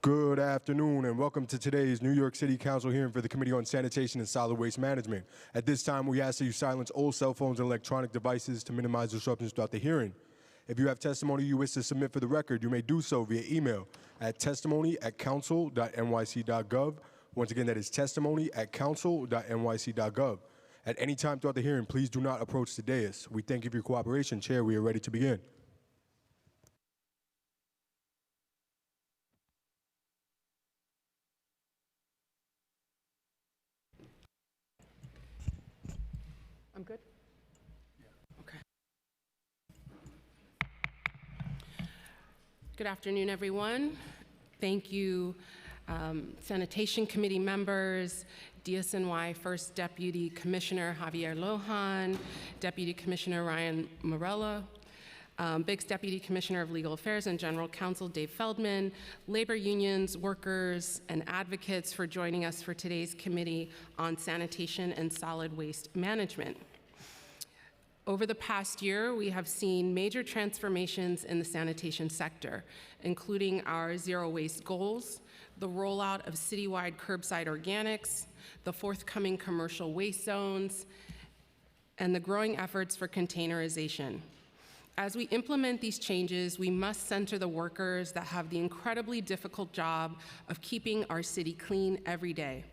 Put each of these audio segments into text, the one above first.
Good afternoon and welcome to today's New York City Council hearing for the Committee on Sanitation and Solid Waste Management. At this time, we ask that you silence all cell phones and electronic devices to minimize disruptions throughout the hearing. If you have testimony you wish to submit for the record, you may do so via email at testimony@council.nyc.gov. Once again, that is testimony@council.nyc.gov. At any time throughout the hearing, please do not approach the dais. We thank you for your cooperation. Chair, we are ready to begin. I'm good? Okay. Good afternoon, everyone. Thank you, Sanitation Committee members, DSNY First Deputy Commissioner Javier Lohan, Deputy Commissioner Ryan Morella, BIG's Deputy Commissioner of Legal Affairs and General Counsel Dave Feldman, labor unions, workers, and advocates for joining us for today's Committee on Sanitation and Solid Waste Management. Over the past year, we have seen major transformations in the sanitation sector, including our zero waste goals, the rollout of citywide curbside organics, the forthcoming commercial waste zones, and the growing efforts for containerization. As we implement these changes, we must center the workers that have the incredibly difficult job of keeping our city clean every day.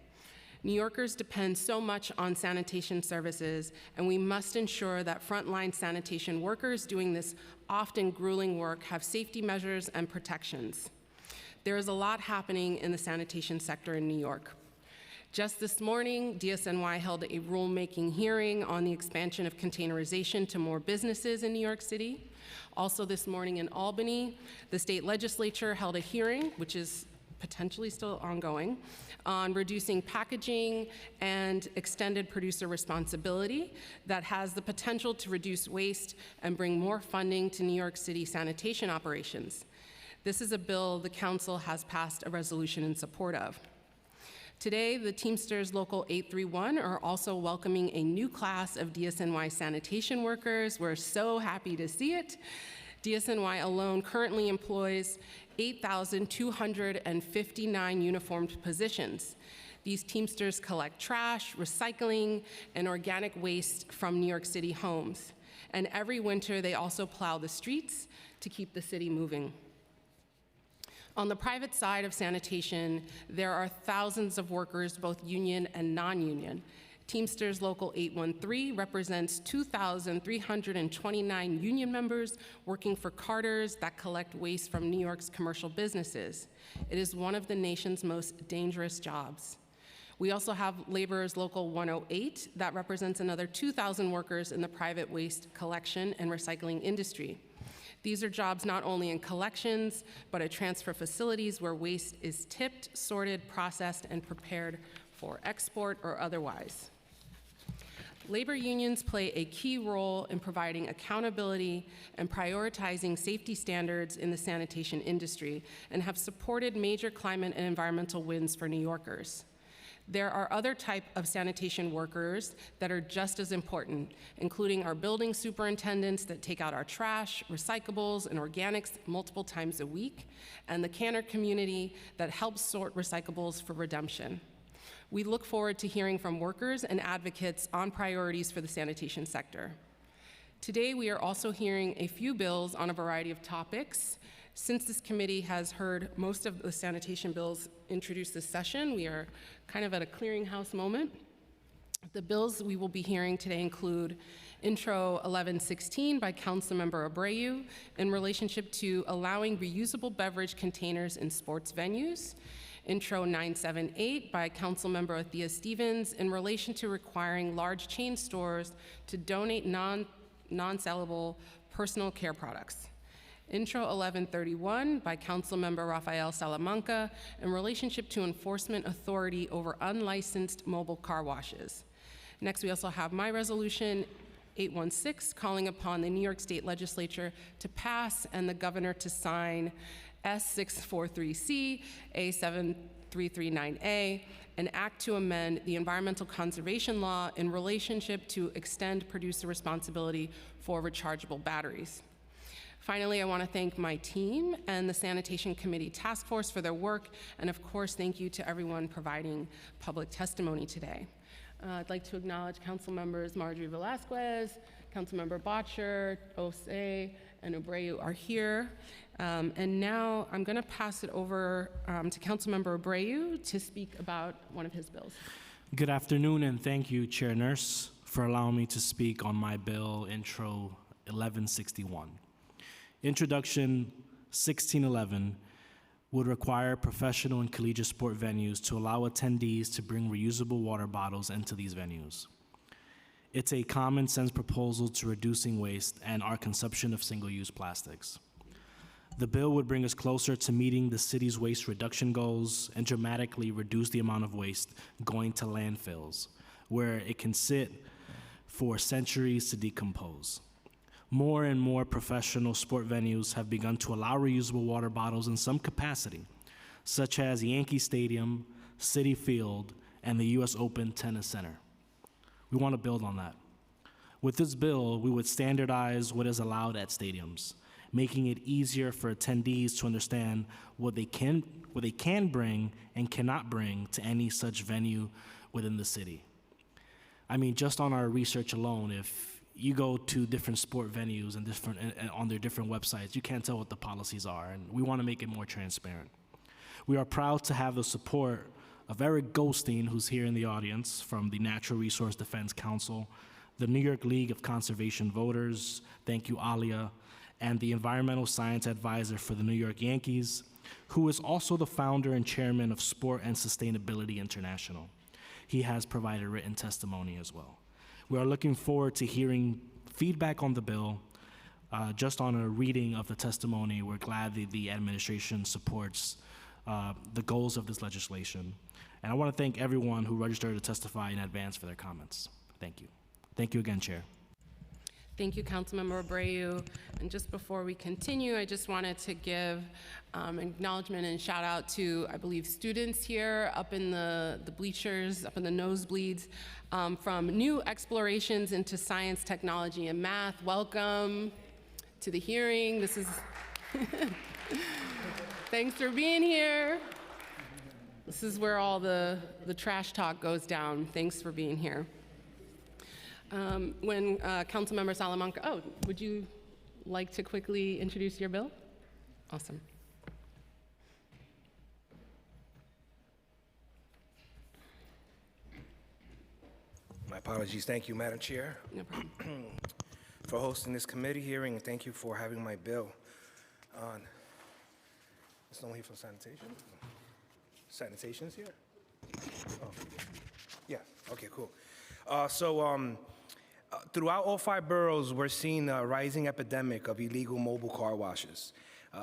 New Yorkers depend so much on sanitation services, and we must ensure that frontline sanitation workers doing this often grueling work have safety measures and protections. There is a lot happening in the sanitation sector in New York. Just this morning, DSNY held a rulemaking hearing on the expansion of containerization to more businesses in New York City. Also this morning in Albany, the state legislature held a hearing, which is potentially still ongoing, on reducing packaging and extended producer responsibility that has the potential to reduce waste and bring more funding to New York City sanitation operations. This is a bill the council has passed a resolution in support of. Today, the Teamsters Local 831 are also welcoming a new class of DSNY sanitation workers. We're so happy to see it. DSNY alone currently employs 8,259 uniformed positions. These Teamsters collect trash, recycling, and organic waste from New York City homes. And every winter, they also plow the streets to keep the city moving. On the private side of sanitation, there are thousands of workers, both union and non-union. Teamsters Local 813 represents 2,329 union members working for carters that collect waste from New York's commercial businesses. It is one of the nation's most dangerous jobs. We also have Laborers Local 108 that represents another 2,000 workers in the private waste collection and recycling industry. These are jobs not only in collections, but at transfer facilities where waste is tipped, sorted, processed, and prepared for export or otherwise. Labor unions play a key role in providing accountability and prioritizing safety standards in the sanitation industry and have supported major climate and environmental wins for New Yorkers. There are other types of sanitation workers that are just as important, including our building superintendents that take out our trash, recyclables, and organics multiple times a week, and the canner community that helps sort recyclables for redemption. We look forward to hearing from workers and advocates on priorities for the sanitation sector. Today, we are also hearing a few bills on a variety of topics. Since this committee has heard most of the sanitation bills introduced this session, we are kind of at a clearinghouse moment. The bills we will be hearing today include Intro 1116 by Councilmember Abreu in relationship to allowing reusable beverage containers in sports venues, Intro 978 by Councilmember Athea Stevens in relation to requiring large chain stores to donate non-sellable personal care products, Intro 1131 by Councilmember Rafael Salamanca in relationship to enforcement authority over unlicensed mobile car washes. Next, we also have my resolution 816 calling upon the New York State Legislature to pass and the governor to sign S643C, A7339A, an act to amend the environmental conservation law in relationship to extend producer responsibility for rechargeable batteries. Finally, I want to thank my team and the Sanitation Committee Task Force for their work, and of course, thank you to everyone providing public testimony today. I'd like to acknowledge Council Members Marjorie Velasquez, Councilmember Bottcher, Osei, and Abreu are here. And now I'm going to pass it over to Councilmember Abreu to speak about one of his bills. Good afternoon, and thank you, Chair Nurse, for allowing me to speak on my bill, Intro 1161. Introduction 1611 would require professional and collegiate sport venues to allow attendees to bring reusable water bottles into these venues. It's a common sense proposal to reducing waste and our consumption of single-use plastics. The bill would bring us closer to meeting the city's waste reduction goals and dramatically reduce the amount of waste going to landfills, where it can sit for centuries to decompose. More and more professional sport venues have begun to allow reusable water bottles in some capacity, such as Yankee Stadium, Citi Field, and the US Open Tennis Center. We want to build on that. With this bill, we would standardize what is allowed at stadiums, making it easier for attendees to understand what they can bring and cannot bring to any such venue within the city. I mean, just on our research alone, if you go to different sport venues and on their different websites, you can't tell what the policies are, and we want to make it more transparent. We are proud to have the support of Eric Goldstein, who's here in the audience, from the Natural Resource Defense Council, the New York League of Conservation Voters, thank you, Alia, and the Environmental Science Advisor for the New York Yankees, who is also the founder and chairman of Sport and Sustainability International. He has provided written testimony as well. We are looking forward to hearing feedback on the bill. Just on a reading of the testimony, we're glad that the administration supports the goals of this legislation. And I want to thank everyone who registered to testify in advance for their comments. Thank you. Thank you again, Chair. Thank you, Councilmember Abreu. And just before we continue, I just wanted to give acknowledgement and shout out to, I believe, students here up in the bleachers, up in the nosebleeds, from New Explorations into Science, Technology, and Math. Welcome to the hearing. This is, thanks for being here. This is where all the trash talk goes down. Thanks for being here. When Councilmember Salamanca, would you like to quickly introduce your bill? Awesome. My apologies. Thank you, Madam Chair, No problem. for hosting this committee hearing, and thank you for having my bill on. Is someone here from sanitation? Sanitation's here? Oh, yeah. Okay, cool. Throughout all 5 boroughs, we're seeing a rising epidemic of illegal mobile car washes.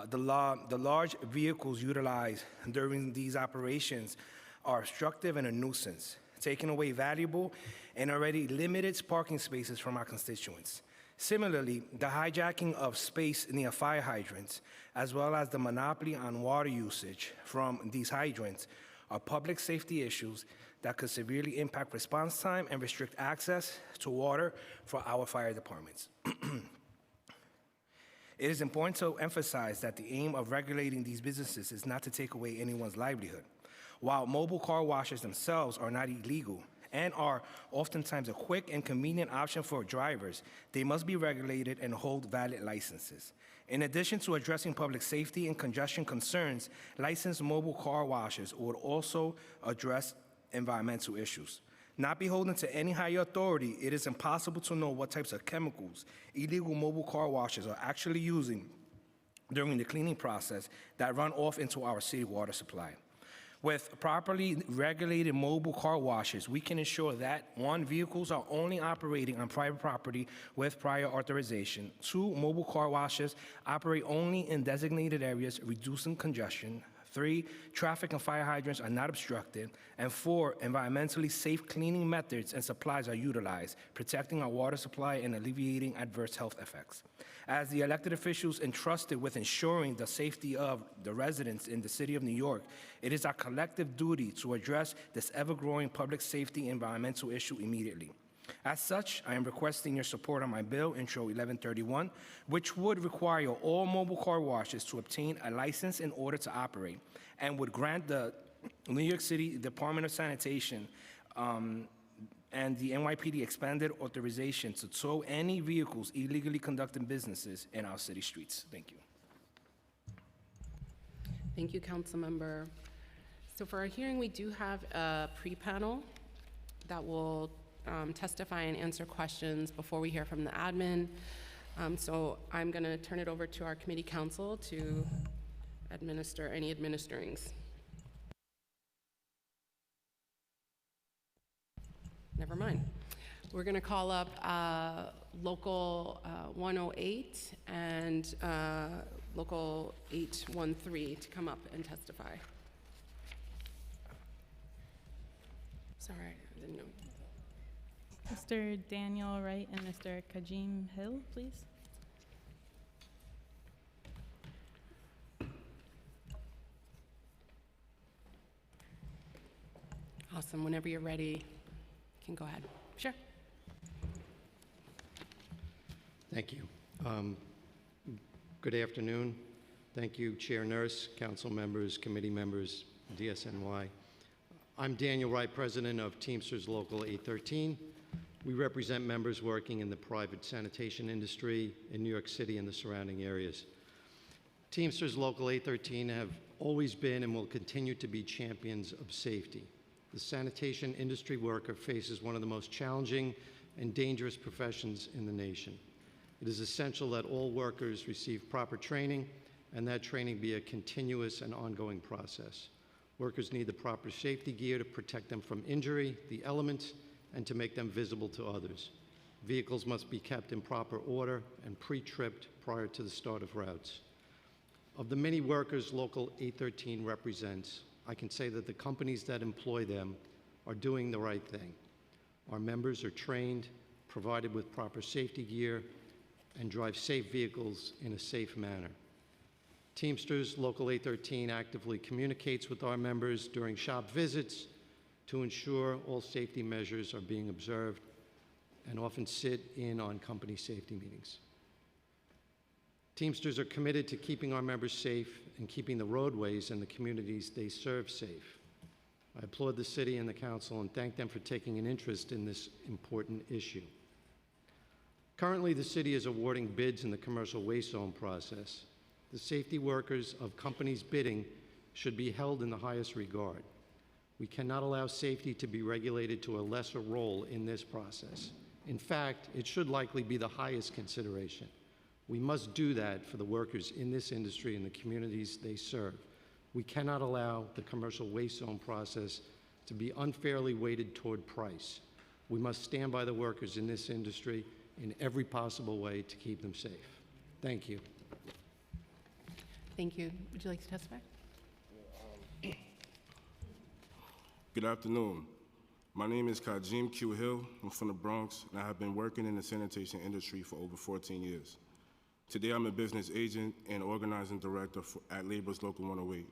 The large vehicles utilized during these operations are obstructive and a nuisance, taking away valuable and already limited parking spaces from our constituents. Similarly, the hijacking of space near fire hydrants, as well as the monopoly on water usage from these hydrants, are public safety issues that could severely impact response time and restrict access to water for our fire departments. It is important to emphasize that the aim of regulating these businesses is not to take away anyone's livelihood. While mobile car washes themselves are not illegal and are oftentimes a quick and convenient option for drivers, they must be regulated and hold valid licenses. In addition to addressing public safety and congestion concerns, licensed mobile car washes would also address environmental issues. Not beholden to any higher authority, it is impossible to know what types of chemicals illegal mobile car washes are actually using during the cleaning process that run off into our city water supply. With properly regulated mobile car washes, we can ensure that 1, vehicles are only operating on private property with prior authorization. 2, mobile car washes operate only in designated areas, reducing congestion. 3, traffic and fire hydrants are not obstructed. And 4, environmentally safe cleaning methods and supplies are utilized, protecting our water supply and alleviating adverse health effects. As the elected officials entrusted with ensuring the safety of the residents in the city of New York, it is our collective duty to address this ever-growing public safety environmental issue immediately. As such, I am requesting your support on my bill, Intro 1131, which would require all mobile car washes to obtain a license in order to operate, and would grant the New York City Department of Sanitation and the NYPD expanded authorization to tow any vehicles illegally conducting businesses in our city streets. Thank you. Thank you, Councilmember. So for our hearing, we do have a pre-panel that will testify and answer questions before we hear from the admin. So I'm going to turn it over to our committee counsel to administer any administerings. Never mind. We're going to call up Local 108 and Local 813 to come up and testify. Sorry, I didn't know. Mr. Daniel Wright and Mr. Kajim Hill, please. Awesome. Whenever you're ready, you can go ahead. Sure. Thank you. Good afternoon. Thank you, Chair Nurse, council members, committee members, DSNY. I'm Daniel Wright, president of Teamsters Local 813. We represent members working in the private sanitation industry in New York City and the surrounding areas. Teamsters Local 813 have always been and will continue to be champions of safety. The sanitation industry worker faces one of the most challenging and dangerous professions in the nation. It is essential that all workers receive proper training and that training be a continuous and ongoing process. Workers need the proper safety gear to protect them from injury, the elements, and to make them visible to others. Vehicles must be kept in proper order and pre-tripped prior to the start of routes. Of the many workers Local 813 represents, I can say that the companies that employ them are doing the right thing. Our members are trained, provided with proper safety gear, and drive safe vehicles in a safe manner. Teamsters Local 813 actively communicates with our members during shop visits to ensure all safety measures are being observed and often sit in on company safety meetings. Teamsters are committed to keeping our members safe and keeping the roadways and the communities they serve safe. I applaud the city and the council and thank them for taking an interest in this important issue. Currently, the city is awarding bids in the commercial waste zone process. The safety workers of companies bidding should be held in the highest regard. We cannot allow safety to be regulated to a lesser role in this process. In fact, it should likely be the highest consideration. We must do that for the workers in this industry and the communities they serve. We cannot allow the commercial waste zone process to be unfairly weighted toward price. We must stand by the workers in this industry in every possible way to keep them safe. Thank you. Thank you. Would you like to testify? Good afternoon. My name is Kajim Q. Hill. I'm from the Bronx, and I have been working in the sanitation industry for over 14 years. Today, I'm a business agent and organizing director at Labor's Local 108.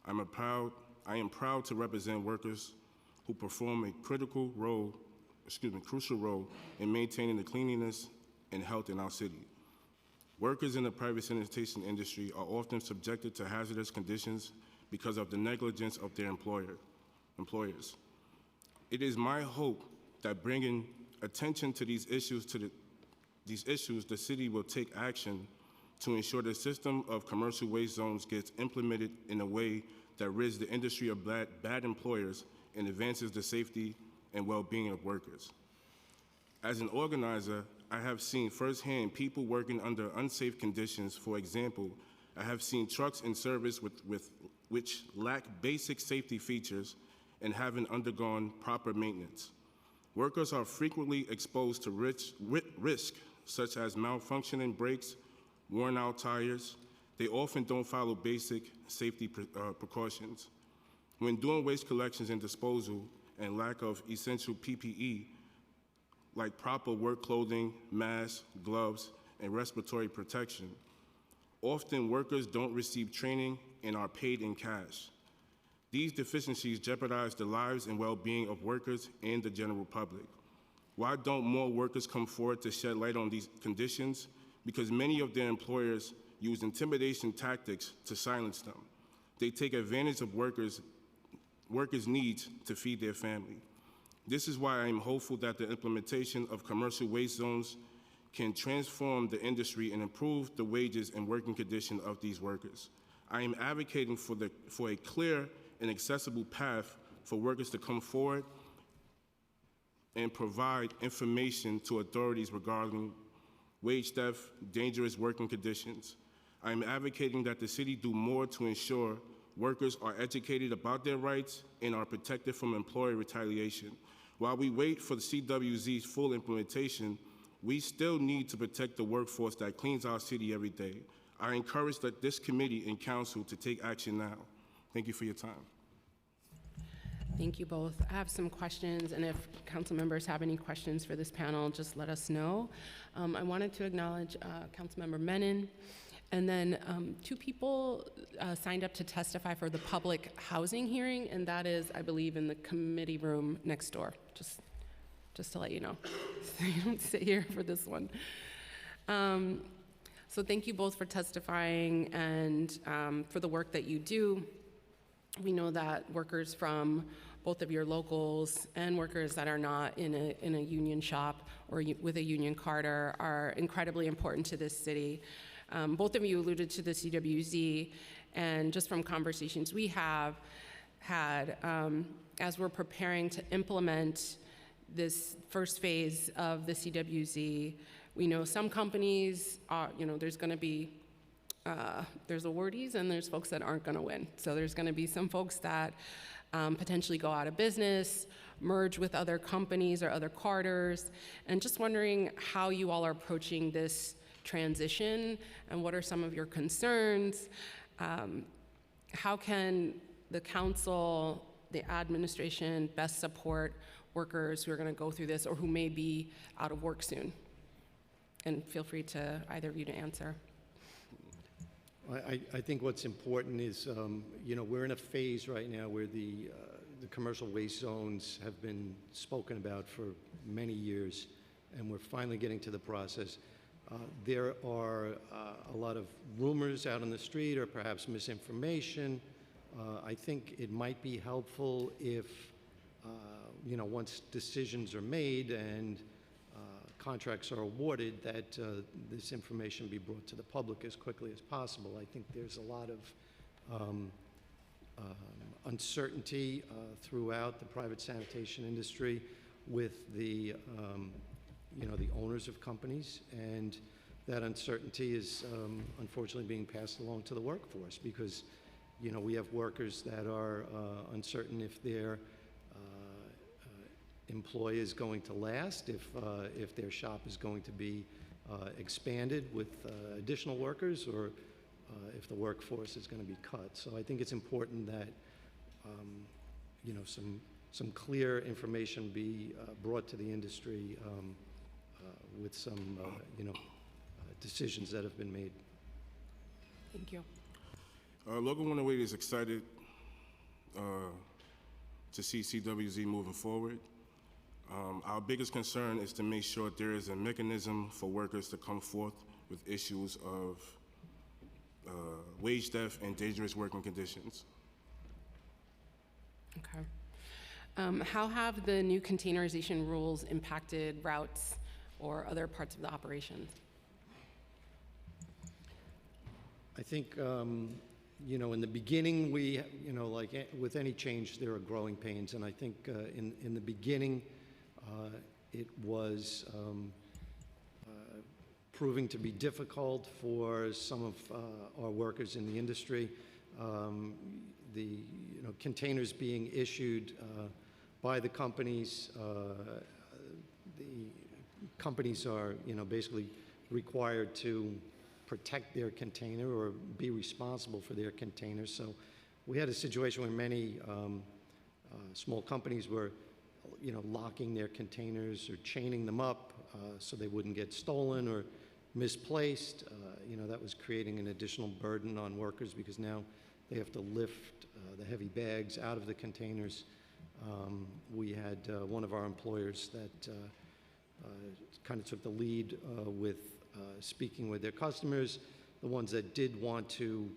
I am proud to represent workers who perform a crucial role in maintaining the cleanliness and health in our city. Workers in the private sanitation industry are often subjected to hazardous conditions because of the negligence of their employers. It is my hope that bringing attention to these issues, the city will take action to ensure the system of commercial waste zones gets implemented in a way that rids the industry of bad employers and advances the safety and well-being of workers. As an organizer, I have seen firsthand people working under unsafe conditions. For example, I have seen trucks in service which lack basic safety features and haven't undergone proper maintenance. Workers are frequently exposed to risk, such as malfunctioning brakes, worn out tires. They often don't follow basic safety precautions. When doing waste collections and disposal and lack of essential PPE, like proper work clothing, masks, gloves, and respiratory protection, often workers don't receive training and are paid in cash. These deficiencies jeopardize the lives and well-being of workers and the general public. Why don't more workers come forward to shed light on these conditions? Because many of their employers use intimidation tactics to silence them. They take advantage of workers' needs to feed their family. This is why I am hopeful that the implementation of commercial waste zones can transform the industry and improve the wages and working conditions of these workers. I am advocating for a clear and accessible path for workers to come forward and provide information to authorities regarding wage theft, dangerous working conditions. I am advocating that the city do more to ensure workers are educated about their rights and are protected from employer retaliation. While we wait for the CWZ's full implementation, we still need to protect the workforce that cleans our city every day. I encourage this committee and council to take action now. Thank you for your time. Thank you both. I have some questions, and if council members have any questions for this panel, just let us know. I wanted to acknowledge Councilmember Menon, and then two people signed up to testify for the public housing hearing, and that is, I believe, in the committee room next door, just to let you know, so you don't sit here for this one. So thank you both for testifying and for the work that you do. We know that workers from both of your locals and workers that are not in a union shop or with a union card are incredibly important to this city. Both of you alluded to the CWZ, and just from conversations we have had, as we're preparing to implement this first phase of the CWZ, we know some companies are, there's going to be there's awardees and there's folks that aren't going to win. So there's going to be some folks that potentially go out of business, merge with other companies or other carders, and just wondering how you all are approaching this transition and what are some of your concerns. How can the council, the administration best support workers who are going to go through this or who may be out of work soon? And feel free to either of you to answer. I think what's important is, we're in a phase right now where the commercial waste zones have been spoken about for many years, and we're finally getting to the process. There are a lot of rumors out on the street or perhaps misinformation. I think it might be helpful if, once decisions are made and contracts are awarded, that this information be brought to the public as quickly as possible. I think there's a lot of uncertainty throughout the private sanitation industry with the owners of companies, and that uncertainty is unfortunately being passed along to the workforce because, we have workers that are uncertain if their employee is going to last, if their shop is going to be expanded with additional workers, or if the workforce is going to be cut. So I think it's important that some clear information be brought to the industry with some decisions that have been made. Thank you. Local 108 is excited to see CWZ moving forward. Our biggest concern is to make sure there is a mechanism for workers to come forth with issues of wage theft and dangerous working conditions. Okay. How have the new containerization rules impacted routes or other parts of the operation? I think, in the beginning, we, like with any change, there are growing pains, and I think in the beginning, it was proving to be difficult for some of our workers in the industry. The containers being issued by the companies, the companies are basically required to protect their container or be responsible for their container. So we had a situation where many small companies were locking their containers or chaining them up so they wouldn't get stolen or misplaced. That was creating an additional burden on workers because now they have to lift the heavy bags out of the containers. We had one of our employers that kind of took the lead with speaking with their customers. The ones that did want to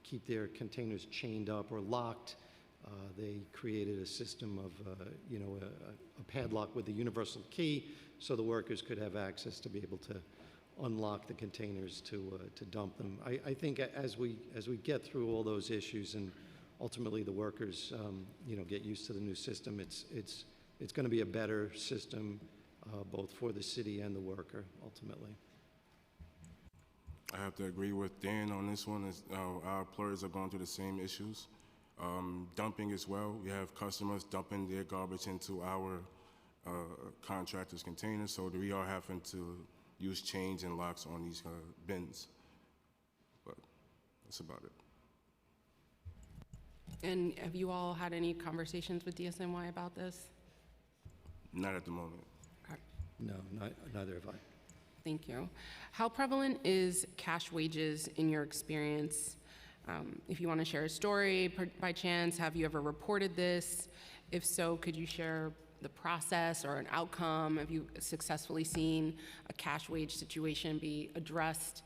keep their containers chained up or locked, they created a system of a padlock with a universal key so the workers could have access to be able to unlock the containers to dump them. I think as we get through all those issues and ultimately the workers get used to the new system, it's going to be a better system both for the city and the worker ultimately. I have to agree with Dan on this one. Our employers are going through the same issues. Dumping as well. We have customers dumping their garbage into our contractors' containers, so we are having to use chains and locks on these bins. But that's about it. And have you all had any conversations with DSNY about this? Not at the moment. Okay. No, neither have I. Thank you. How prevalent is cash wages in your experience? If you want to share a story, by chance, have you ever reported this? If so, could you share the process or an outcome? Have you successfully seen a cash wage situation be addressed?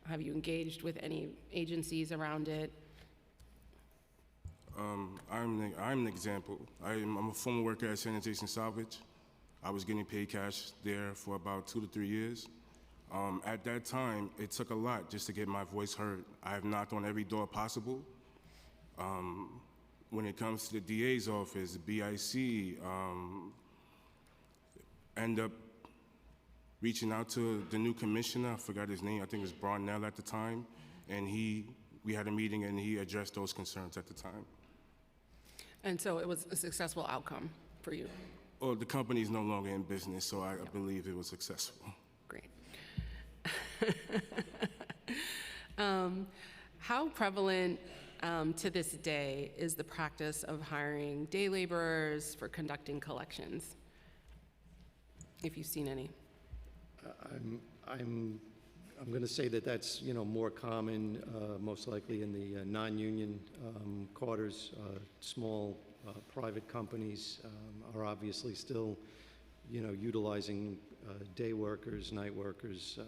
Have you engaged with any agencies around it? I'm an example. I'm a former worker at Sanitation Salvage. I was getting paid cash there for about 2 to 3 years. At that time, it took a lot just to get my voice heard. I have knocked on every door possible. When it comes to the DA's office, BIC, end up reaching out to the new commissioner. I forgot his name. I think it was Brownell at the time. And we had a meeting and he addressed those concerns at the time. And so it was a successful outcome for you? Well, the company is no longer in business, so I believe it was successful. Great. How prevalent to this day is the practice of hiring day laborers for conducting collections, if you've seen any? I'm going to say that that's more common, most likely in the non-union quarters. Small private companies are obviously still, utilizing day workers, night workers,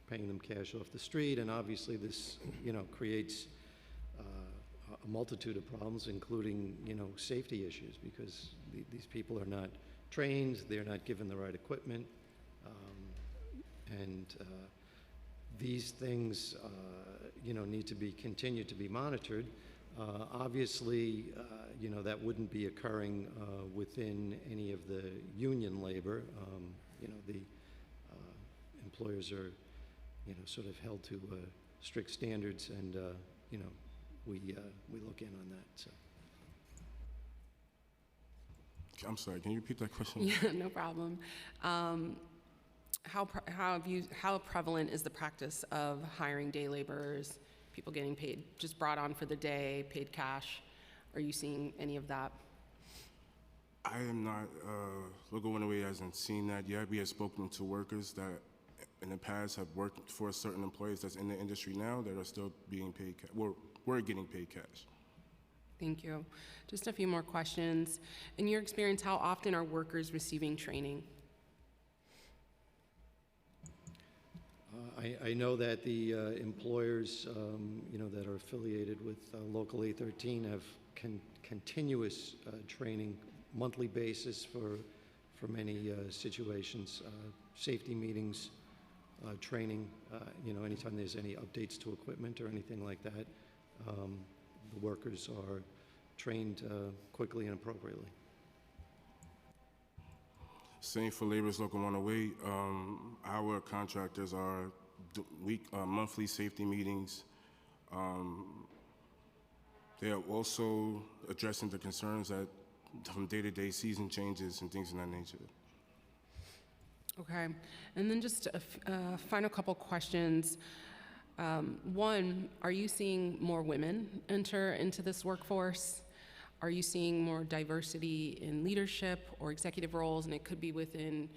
paying them cash off the street, and obviously this, creates a multitude of problems, including, safety issues, because these people are not trained, they're not given the right equipment, and these things, need to be continued to be monitored. Obviously, that wouldn't be occurring within any of the union labor. The employers are, sort of held to strict standards, and we look in on that. So. I'm sorry, can you repeat that question? Yeah, no problem. How prevalent is the practice of hiring day laborers, people getting paid, just brought on for the day, paid cash? Are you seeing any of that? I am not, Local 108 hasn't seen that yet. We have spoken to workers that in the past have worked for certain employees that's in the industry now that are still being paid, were getting paid cash. Thank you. Just a few more questions. In your experience, how often are workers receiving training? I know that the employers, that are affiliated with Local 813 have continuous training, monthly basis for many situations, safety meetings, training, anytime there's any updates to equipment or anything like that, the workers are trained quickly and appropriately. Same for Laborers Local 108. Our contractors are monthly safety meetings. They are also addressing the concerns that from day-to-day season changes and things of that nature. Okay, and then just a final couple questions. One, are you seeing more women enter into this workforce? Are you seeing more diversity in leadership or executive roles? And it could be within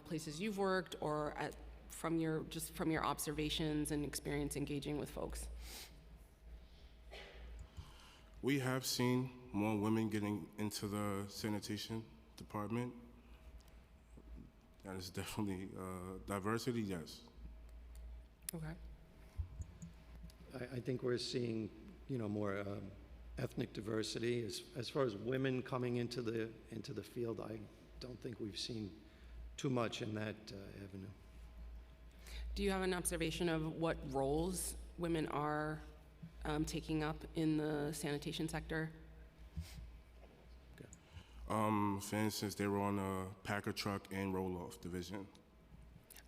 places you've worked or from your observations and experience engaging with folks. We have seen more women getting into the sanitation department. That is definitely diversity, yes. Okay. I think we're seeing, more ethnic diversity. As far as women coming into the field, I don't think we've seen too much in that avenue. Do you have an observation of what roles women are taking up in the sanitation sector? For instance, they were on the Packer truck and roll-off division.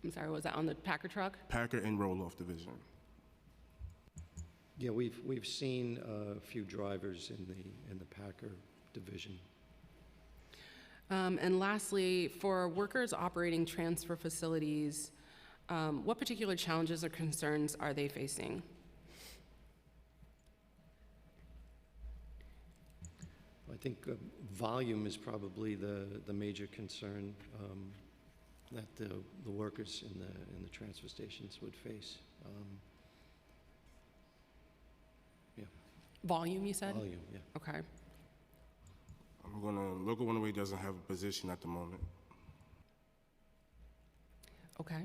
I'm sorry, was that on the Packer truck? Packer and roll-off division. Yeah, we've seen a few drivers in the Packer division. And lastly, for workers operating transfer facilities, what particular challenges or concerns are they facing? I think volume is probably the major concern that the workers in the transfer stations would face. Volume, you said? Volume, yeah. Okay. Local 108 doesn't have a position at the moment. Okay.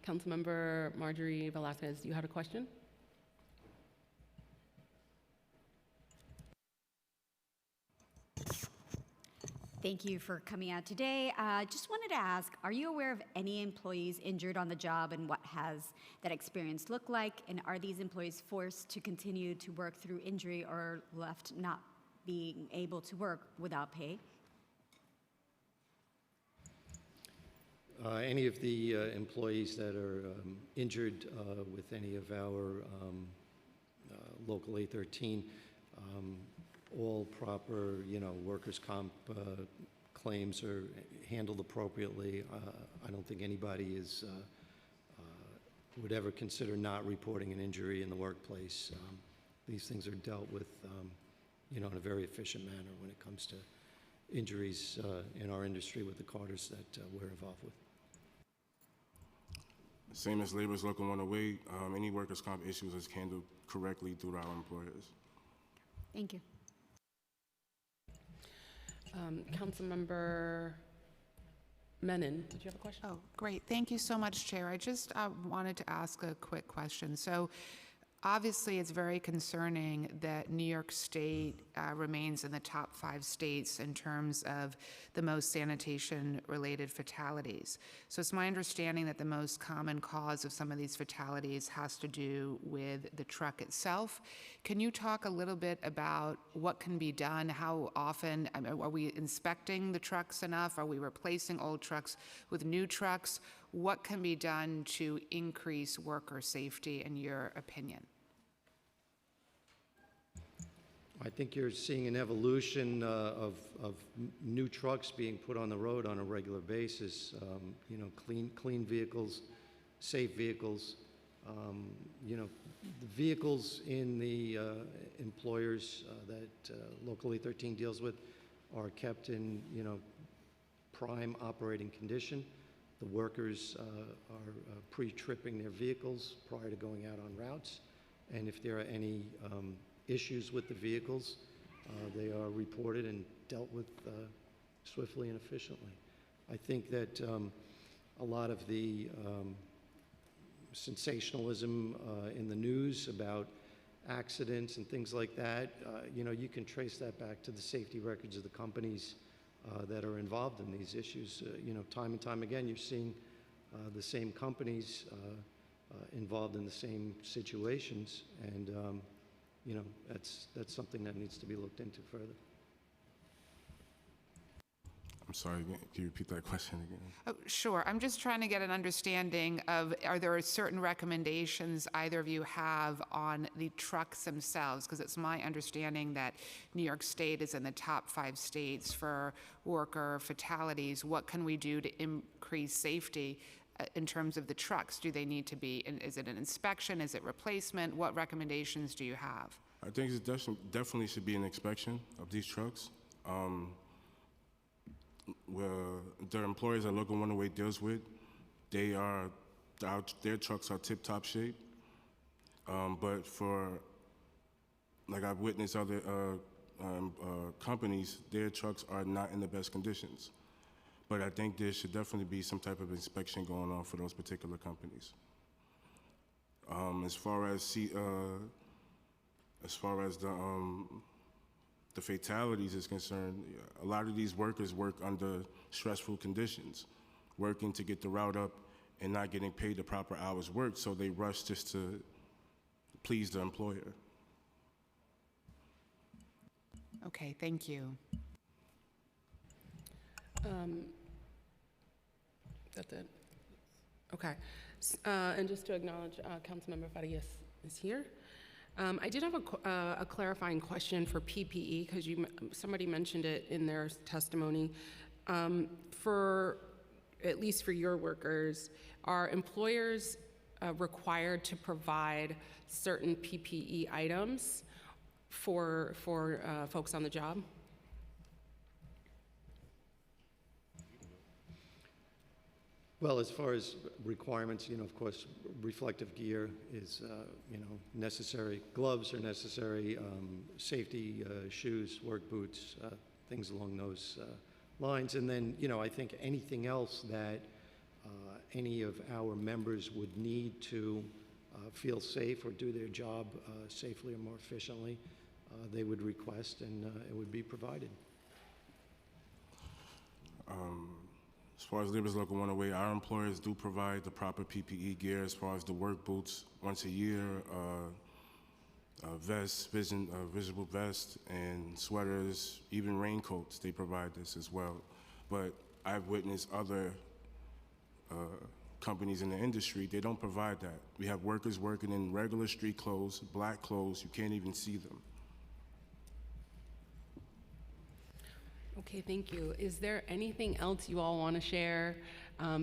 Councilmember Marjorie Velasquez, you had a question? Thank you for coming out today. Just wanted to ask, are you aware of any employees injured on the job and what has that experience looked like? And are these employees forced to continue to work through injury or left not being able to work without pay? Any of the employees that are injured with any of our local 813, all proper, workers' comp claims are handled appropriately. I don't think anybody would ever consider not reporting an injury in the workplace. These things are dealt with, in a very efficient manner when it comes to injuries in our industry with the Carters that we're involved with. Same as Labor's Local 108, any workers' comp issues is handled correctly through our employers. Thank you. Councilmember Menon, did you have a question? Oh, great. Thank you so much, Chair. I just wanted to ask a quick question. So obviously, it's very concerning that New York State remains in the top 5 states in terms of the most sanitation-related fatalities. So it's my understanding that the most common cause of some of these fatalities has to do with the truck itself. Can you talk a little bit about what can be done? How often? Are we inspecting the trucks enough? Are we replacing old trucks with new trucks? What can be done to increase worker safety, in your opinion? I think you're seeing an evolution of new trucks being put on the road on a regular basis. Clean vehicles, safe vehicles. The vehicles in the employers that Local 813 deals with are kept in prime operating condition. The workers are pre-tripping their vehicles prior to going out on routes, and if there are any issues with the vehicles, they are reported and dealt with swiftly and efficiently. I think that a lot of the sensationalism in the news about accidents and things like that, you can trace that back to the safety records of the companies that are involved in these issues. Time and time again, you're seeing the same companies involved in the same situations, and that's something that needs to be looked into further. I'm sorry, can you repeat that question again? Oh, sure. I'm just trying to get an understanding of, are there certain recommendations either of you have on the trucks themselves? Because it's my understanding that New York State is in the top 5 states for worker fatalities. What can we do to increase safety in terms of the trucks? Do they need to be, is it an inspection? Is it replacement? What recommendations do you have? I think it definitely should be an inspection of these trucks. Where the employers that Local 108 deals with, their trucks are tip-top shape. But I've witnessed other companies, their trucks are not in the best conditions. but I think there should definitely be some type of inspection going on for those particular companies. As far as the fatalities is concerned, a lot of these workers work under stressful conditions, working to get the route up and not getting paid the proper hours worked, so they rush just to please the employer. Okay, thank you. That's it. Okay. And just to acknowledge, Councilmember Farias is here. I did have a clarifying question for PPE, because somebody mentioned it in their testimony. For, at least for your workers, are employers required to provide certain PPE items for folks on the job? Well, as far as requirements, of course, reflective gear is, necessary. Gloves are necessary, safety shoes, work boots, things along those lines. And then, I think anything else that any of our members would need to feel safe or do their job safely or more efficiently, they would request, and it would be provided. As far as Labor's Local 108, our employers do provide the proper PPE gear as far as the work boots once a year, vests, visible vests, and sweaters, even raincoats, they provide this as well. But I've witnessed other companies in the industry, they don't provide that. We have workers working in regular street clothes, black clothes, you can't even see them. Okay, thank you. Is there anything else you all want to share,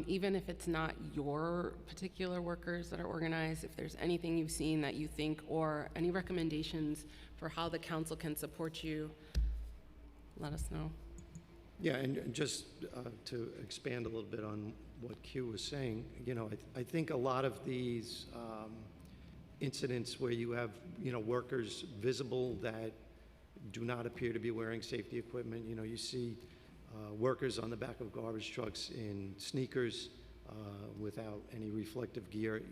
even if it's not your particular workers that are organized, if there's anything you've seen that you think, or any recommendations for how the council can support you, let us know. Yeah, and just to expand a little bit on what Q was saying, I think a lot of these incidents where you have, workers visible that do not appear to be wearing safety equipment. You see workers on the back of garbage trucks in sneakers without any reflective gear.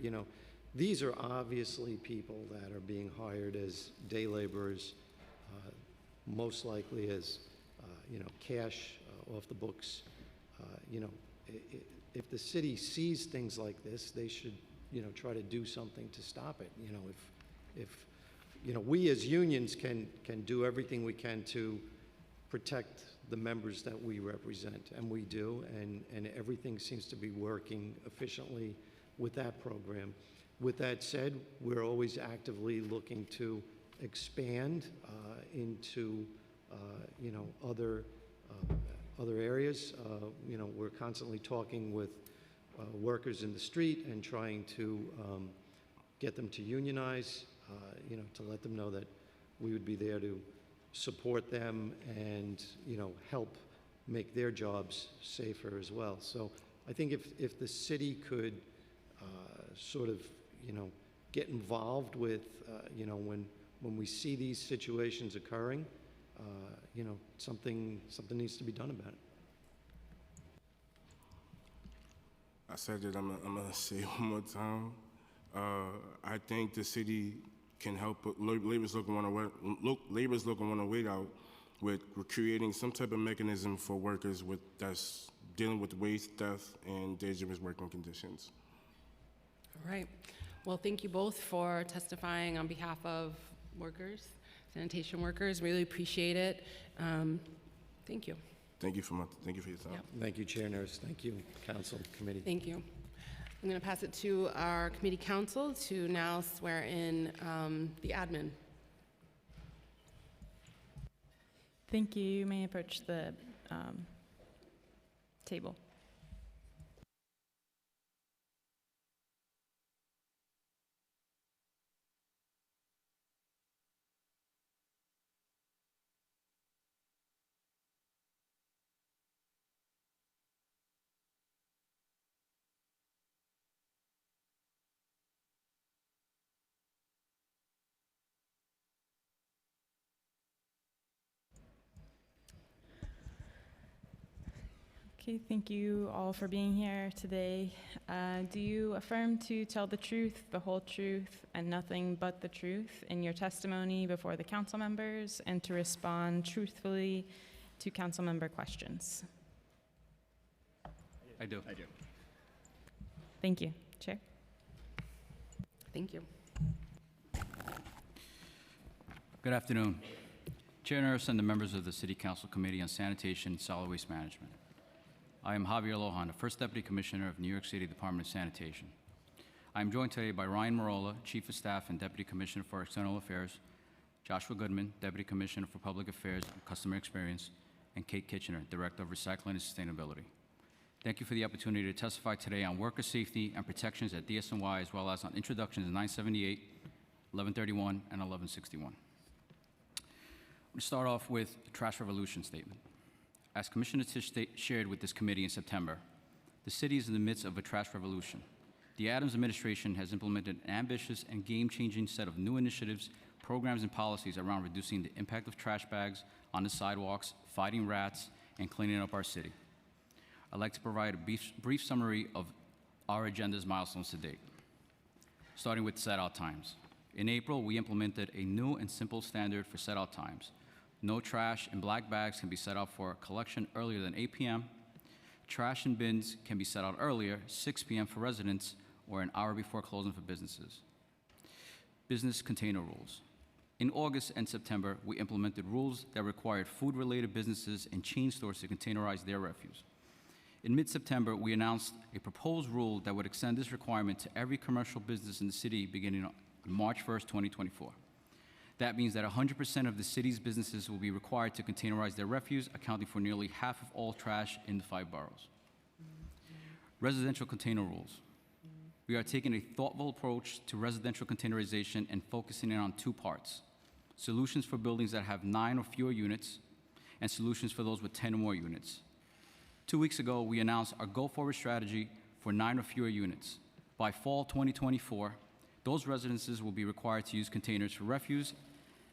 These are obviously people that are being hired as day laborers, most likely as, cash off the books. If the city sees things like this, they should, try to do something to stop it. If we as unions can do everything we can to protect the members that we represent, and we do, and everything seems to be working efficiently with that program. With that said, we're always actively looking to expand into other areas. We're constantly talking with workers in the street and trying to get them to unionize. To let them know that we would be there to support them and, help make their jobs safer as well. So I think if the city could sort of, get involved with, when we see these situations occurring, something needs to be done about it. I said it, I'm gonna say it one more time. I think the city can help Labor's Local 108 out with creating some type of mechanism for workers that's dealing with waste, theft, and dangerous working conditions. All right. Well, thank you both for testifying on behalf of workers, sanitation workers. Really appreciate it. Thank you. Thank you for your time. Yep. Thank you, Chair Nurse. Thank you, Council Committee. Thank you. I'm going to pass it to our committee council to now swear in the admin. Thank you. You may approach the table. Okay, thank you all for being here today. Do you affirm to tell the truth, the whole truth, and nothing but the truth in your testimony before the council members, and to respond truthfully to council member questions? I do. Thank you. Chair? Thank you. Good afternoon. Chair Nurse and the members of the City Council Committee on Sanitation and Solid Waste Management. I am Javier Lohan, the First Deputy Commissioner of New York City Department of Sanitation. I am joined today by Ryan Marola, Chief of Staff and Deputy Commissioner for External Affairs, Joshua Goodman, Deputy Commissioner for Public Affairs and Customer Experience, and Kate Kitchener, Director of Recycling and Sustainability. Thank you for the opportunity to testify today on worker safety and protections at DSNY, as well as on introductions 978, 1131, and 1161. I'm going to start off with the Trash Revolution statement. As Commissioner Tisch shared with this committee in September, the city is in the midst of a trash revolution. The Adams administration has implemented an ambitious and game-changing set of new initiatives, programs, and policies around reducing the impact of trash bags on the sidewalks, fighting rats, and cleaning up our city. I'd like to provide a brief summary of our agenda's milestones to date, starting with set-out times. In April, we implemented a new and simple standard for set-out times. No trash and black bags can be set out for collection earlier than 8 p.m. Trash and bins can be set out earlier, 6 p.m. for residents, or an hour before closing for businesses. Business container rules. In August and September, we implemented rules that required food-related businesses and chain stores to containerize their refuse. In mid-September, we announced a proposed rule that would extend this requirement to every commercial business in the city beginning on March 1st, 2024. That means that 100% of the city's businesses will be required to containerize their refuse, accounting for nearly half of all trash in the 5 boroughs. Residential container rules. We are taking a thoughtful approach to residential containerization and focusing in on 2 parts: solutions for buildings that have 9 or fewer units, and solutions for those with 10 or more units. 2 weeks ago, we announced our go-forward strategy for 9 or fewer units. By fall 2024, those residences will be required to use containers for refuse,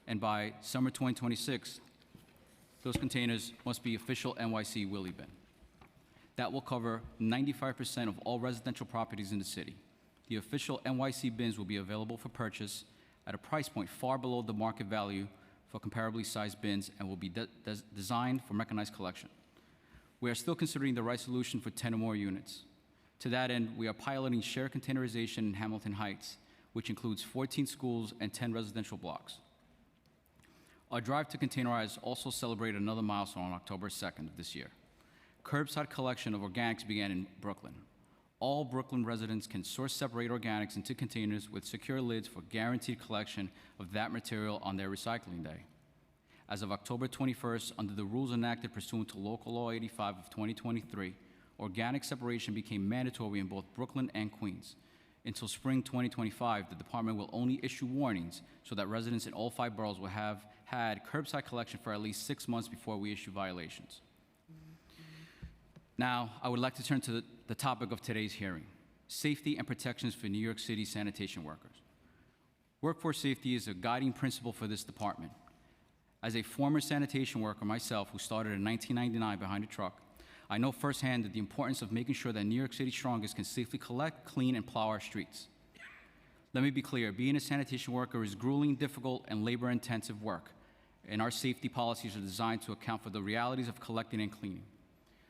and by summer 2026, those containers must be official NYC Willy bin. That will cover 95% of all residential properties in the city. The official NYC bins will be available for purchase at a price point far below the market value for comparably sized bins and will be designed for mechanized collection. We are still considering the right solution for 10 or more units. To that end, we are piloting shared containerization in Hamilton Heights, which includes 14 schools and 10 residential blocks. Our drive to containerize also celebrated another milestone on October 2nd of this year. Curbside collection of organics began in Brooklyn. All Brooklyn residents can source separate organics into containers with secure lids for guaranteed collection of that material on their recycling day. As of October 21st, under the rules enacted pursuant to Local Law 85 of 2023, organic separation became mandatory in both Brooklyn and Queens. Until spring 2025, the department will only issue warnings so that residents in all 5 boroughs will have had curbside collection for at least 6 months before we issue violations. Now, I would like to turn to the topic of today's hearing: safety and protections for New York City sanitation workers. Workforce safety is a guiding principle for this department. As a former sanitation worker myself who started in 1999 behind a truck, I know firsthand the importance of making sure that New York City Strongest can safely collect, clean, and plow our streets. Let me be clear, being a sanitation worker is grueling, difficult, and labor-intensive work, and our safety policies are designed to account for the realities of collecting and cleaning.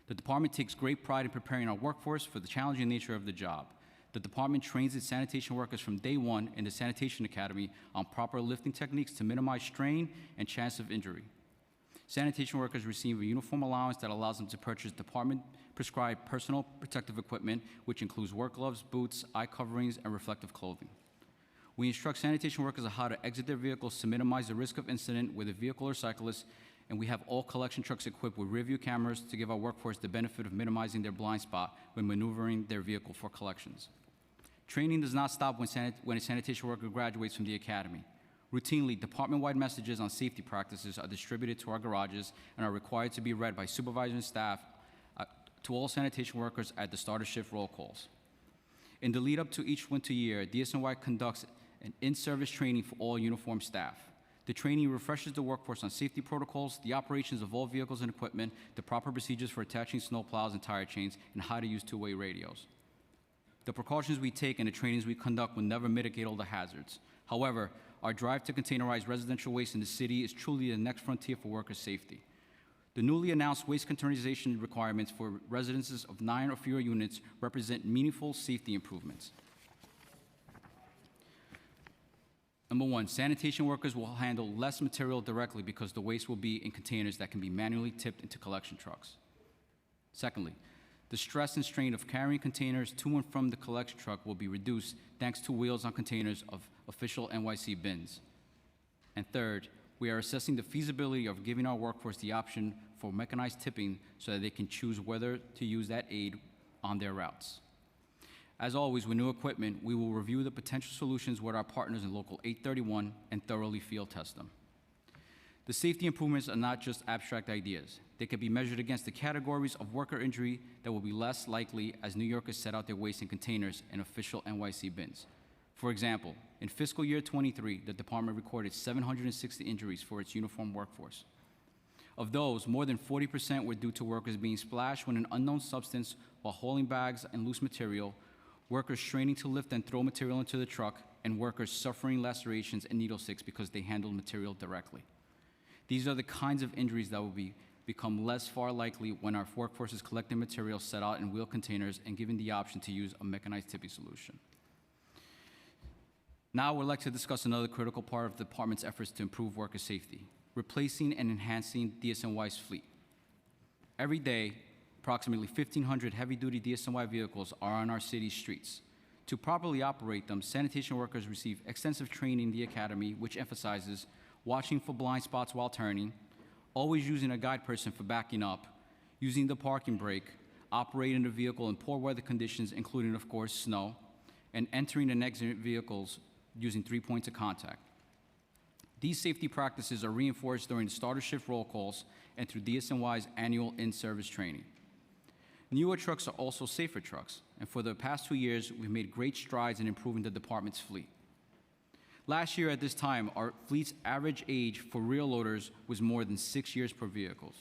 The department takes great pride in preparing our workforce for the challenging nature of the job. The department trains its sanitation workers from day one in the Sanitation Academy on proper lifting techniques to minimize strain and chance of injury. Sanitation workers receive a uniform allowance that allows them to purchase department-prescribed personal protective equipment, which includes work gloves, boots, eye coverings, and reflective clothing. We instruct sanitation workers on how to exit their vehicles to minimize the risk of incident with a vehicle or cyclist, and we have all collection trucks equipped with rear view cameras to give our workforce the benefit of minimizing their blind spot when maneuvering their vehicle for collections. Training does not stop when a sanitation worker graduates from the academy. Routinely, department-wide messages on safety practices are distributed to our garages and are required to be read by supervisors and staff to all sanitation workers at the start of shift roll calls. In the lead up to each winter year, DSNY conducts an in-service training for all uniformed staff. The training refreshes the workforce on safety protocols, the operations of all vehicles and equipment, the proper procedures for attaching snow plows and tire chains, and how to use two-way radios. The precautions we take and the trainings we conduct will never mitigate all the hazards. However, our drive to containerize residential waste in the city is truly the next frontier for worker safety. The newly announced waste containerization requirements for residences of 9 or fewer units represent meaningful safety improvements. Number one, sanitation workers will handle less material directly because the waste will be in containers that can be manually tipped into collection trucks. Secondly, the stress and strain of carrying containers to and from the collection truck will be reduced thanks to wheels on containers of official NYC bins. And third, we are assessing the feasibility of giving our workforce the option for mechanized tipping so that they can choose whether to use that aid on their routes. As always, with new equipment, we will review the potential solutions with our partners in Local 831 and thoroughly field test them. The safety improvements are not just abstract ideas. They can be measured against the categories of worker injury that will be less likely as New Yorkers set out their waste in containers in official NYC bins. For example, in fiscal year 23, the department recorded 760 injuries for its uniformed workforce. Of those, more than 40% were due to workers being splashed with an unknown substance while hauling bags and loose material, workers straining to lift and throw material into the truck, and workers suffering lacerations and needle sticks because they handled material directly. These are the kinds of injuries that will become less far likely when our workforce is collecting material set out in wheel containers and given the option to use a mechanized tipping solution. Now I would like to discuss another critical part of the department's efforts to improve worker safety, replacing and enhancing DSNY's fleet. Every day, approximately 1,500 heavy-duty DSNY vehicles are on our city's streets. To properly operate them, sanitation workers receive extensive training in the academy, which emphasizes watching for blind spots while turning, always using a guide person for backing up, using the parking brake, operating the vehicle in poor weather conditions, including, of course, snow, and entering and exiting vehicles using 3 points of contact. These safety practices are reinforced during the starter shift roll calls and through DSNY's annual in-service training. Newer trucks are also safer trucks, and for the past 2 years, we've made great strides in improving the department's fleet. Last year at this time, our fleet's average age for rear loaders was more than 6 years per vehicle.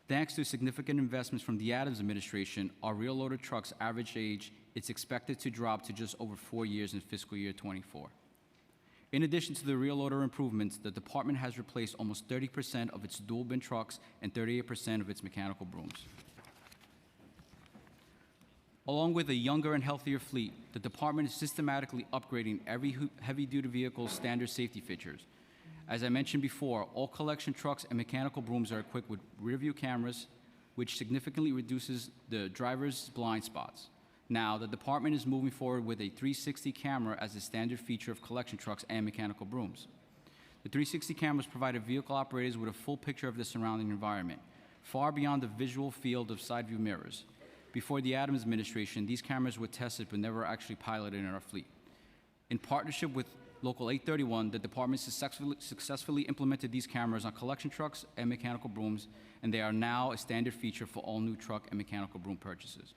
Thanks to significant investments from the Adams administration, our rear loader trucks' average age is expected to drop to just over 4 years in fiscal year 24. In addition to the rear loader improvements, the department has replaced almost 30% of its dual bin trucks and 38% of its mechanical brooms. Along with a younger and healthier fleet, the department is systematically upgrading every heavy-duty vehicle's standard safety features. As I mentioned before, all collection trucks and mechanical brooms are equipped with rear-view cameras, which significantly reduces the driver's blind spots. Now, the department is moving forward with a 360 camera as a standard feature of collection trucks and mechanical brooms. The 360 cameras provide vehicle operators with a full picture of the surrounding environment, far beyond the visual field of side view mirrors. Before the Adams administration, these cameras were tested but never actually piloted in our fleet. In partnership with Local 831, the department successfully implemented these cameras on collection trucks and mechanical brooms, and they are now a standard feature for all new truck and mechanical broom purchases.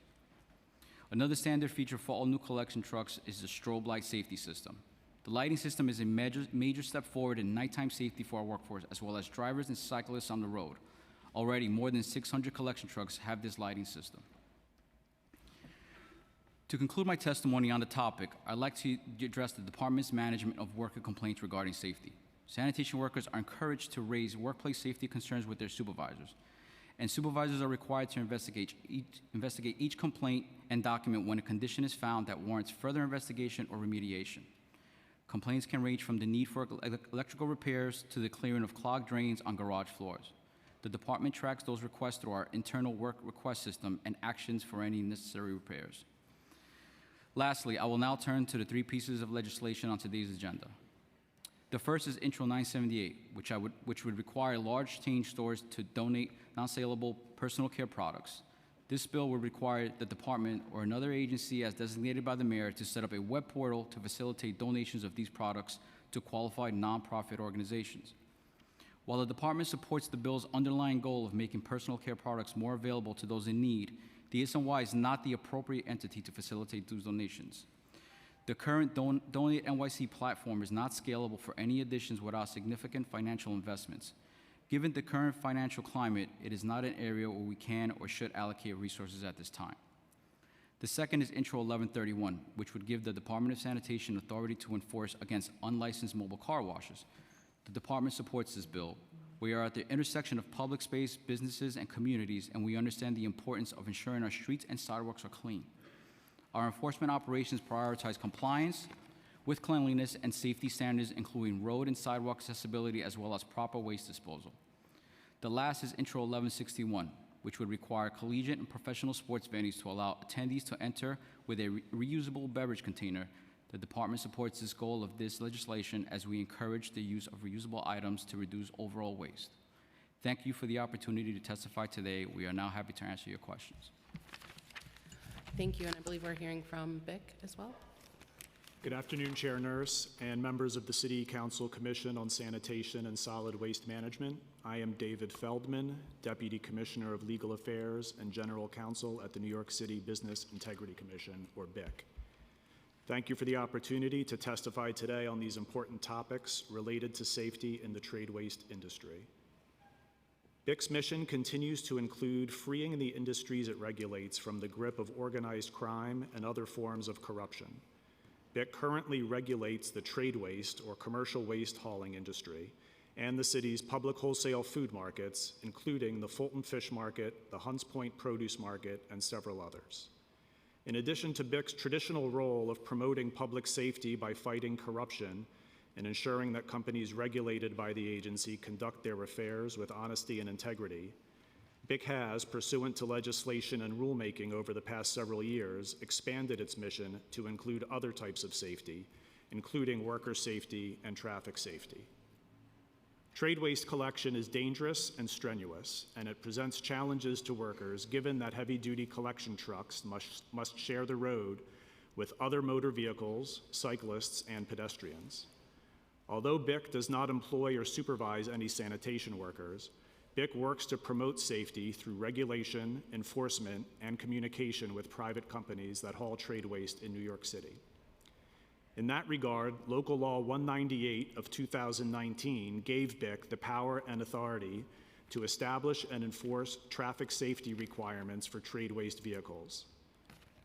Another standard feature for all new collection trucks is the strobe light safety system. The lighting system is a major step forward in nighttime safety for our workforce, as well as drivers and cyclists on the road. Already, more than 600 collection trucks have this lighting system. To conclude my testimony on the topic, I'd like to address the department's management of worker complaints regarding safety. Sanitation workers are encouraged to raise workplace safety concerns with their supervisors, and supervisors are required to investigate each complaint and document when a condition is found that warrants further investigation or remediation. Complaints can range from the need for electrical repairs to the clearing of clogged drains on garage floors. The department tracks those requests through our internal work request system and actions for any necessary repairs. Lastly, I will now turn to the 3 pieces of legislation on today's agenda. The first is Intro 978, which would require large chain stores to donate non-saleable personal care products. This bill would require the department or another agency as designated by the mayor to set up a web portal to facilitate donations of these products to qualified nonprofit organizations. While the department supports the bill's underlying goal of making personal care products more available to those in need, DSNY is not the appropriate entity to facilitate those donations. The current Donate NYC platform is not scalable for any additions without significant financial investments. Given the current financial climate, it is not an area where we can or should allocate resources at this time. The second is Intro 1131, which would give the Department of Sanitation authority to enforce against unlicensed mobile car washes. The department supports this bill. We are at the intersection of public space, businesses, and communities, and we understand the importance of ensuring our streets and sidewalks are clean. Our enforcement operations prioritize compliance with cleanliness and safety standards, including road and sidewalk accessibility, as well as proper waste disposal. The last is Intro 1161, which would require collegiate and professional sports venues to allow attendees to enter with a reusable beverage container. The department supports this goal of this legislation as we encourage the use of reusable items to reduce overall waste. Thank you for the opportunity to testify today. We are now happy to answer your questions. Thank you, and I believe we're hearing from BIC as well. Good afternoon, Chair Nurse and members of the City Council Commission on Sanitation and Solid Waste Management. I am David Feldman, Deputy Commissioner of Legal Affairs and General Counsel at the New York City Business Integrity Commission, or BIC. Thank you for the opportunity to testify today on these important topics related to safety in the trade waste industry. BIC's mission continues to include freeing the industries it regulates from the grip of organized crime and other forms of corruption. BIC currently regulates the trade waste or commercial waste hauling industry and the city's public wholesale food markets, including the Fulton Fish Market, the Hunts Point Produce Market, and several others. In addition to BIC's traditional role of promoting public safety by fighting corruption and ensuring that companies regulated by the agency conduct their affairs with honesty and integrity, BIC has, pursuant to legislation and rulemaking over the past several years, expanded its mission to include other types of safety, including worker safety and traffic safety. Trade waste collection is dangerous and strenuous, and it presents challenges to workers given that heavy-duty collection trucks must share the road with other motor vehicles, cyclists, and pedestrians. Although BIC does not employ or supervise any sanitation workers, BIC works to promote safety through regulation, enforcement, and communication with private companies that haul trade waste in New York City. In that regard, Local Law 198 of 2019 gave BIC the power and authority to establish and enforce traffic safety requirements for trade waste vehicles.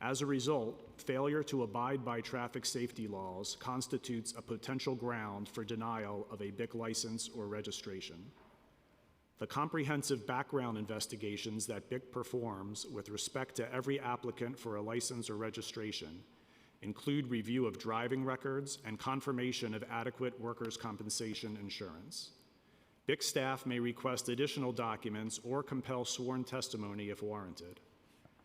As a result, failure to abide by traffic safety laws constitutes a potential ground for denial of a BIC license or registration. The comprehensive background investigations that BIC performs with respect to every applicant for a license or registration include review of driving records and confirmation of adequate workers' compensation insurance. BIC staff may request additional documents or compel sworn testimony if warranted.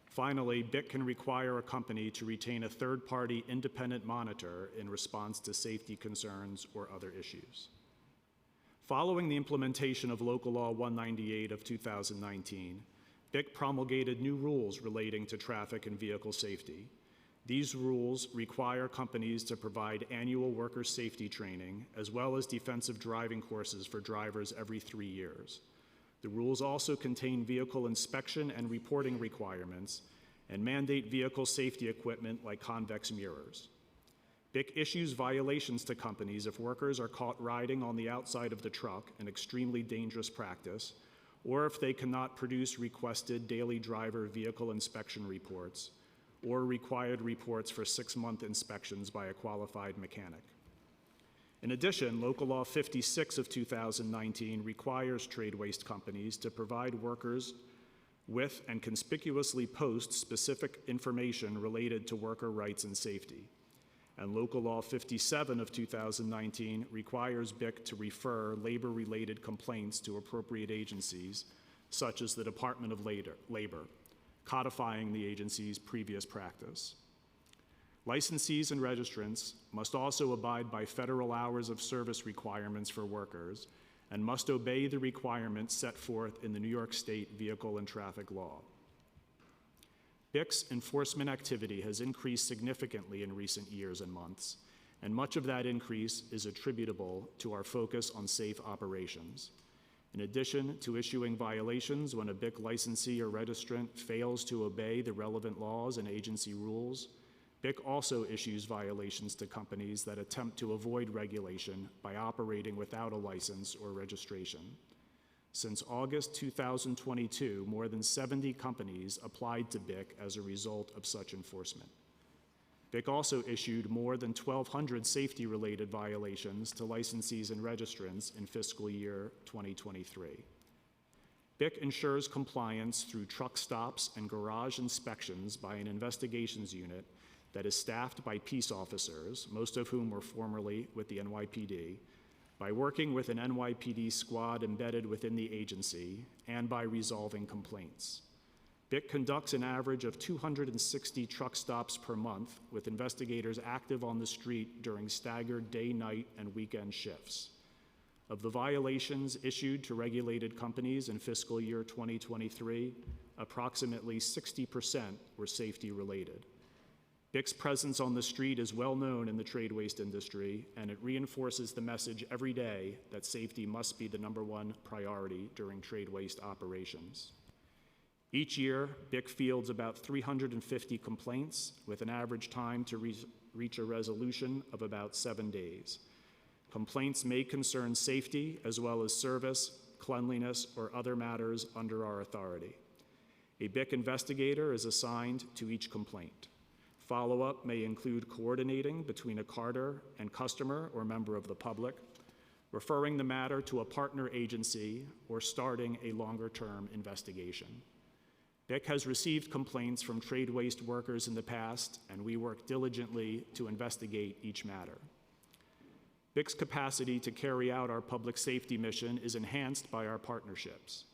Finally, BIC can require a company to retain a third-party independent monitor in response to safety concerns or other issues. Following the implementation of Local Law 198 of 2019, BIC promulgated new rules relating to traffic and vehicle safety. These rules require companies to provide annual worker safety training, as well as defensive driving courses for drivers every 3 years. The rules also contain vehicle inspection and reporting requirements and mandate vehicle safety equipment like convex mirrors. BIC issues violations to companies if workers are caught riding on the outside of the truck, an extremely dangerous practice, or if they cannot produce requested daily driver vehicle inspection reports or required reports for 6-month inspections by a qualified mechanic. In addition, Local Law 56 of 2019 requires trade waste companies to provide workers with and conspicuously post specific information related to worker rights and safety. And Local Law 57 of 2019 requires BIC to refer labor-related complaints to appropriate agencies, such as the Department of Labor, codifying the agency's previous practice. Licensees and registrants must also abide by federal hours of service requirements for workers and must obey the requirements set forth in the New York State Vehicle and Traffic Law. BIC's enforcement activity has increased significantly in recent years and months, and much of that increase is attributable to our focus on safe operations. In addition to issuing violations when a BIC licensee or registrant fails to obey the relevant laws and agency rules, BIC also issues violations to companies that attempt to avoid regulation by operating without a license or registration. Since August 2022, more than 70 companies applied to BIC as a result of such enforcement. BIC also issued more than 1,200 safety-related violations to licensees and registrants in fiscal year 2023. BIC ensures compliance through truck stops and garage inspections by an investigations unit that is staffed by peace officers, most of whom were formerly with the NYPD, by working with an NYPD squad embedded within the agency, and by resolving complaints. BIC conducts an average of 260 truck stops per month, with investigators active on the street during staggered day, night, and weekend shifts. Of the violations issued to regulated companies in fiscal year 2023, approximately 60% were safety-related. BIC's presence on the street is well known in the trade waste industry, and it reinforces the message every day that safety must be the #1 priority during trade waste operations. Each year, BIC fields about 350 complaints, with an average time to reach a resolution of about 7 days. Complaints may concern safety as well as service, cleanliness, or other matters under our authority. A BIC investigator is assigned to each complaint. Follow-up may include coordinating between a carter and customer or member of the public, referring the matter to a partner agency, or starting a longer-term investigation. BIC has received complaints from trade waste workers in the past, and we work diligently to investigate each matter. BIC's capacity to carry out our public safety mission is enhanced by our partnerships.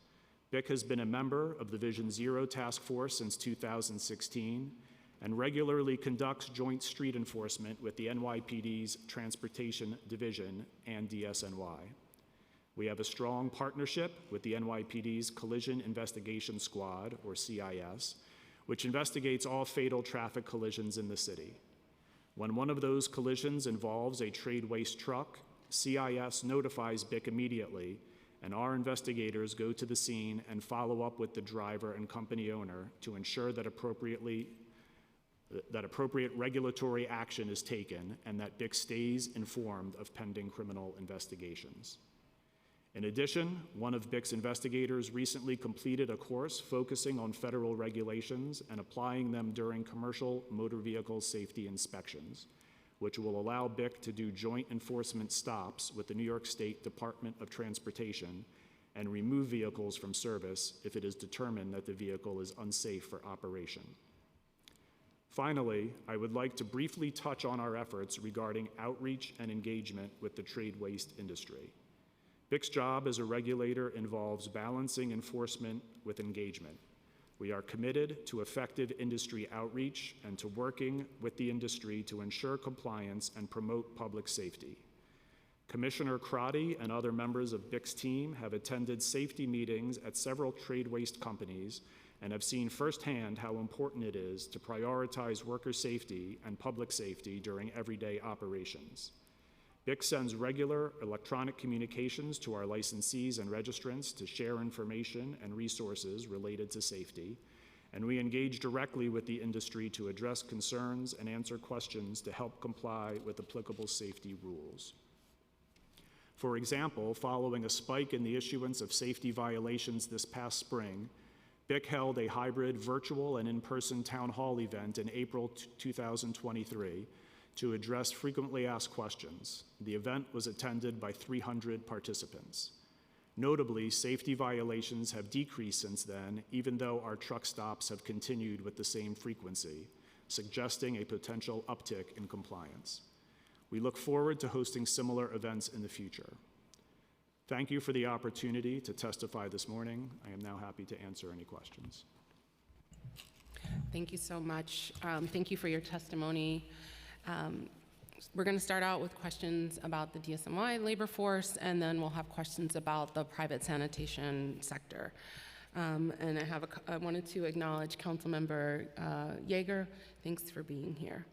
BIC has been a member of the Vision Zero Task Force since 2016 and regularly conducts joint street enforcement with the NYPD's Transportation Division and DSNY. We have a strong partnership with the NYPD's Collision Investigation Squad, or CIS, which investigates all fatal traffic collisions in the city. When one of those collisions involves a trade waste truck, CIS notifies BIC immediately, and our investigators go to the scene and follow up with the driver and company owner to ensure that appropriate regulatory action is taken and that BIC stays informed of pending criminal investigations. In addition, one of BIC's investigators recently completed a course focusing on federal regulations and applying them during commercial motor vehicle safety inspections, which will allow BIC to do joint enforcement stops with the New York State Department of Transportation and remove vehicles from service if it is determined that the vehicle is unsafe for operation. Finally, I would like to briefly touch on our efforts regarding outreach and engagement with the trade waste industry. BIC's job as a regulator involves balancing enforcement with engagement. We are committed to effective industry outreach and to working with the industry to ensure compliance and promote public safety. Commissioner Crotty and other members of BIC's team have attended safety meetings at several trade waste companies and have seen firsthand how important it is to prioritize worker safety and public safety during everyday operations. BIC sends regular electronic communications to our licensees and registrants to share information and resources related to safety, and we engage directly with the industry to address concerns and answer questions to help comply with applicable safety rules. For example, following a spike in the issuance of safety violations this past spring, BIC held a hybrid virtual and in-person town hall event in April 2023 to address frequently asked questions. The event was attended by 300 participants. Notably, safety violations have decreased since then, even though our truck stops have continued with the same frequency, suggesting a potential uptick in compliance. We look forward to hosting similar events in the future. Thank you for the opportunity to testify this morning. I am now happy to answer any questions. Thank you so much. Thank you for your testimony. We're going to start out with questions about the DSNY labor force, and then we'll have questions about the private sanitation sector. And I wanted to acknowledge Councilmember Yeager. Thanks for being here.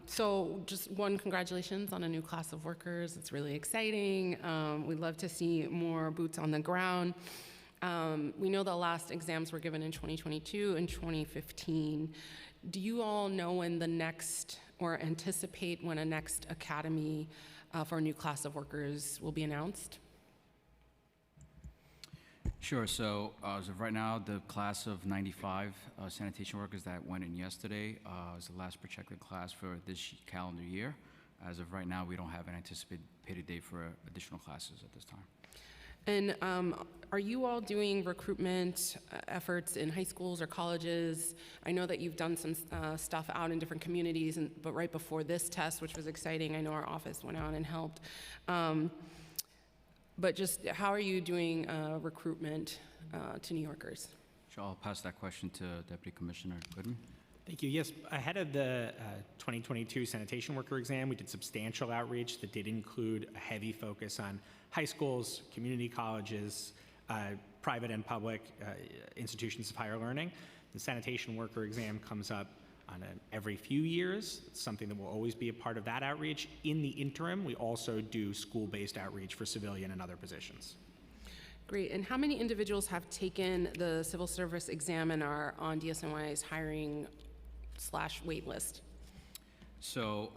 So just one, congratulations on a new class of workers. It's really exciting. We'd love to see more boots on the ground. We know the last exams were given in 2022 and 2015. Do you all know when the next, or anticipate when a next academy for a new class of workers will be announced? Sure. So as of right now, the class of 95 sanitation workers that went in yesterday is the last projected class for this calendar year. As of right now, we don't have an anticipated date for additional classes at this time. And are you all doing recruitment efforts in high schools or colleges? I know that you've done some stuff out in different communities, but right before this test, which was exciting, I know our office went out and helped. But just how are you doing recruitment to New Yorkers? So I'll pass that question to Deputy Commissioner Goodman. Thank you. Yes, ahead of the 2022 sanitation worker exam, we did substantial outreach that did include a heavy focus on high schools, community colleges, private and public institutions of higher learning. The sanitation worker exam comes up on every few years. It's something that will always be a part of that outreach. In the interim, we also do school-based outreach for civilian and other positions. Great. And how many individuals have taken the civil service exam and are on DSNY's hiring/wait list? So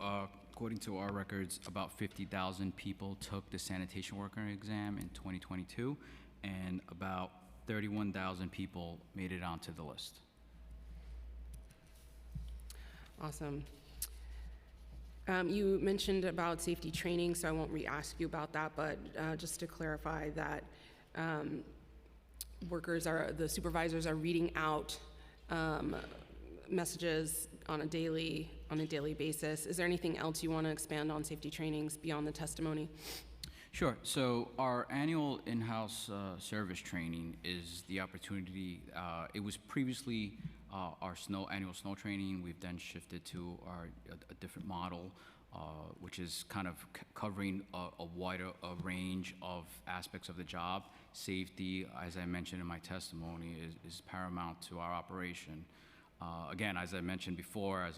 according to our records, about 50,000 people took the sanitation worker exam in 2022, and about 31,000 people made it onto the list. Awesome. You mentioned about safety training, so I won't re-ask you about that, but just to clarify that the supervisors are reading out messages on a daily basis. Is there anything else you want to expand on safety trainings beyond the testimony? Sure. So our annual in-house service training is the opportunity. It was previously our annual snow training. We've then shifted to a different model, which is kind of covering a wider range of aspects of the job. Safety, as I mentioned in my testimony, is paramount to our operation. Again, as I mentioned before,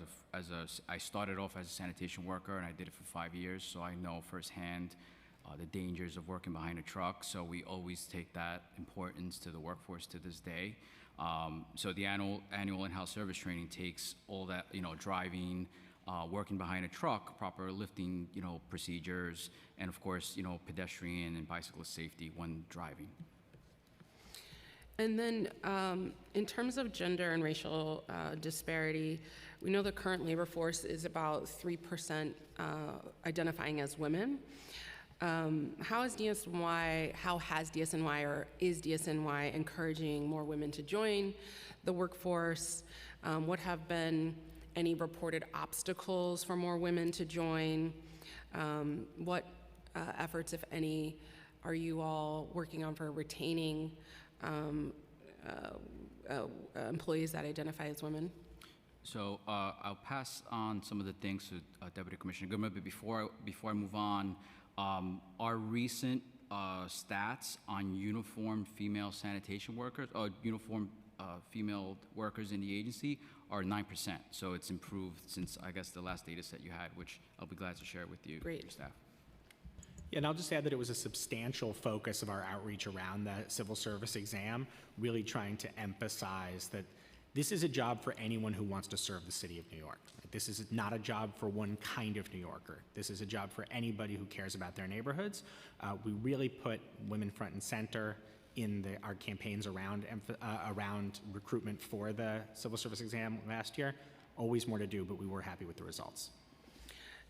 I started off as a sanitation worker, and I did it for 5 years, so I know firsthand the dangers of working behind a truck. So we always take that importance to the workforce to this day. So the annual in-house service training takes all that, driving, working behind a truck, proper lifting, procedures, and of course, pedestrian and bicyclist safety when driving. And then in terms of gender and racial disparity, we know the current labor force is about 3% identifying as women. How has DSNY or is DSNY encouraging more women to join the workforce? What have been any reported obstacles for more women to join? What efforts, if any, are you all working on for retaining employees that identify as women? So I'll pass on some of the things to Deputy Commissioner Goodman, but before I move on, our recent stats on uniformed female sanitation workers, or uniformed female workers in the agency are 9%. So it's improved since, I guess, the last data set you had, which I'll be glad to share with you, Great. your staff. Yeah, and I'll just add that it was a substantial focus of our outreach around the civil service exam, really trying to emphasize that this is a job for anyone who wants to serve the city of New York. This is not a job for one kind of New Yorker. This is a job for anybody who cares about their neighborhoods. We really put women front and center in our campaigns around recruitment for the civil service exam last year. Always more to do, but we were happy with the results.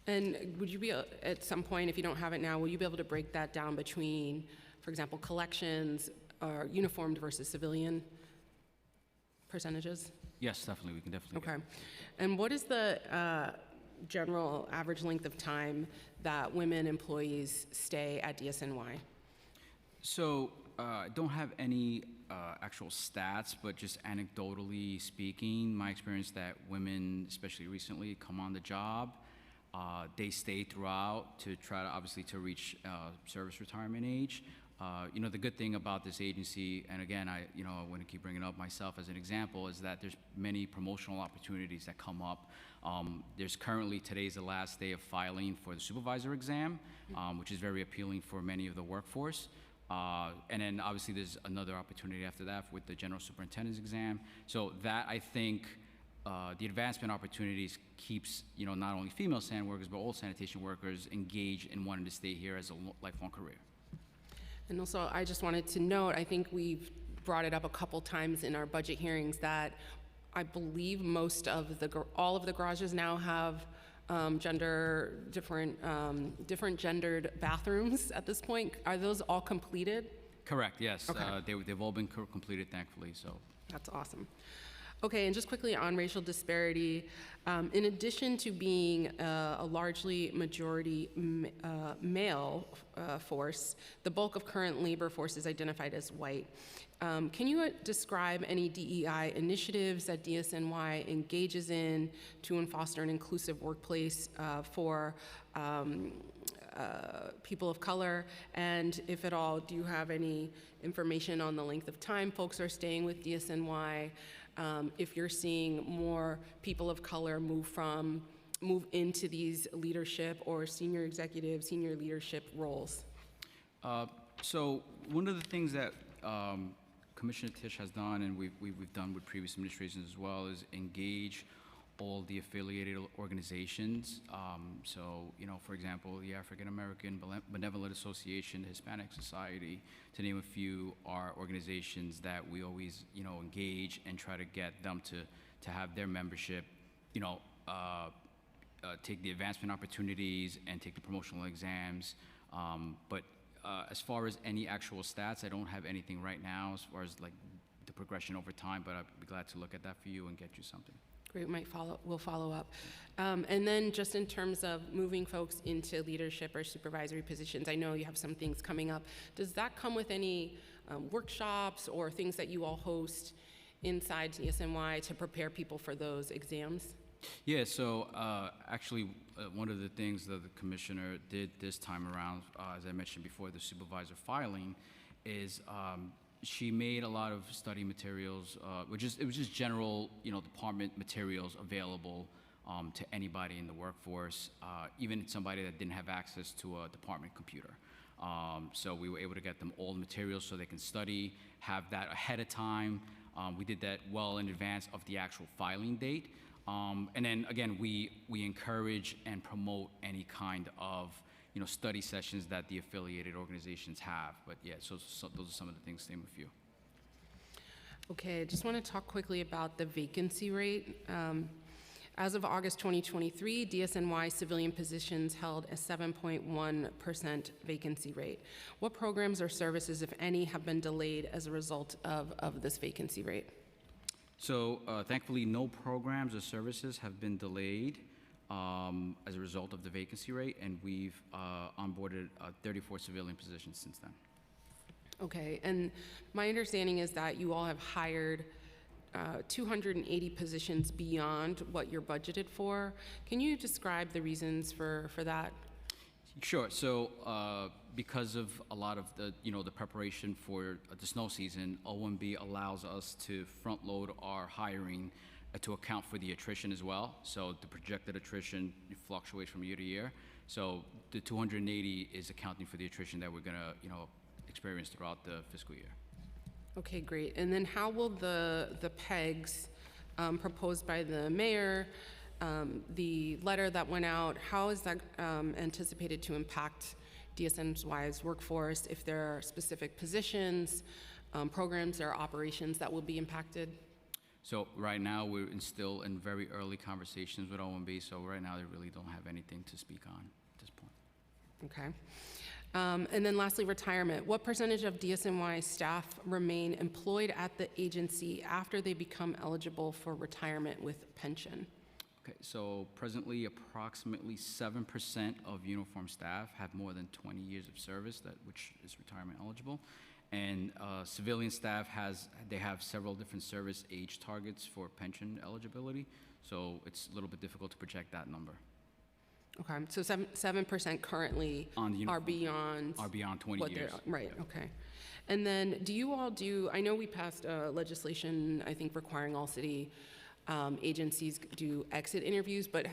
And would you be, at some point, if you don't have it now, will you be able to break that down between, for example, collections, uniformed versus civilian percentages? Yes, definitely. We can definitely. Okay. And what is the general average length of time that women employees stay at DSNY? So I don't have any actual stats, but just anecdotally speaking, my experience that women, especially recently, come on the job. They stay throughout to try to obviously to reach service retirement age. The good thing about this agency, and again, I want to keep bringing up myself as an example, is that there's many promotional opportunities that come up. There's currently, today's the last day of filing for the supervisor exam, which is very appealing for many of the workforce. And then obviously there's another opportunity after that with the general superintendent's exam. So that, I think, the advancement opportunities keeps, not only female sanitation workers, but all sanitation workers engaged in wanting to stay here as a lifelong career. And also, I just wanted to note, I think we've brought it up a couple times in our budget hearings that I believe all of the garages now have different gendered bathrooms at this point. Are those all completed? Correct, yes. Okay. They've all been completed, thankfully, so. That's awesome. Okay, and just quickly on racial disparity, in addition to being a largely majority male force, the bulk of current labor force is identified as white. Can you describe any DEI initiatives that DSNY engages in to foster an inclusive workplace for people of color? And if at all, do you have any information on the length of time folks are staying with DSNY? If you're seeing more people of color move into these leadership or senior executive, senior leadership roles? So one of the things that Commissioner Tisch has done, and we've done with previous administrations as well, is engage all the affiliated organizations. So, for example, the African American Benevolent Association, the Hispanic Society, to name a few, are organizations that we always, engage and try to get them to have their membership, take the advancement opportunities and take the promotional exams. But as far as any actual stats, I don't have anything right now as far as like the progression over time, but I'd be glad to look at that for you and get you something. Great, we'll follow up. And then just in terms of moving folks into leadership or supervisory positions, I know you have some things coming up. Does that come with any workshops or things that you all host inside DSNY to prepare people for those exams? Yeah, so actually one of the things that the commissioner did this time around, as I mentioned before, the supervisor filing, is she made a lot of study materials, it was just general, department materials available to anybody in the workforce, even somebody that didn't have access to a department computer. So we were able to get them all the materials so they can study, have that ahead of time. We did that well in advance of the actual filing date. And then again, we encourage and promote any kind of study sessions that the affiliated organizations have. But yeah, so those are some of the things, name a few. Okay, I just want to talk quickly about the vacancy rate. As of August 2023, DSNY civilian positions held a 7.1% vacancy rate. What programs or services, if any, have been delayed as a result of this vacancy rate? So thankfully, no programs or services have been delayed as a result of the vacancy rate, and we've onboarded 34 civilian positions since then. Okay, and my understanding is that you all have hired 280 positions beyond what you're budgeted for. Can you describe the reasons for that? Sure. So because of a lot of the, the preparation for the snow season, OMB allows us to front load our hiring to account for the attrition as well. So the projected attrition fluctuates from year to year. So the 280 is accounting for the attrition that we're going to, experience throughout the fiscal year. Okay, great. And then how will the PEGs proposed by the mayor, the letter that went out, how is that anticipated to impact DSNY's workforce? If there are specific positions, programs, or operations that will be impacted? So right now, we're still in very early conversations with OMB, so right now they really don't have anything to speak on at this point. Okay. And then lastly, retirement. What percentage of DSNY staff remain employed at the agency after they become eligible for retirement with pension? Okay, so presently approximately 7% of uniform staff have more than 20 years of service, which is retirement eligible. And civilian staff have several different service age targets for pension eligibility, so it's a little bit difficult to project that number. Okay, so 7% currently are beyond 20 years. Right, okay. And then do you all I know we passed legislation, I think, requiring all city agencies do exit interviews, but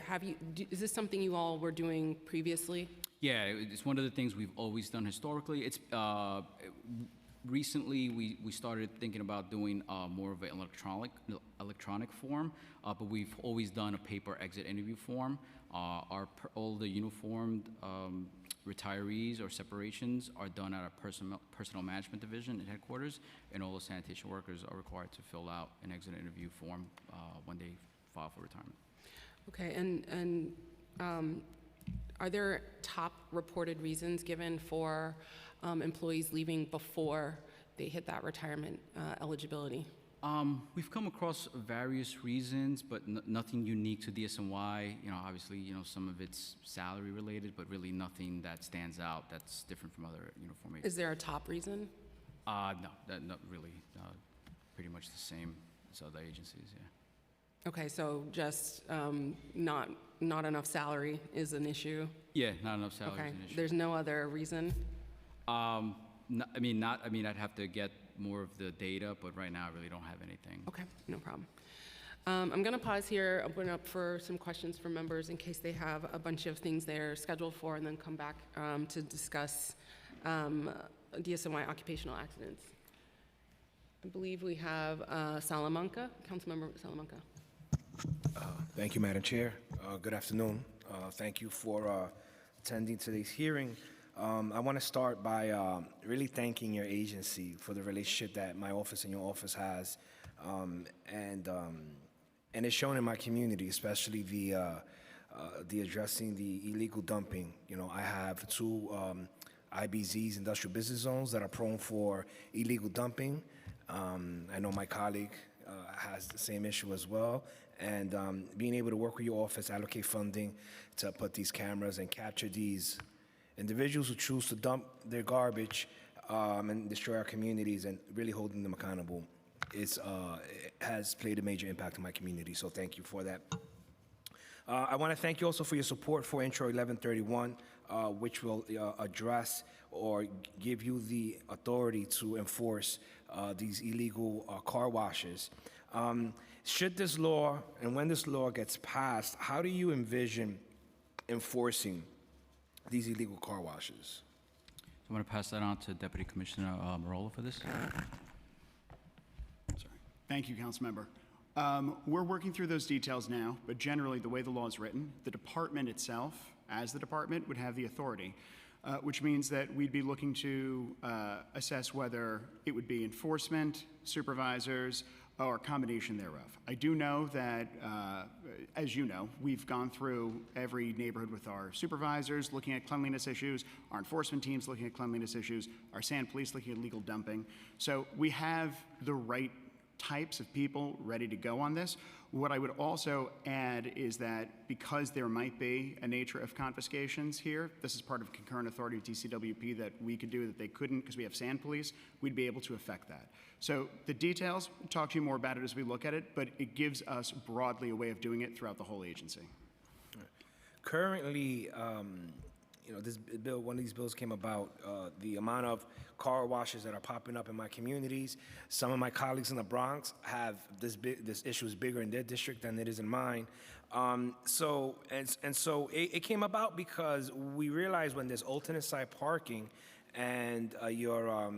is this something you all were doing previously? Yeah, it's one of the things we've always done historically. It's recently we started thinking about doing more of an electronic form, but we've always done a paper exit interview form. All the uniformed retirees or separations are done at our personal management division at headquarters, and all the sanitation workers are required to fill out an exit interview form when they file for retirement. Okay, and are there top reported reasons given for employees leaving before they hit that retirement eligibility? We've come across various reasons, but nothing unique to DSNY. Obviously, some of it's salary related, but really nothing that stands out that's different from other uniform agencies. Is there a top reason? No, not really. Pretty much the same as other agencies, yeah. Okay, so just not enough salary is an issue? Yeah, not enough salary Okay, is an issue. there's no other reason? I'd have to get more of the data, but right now I really don't have anything. Okay, no problem. I'm going to pause here, open up for some questions from members in case they have a bunch of things they're scheduled for, and then come back to discuss DSNY occupational accidents. I believe we have Salamanca, Councilmember Salamanca. Thank you, Madam Chair. Good afternoon. Thank you for attending today's hearing. I want to start by really thanking your agency for the relationship that my office and your office has, and it's shown in my community, especially the addressing the illegal dumping. I have two IBZs, industrial business zones, that are prone for illegal dumping. I know my colleague has the same issue as well. And being able to work with your office, allocate funding to put these cameras and capture these individuals who choose to dump their garbage and destroy our communities, and really holding them accountable it has played a major impact in my community. So thank you for that. I want to thank you also for your support for Intro 1131, which will address or give you the authority to enforce these illegal car washes. Should this law, and when this law gets passed, how do you envision enforcing these illegal car washes? I'm going to pass that on to Deputy Commissioner Marola for this. Sorry. Thank you, Councilmember. We're working through those details now, but generally, the way the law is written, the department itself, as the department, would have the authority, which means that we'd be looking to assess whether it would be enforcement, supervisors, or a combination thereof. I do know that, as you know, we've gone through every neighborhood with our supervisors looking at cleanliness issues, our enforcement teams looking at cleanliness issues, our sand police looking at illegal dumping. So we have the right types of people ready to go on this. What I would also add is that because there might be a nature of confiscations here, this is part of concurrent authority with DCWP that we could do that they couldn't because we have sand police, we'd be able to affect that. So the details, we'll talk to you more about it as we look at it, but it gives us broadly a way of doing it throughout the whole agency. Currently, this bill, one of these bills came about, the amount of car washes that are popping up in my communities. Some of my colleagues in the Bronx have this issue is bigger in their district than it is in mine. So it came about because we realized when there's alternate side parking and your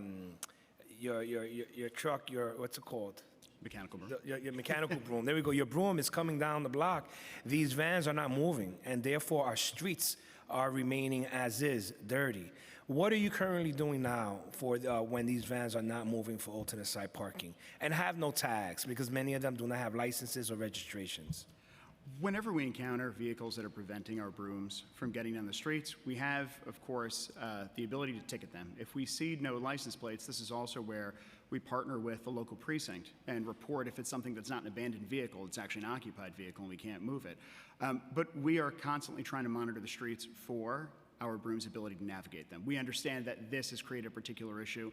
truck, what's it called? Mechanical broom. Your mechanical broom. There we go. Your broom is coming down the block. These vans are not moving, and therefore our streets are remaining as is, dirty. What are you currently doing now for when these vans are not moving for alternate side parking and have no tags, because many of them do not have licenses or registrations? Whenever we encounter vehicles that are preventing our brooms from getting on the streets, we have, of course, the ability to ticket them. If we see no license plates, this is also where we partner with the local precinct and report if it's something that's not an abandoned vehicle, it's actually an occupied vehicle and we can't move it. But we are constantly trying to monitor the streets for our broom's ability to navigate them. We understand that this has created a particular issue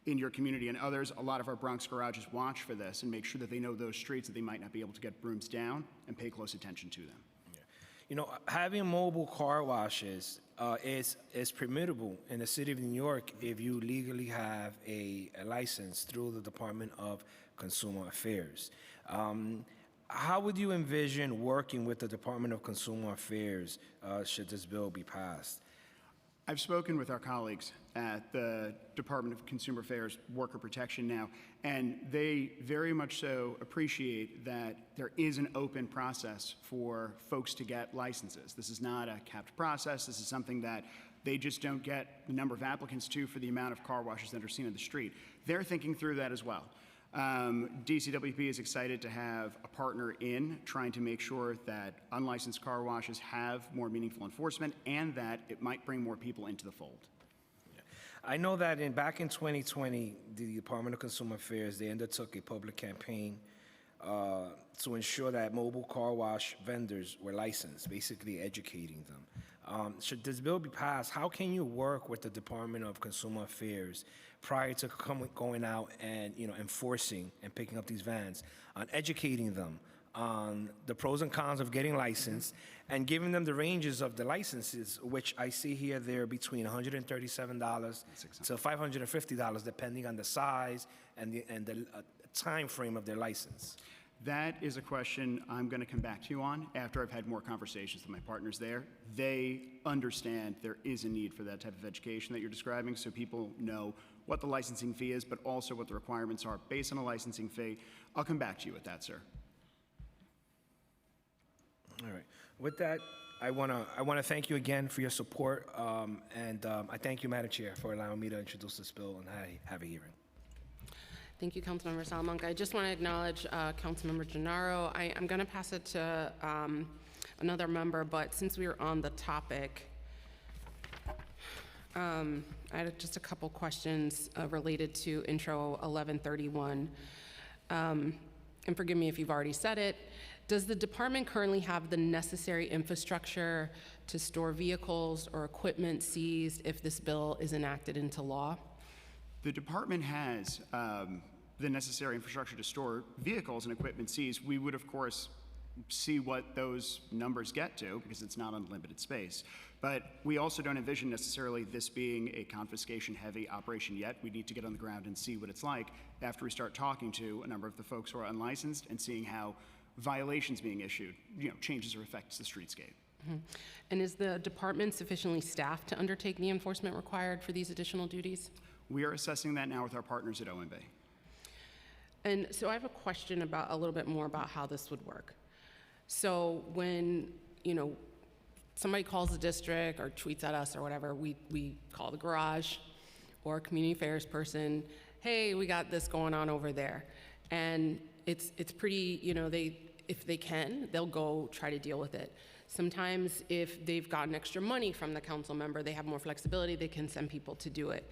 in your community and others. A lot of our Bronx garages watch for this and make sure that they know those streets that they might not be able to get brooms down and pay close attention to them. You know, having mobile car washes is permissible in the city of New York if you legally have a license through the Department of Consumer Affairs. How would you envision working with the Department of Consumer Affairs should this bill be passed? I've spoken with our colleagues at the Department of Consumer Affairs Worker Protection now, and they very much so appreciate that there is an open process for folks to get licenses. This is not a capped process. This is something that they just don't get the number of applicants to for the amount of car washes that are seen on the street. They're thinking through that as well. DCWP is excited to have a partner in trying to make sure that unlicensed car washes have more meaningful enforcement and that it might bring more people into the fold. I know that back in 2020, the Department of Consumer Affairs, they undertook a public campaign to ensure that mobile car wash vendors were licensed, basically educating them. Should this bill be passed, how can you work with the Department of Consumer Affairs prior to going out and enforcing and picking up these vans, on educating them on the pros and cons of getting licensed and giving them the ranges of the licenses, which I see here they're between $137 to $550, depending on the size and the time frame of their license? That is a question I'm going to come back to you on after I've had more conversations with my partners there. They understand there is a need for that type of education that you're describing, so people know what the licensing fee is, but also what the requirements are based on a licensing fee. I'll come back to you with that, sir. All right. With that, I want to thank you again for your support, and I thank you, Madam Chair, for allowing me to introduce this bill and have a hearing. Thank you, Councilmember Salamanca. I just want to acknowledge Councilmember Gennaro. I'm going to pass it to another member, but since we were on the topic, I had just a couple questions related to Intro 1131. And forgive me if you've already said it. Does the department currently have the necessary infrastructure to store vehicles or equipment seized if this bill is enacted into law? The department has the necessary infrastructure to store vehicles and equipment seized. We would, of course, see what those numbers get to because it's not unlimited space. But we also don't envision necessarily this being a confiscation-heavy operation yet. We need to get on the ground and see what it's like after we start talking to a number of the folks who are unlicensed and seeing how violations being issued, changes or affects the streetscape. Mm-hmm. And is the department sufficiently staffed to undertake the enforcement required for these additional duties? We are assessing that now with our partners at OMB. And so I have a question about a little bit more about how this would work. So when, somebody calls the district or tweets at us or whatever, we call the garage or a community affairs person, hey, we got this going on over there. And it's pretty, if they can, they'll go try to deal with it. Sometimes if they've gotten extra money from the council member, they have more flexibility, they can send people to do it.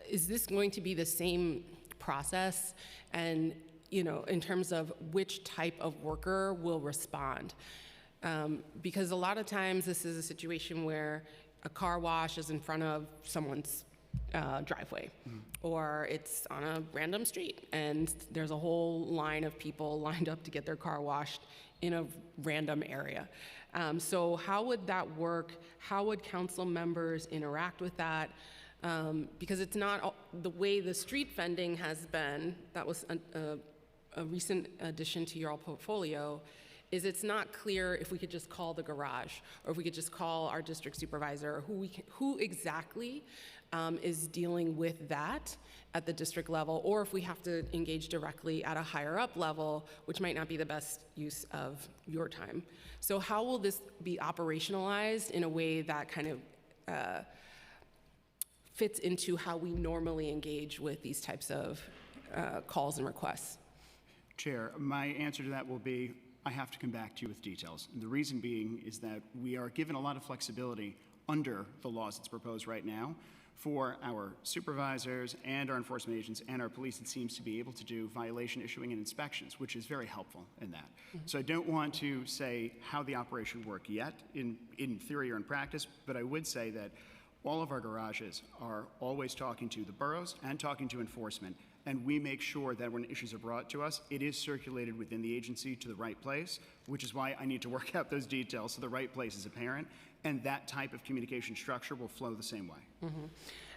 Is this going to be the same process? And, in terms of which type of worker will respond? Because a lot of times this is a situation where a car wash is in front of someone's driveway, or it's on a random street, and there's a whole line of people lined up to get their car washed in a random area. So how would that work? How would council members interact with that? Because it's not the way the street vending has been. That was a recent addition to your all portfolio. Is it's not clear if we could just call the garage, or if we could just call our district supervisor, or who exactly is dealing with that at the district level, or if we have to engage directly at a higher up level, which might not be the best use of your time. So how will this be operationalized in a way that kind of fits into how we normally engage with these types of calls and requests? Chair, my answer to that will be, I have to come back to you with details. And the reason being is that we are given a lot of flexibility under the laws that's proposed right now for our supervisors and our enforcement agents and our police. It seems to be able to do violation issuing and inspections, which is very helpful in that. So I don't want to say how the operation would work yet in theory or in practice, but I would say that all of our garages are always talking to the boroughs and talking to enforcement, and we make sure that when issues are brought to us, it is circulated within the agency to the right place, which is why I need to work out those details so the right place is apparent, and that type of communication structure will flow the same way.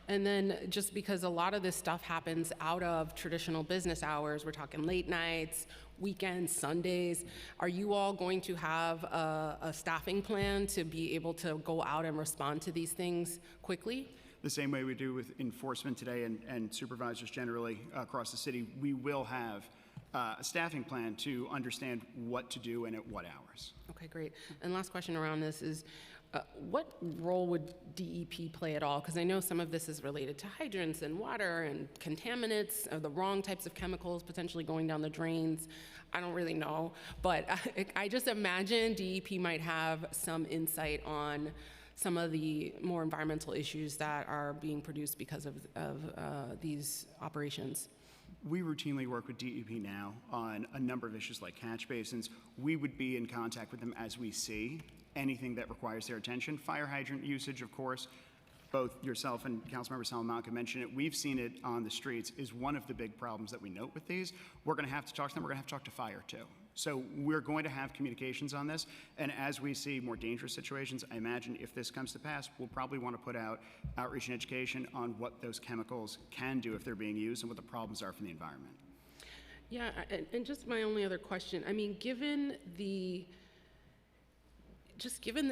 And then just because a lot of this stuff happens out of traditional business hours, we're talking late nights, weekends, Sundays, are you all going to have a staffing plan to be able to go out and respond to these things quickly? The same way we do with enforcement today and supervisors generally across the city, we will have a staffing plan to understand what to do and at what hours. Okay, great. And last question around this is, what role would DEP play at all? Because I know some of this is related to hydrants and water and contaminants, the wrong types of chemicals potentially going down the drains. I don't really know, but I just imagine DEP might have some insight on some of the more environmental issues that are being produced because of these operations. We routinely work with DEP now on a number of issues like catch basins. We would be in contact with them as we see anything that requires their attention. Fire hydrant usage, of course, both yourself and Councilmember Salamanca mentioned it. We've seen it on the streets, is one of the big problems that we note with these. We're going to have to talk to them. We're going to have to talk to fire too. So we're going to have communications on this, and as we see more dangerous situations, I imagine if this comes to pass, we'll probably want to put out outreach and education on what those chemicals can do if they're being used and what the problems are for the environment. Yeah, and just my only other question, I mean, given the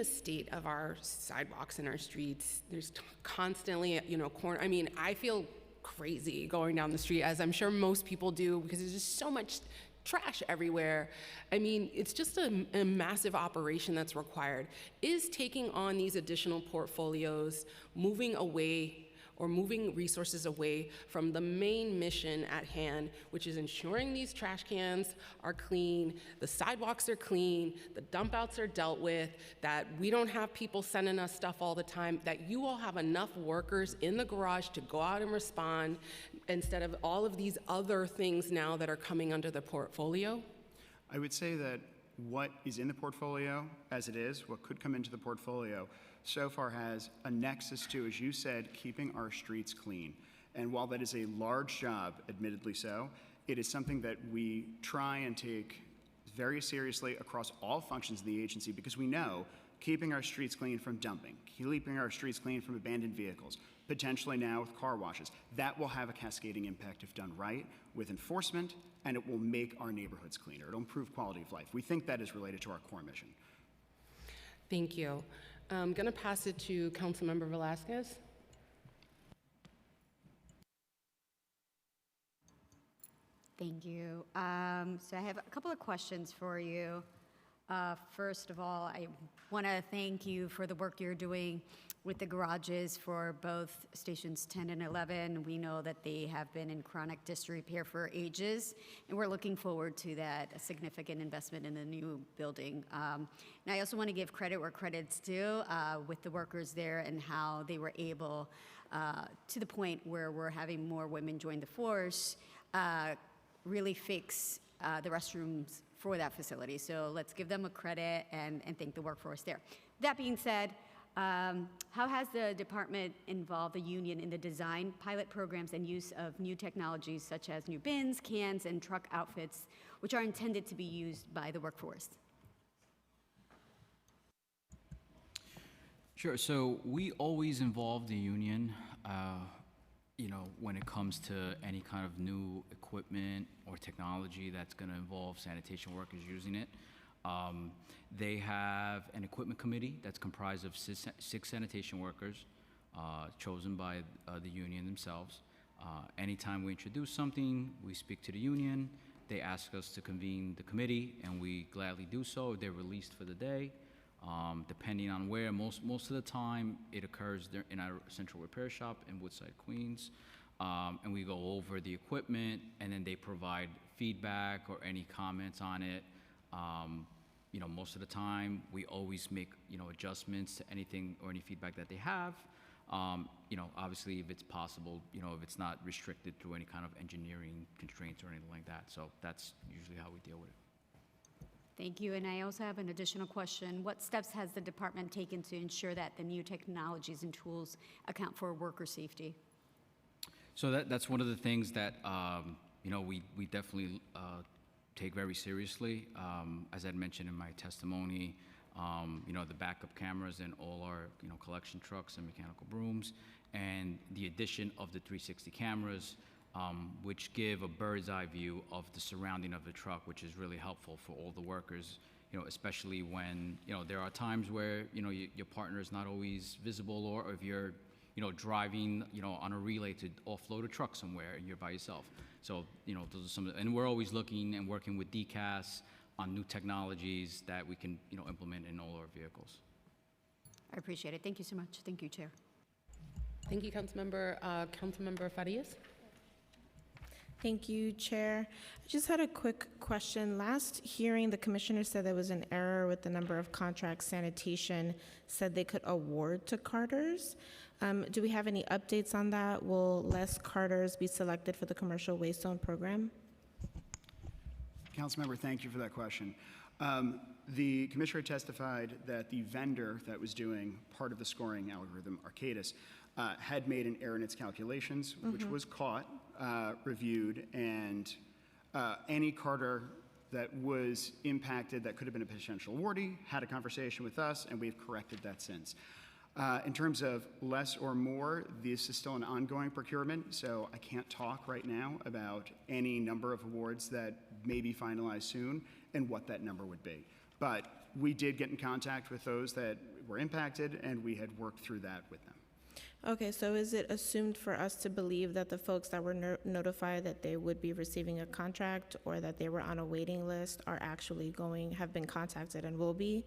state of our sidewalks and our streets, there's constantly, I mean, I feel crazy going down the street, as I'm sure most people do, because there's just so much trash everywhere. I mean, it's just a massive operation that's required. Is taking on these additional portfolios moving away or moving resources away from the main mission at hand, which is ensuring these trash cans are clean, the sidewalks are clean, the dump outs are dealt with, that we don't have people sending us stuff all the time, that you all have enough workers in the garage to go out and respond instead of all of these other things now that are coming under the portfolio? I would say that what is in the portfolio as it is, what could come into the portfolio, so far has a nexus to, as you said, keeping our streets clean. And while that is a large job, admittedly so, it is something that we try and take very seriously across all functions of the agency, because we know keeping our streets clean from dumping, keeping our streets clean from abandoned vehicles, potentially now with car washes, that will have a cascading impact if done right with enforcement, and it will make our neighborhoods cleaner. It'll improve quality of life. We think that is related to our core mission. Thank you. I'm going to pass it to Councilmember Velasquez. Thank you. So I have a couple of questions for you. First of all, I want to thank you for the work you're doing with the garages for both stations 10 and 11. We know that they have been in chronic disrepair for ages, and we're looking forward to that, a significant investment in the new building. And I also want to give credit where credit's due with the workers there and how they were able, to the point where we're having more women join the force, really fix the restrooms for that facility. So let's give them a credit and thank the workforce there. That being said, how has the department involved the union in the design, pilot programs, and use of new technologies such as new bins, cans, and truck outfits, which are intended to be used by the workforce? Sure. So we always involve the union, when it comes to any kind of new equipment or technology that's going to involve sanitation workers using it. They have an equipment committee that's comprised of six sanitation workers chosen by the union themselves. Anytime we introduce something, we speak to the union. They ask us to convene the committee, and we gladly do so. They're released for the day. Depending on where, most of the time it occurs there in our central repair shop in Woodside, Queens. And we go over the equipment, and then they provide feedback or any comments on it. Most of the time, we always make, adjustments to anything or any feedback that they have. Obviously, if it's possible, if it's not restricted through any kind of engineering constraints or anything like that. So that's usually how we deal with it. Thank you. And I also have an additional question. What steps has the department taken to ensure that the new technologies and tools account for worker safety? So that's one of the things that, we definitely take very seriously. As I mentioned in my testimony, the backup cameras in all our, collection trucks and mechanical brooms, and the addition of the 360 cameras, which give a bird's eye view of the surrounding of the truck, which is really helpful for all the workers, especially when, there are times where, your partner is not always visible, or if you're, driving, on a relay to offload a truck somewhere and you're by yourself. So, those are some, and we're always looking and working with DCAS on new technologies that we can, implement in all our vehicles. I appreciate it. Thank you so much. Thank you, Chair. Thank you, Councilmember Farias. Thank you, Chair. I just had a quick question. Last hearing, the commissioner said there was an error with the number of contracts. Sanitation said they could award to Carters. Do we have any updates on that? Will less Carters be selected for the commercial waste zone program? Councilmember, thank you for that question. The commissioner testified that the vendor that was doing part of the scoring algorithm, Arcadis, had made an error in its calculations, which was caught, reviewed, and any Carter that was impacted that could have been a potential awardee had a conversation with us, and we've corrected that since. In terms of less or more, this is still an ongoing procurement, so I can't talk right now about any number of awards that may be finalized soon and what that number would be. But we did get in contact with those that were impacted, and we had worked through that with them. Okay, so is it assumed for us to believe that the folks that were notified that they would be receiving a contract or that they were on a waiting list are actually have been contacted and will be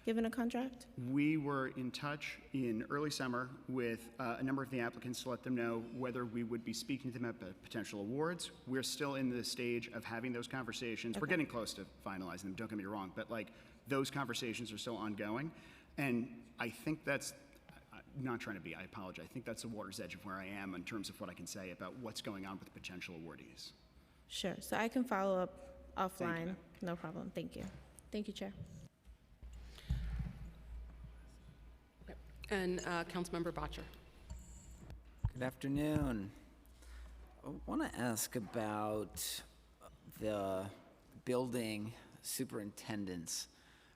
given a contract? We were in touch in early summer with a number of the applicants to let them know whether we would be speaking to them about potential awards. We're still in the stage of having those conversations. Okay. We're getting close to finalizing them, don't get me wrong, but those conversations are still ongoing. And I think that's, I'm not trying to be, I apologize. I think that's the water's edge of where I am in terms of what I can say about what's going on with potential awardees. Sure, so I can follow up offline. No problem, thank you. Thank you, Chair. And Councilmember Bottcher. Good afternoon. I want to ask about the building superintendents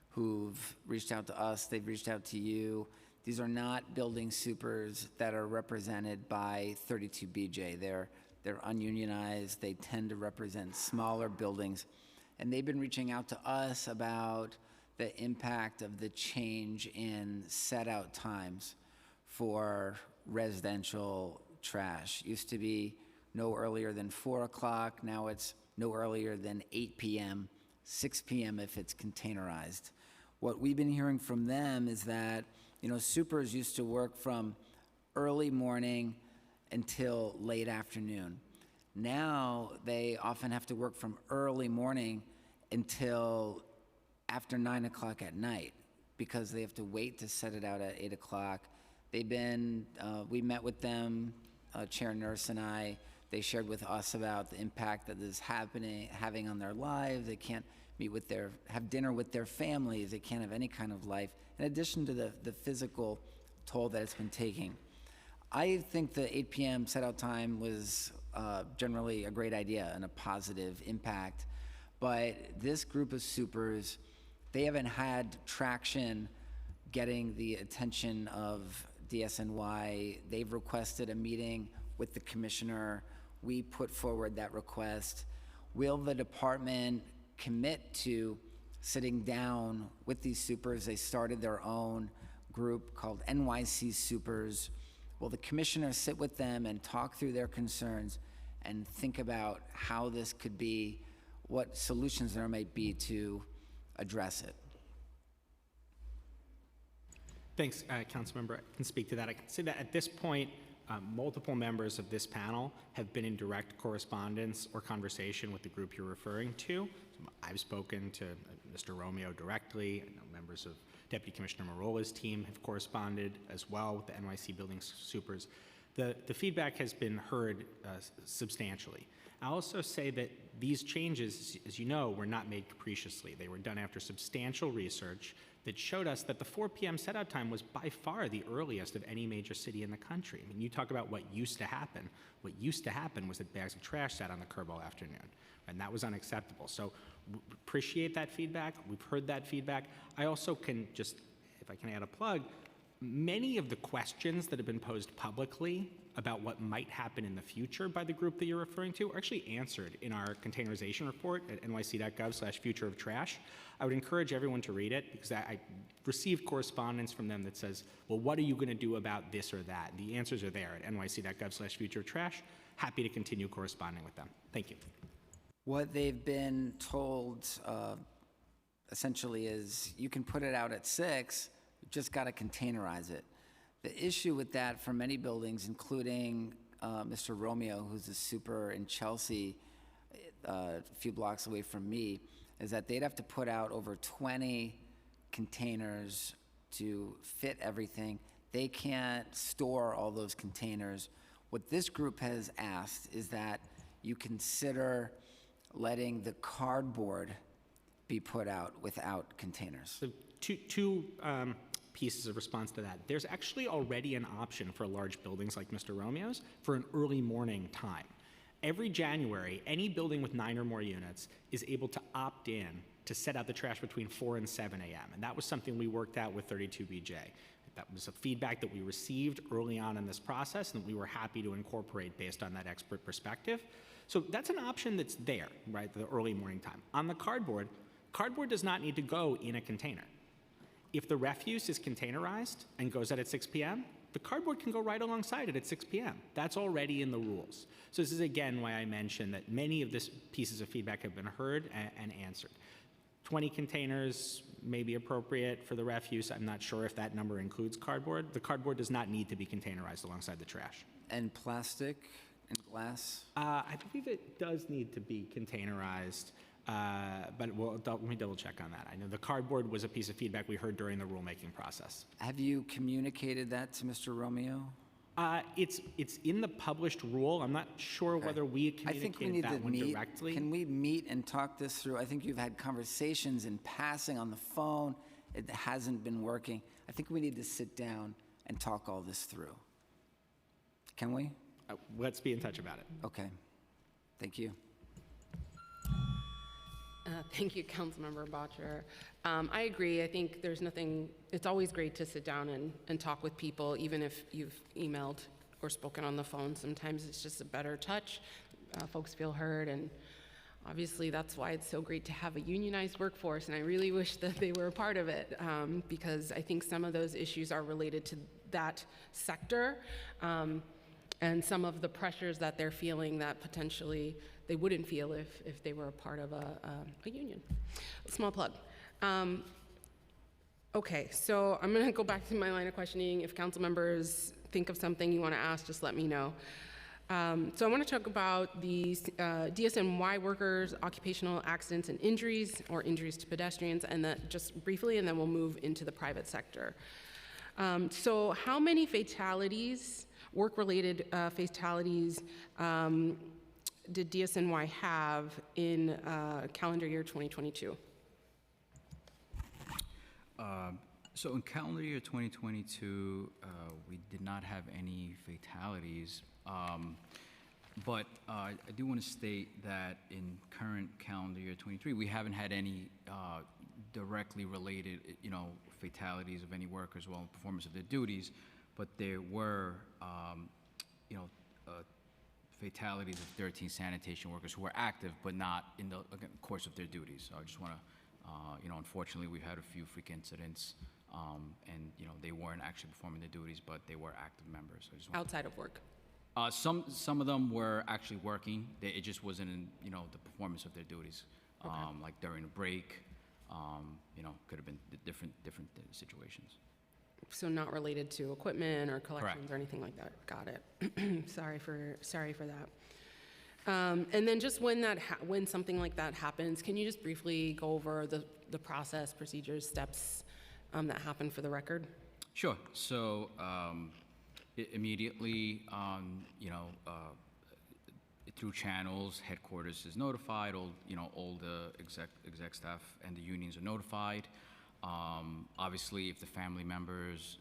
who've reached out to us, they've reached out to you. These are not building supers that are represented by 32BJ. They're ununionized. They tend to represent smaller buildings. And they've been reaching out to us about the impact of the change in set-out times for residential trash. Used to be no earlier than 4 o'clock. Now it's no earlier than 8 p.m., 6 p.m. if it's containerized. What we've been hearing from them is that, supers used to work from early morning until late afternoon. Now they often have to work from early morning until after 9 o'clock at night because they have to wait to set it out at 8 o'clock. They've been, we met with them, Chair Nurse and I. They shared with us about the impact that this is having on their lives. They can't have dinner with their families. They can't have any kind of life, in addition to the physical toll that it's been taking. I think the 8 p.m. set-out time was generally a great idea and a positive impact, but this group of supers, they haven't had traction getting the attention of DSNY. They've requested a meeting with the commissioner. We put forward that request. Will the department commit to sitting down with these supers? They started their own group called NYC Supers. Will the commissioner sit with them and talk through their concerns and think about how this could be, what solutions there might be to address it? Thanks, Councilmember. I can speak to that. I can say that at this point, multiple members of this panel have been in direct correspondence or conversation with the group you're referring to. So I've spoken to Mr. Romeo directly. I know members of Deputy Commissioner Marola's team have corresponded as well with the NYC Building Supers. The feedback has been heard substantially. I'll also say that these changes, as you know, were not made capriciously. They were done after substantial research that showed us that the 4 p.m. set-out time was by far the earliest of any major city in the country. I mean, you talk about what used to happen. What used to happen was that bags of trash sat on the curb all afternoon, and that was unacceptable. So appreciate that feedback. We've heard that feedback. I also can just, if I can add a plug, many of the questions that have been posed publicly about what might happen in the future by the group that you're referring to are actually answered in our containerization report at nyc.gov/future of trash. I would encourage everyone to read it because I received correspondence from them that says, well, what are you going to do about this or that? The answers are there at nyc.gov/future of trash. Happy to continue corresponding with them. Thank you. What they've been told essentially is you can put it out at 6, you've just got to containerize it. The issue with that for many buildings, including Mr. Romeo, who's a super in Chelsea, a few blocks away from me, is that they'd have to put out over 20 containers to fit everything. They can't store all those containers. What this group has asked is that you consider letting the cardboard be put out without containers. So two pieces of response to that. There's actually already an option for large buildings like Mr. Romeo's for an early morning time. Every January, any building with 9 or more units is able to opt in to set out the trash between 4 and 7 a.m. And that was something we worked out with 32BJ. That was a feedback that we received early on in this process and that we were happy to incorporate based on that expert perspective. So that's an option that's there, right, the early morning time. On the cardboard does not need to go in a container. If the refuse is containerized and goes out at 6 p.m., the cardboard can go right alongside it at 6 p.m. That's already in the rules. So this is, again, why I mentioned that many of these pieces of feedback have been heard and answered. 20 containers may be appropriate for the refuse. I'm not sure if that number includes cardboard. The cardboard does not need to be containerized alongside the trash. And plastic and glass? I believe it does need to be containerized. But let me double check on that. I know the cardboard was a piece of feedback we heard during the rulemaking process. Have you communicated that to Mr. Romeo? It's in the published rule. I'm not sure whether we communicated that one directly. Can we meet and talk this through? I think you've had conversations in passing on the phone. It hasn't been working. I think we need to sit down and talk all this through. Can we? Let's be in touch about it. Okay. Thank you. Thank you, Councilmember Bottcher. I agree. I think there's nothing, it's always great to sit down and talk with people, even if you've emailed or spoken on the phone. Sometimes it's just a better touch. Folks feel heard, and obviously that's why it's so great to have a unionized workforce, and I really wish that they were a part of it, because I think some of those issues are related to that sector, and some of the pressures that they're feeling that potentially they wouldn't feel if they were a part of a union. Small plug. Okay, so I'm gonna go back to my line of questioning. If council members think of something you wanna ask, just let me know. So I wanna talk about the DSNY workers, occupational accidents and injuries, or injuries to pedestrians, and that just briefly, and then we'll move into the private sector. So how many fatalities, work-related fatalities, did DSNY have in calendar year 2022? So in calendar year 2022, we did not have any fatalities, but I do want to state that in current calendar year 23, we haven't had any directly related, fatalities of any workers while in performance of their duties, but there were, fatalities of 13 sanitation workers who were active but not in the course of their duties. So I just want to, unfortunately, we've had a few freak incidents, and they weren't actually performing their duties, but they were active members. So I just outside of work. Some of them were actually working. It just wasn't in the performance of their duties, Okay. like during a break. Could have been different situations. So not related to equipment or collections Correct. or anything like that. Got it. Sorry for that. And then just when something like that happens, can you just briefly go over the process, procedures, steps that happen for the record? Sure. So Immediately, through channels, headquarters is notified, all the exec staff and the unions are notified. Obviously, if the family members,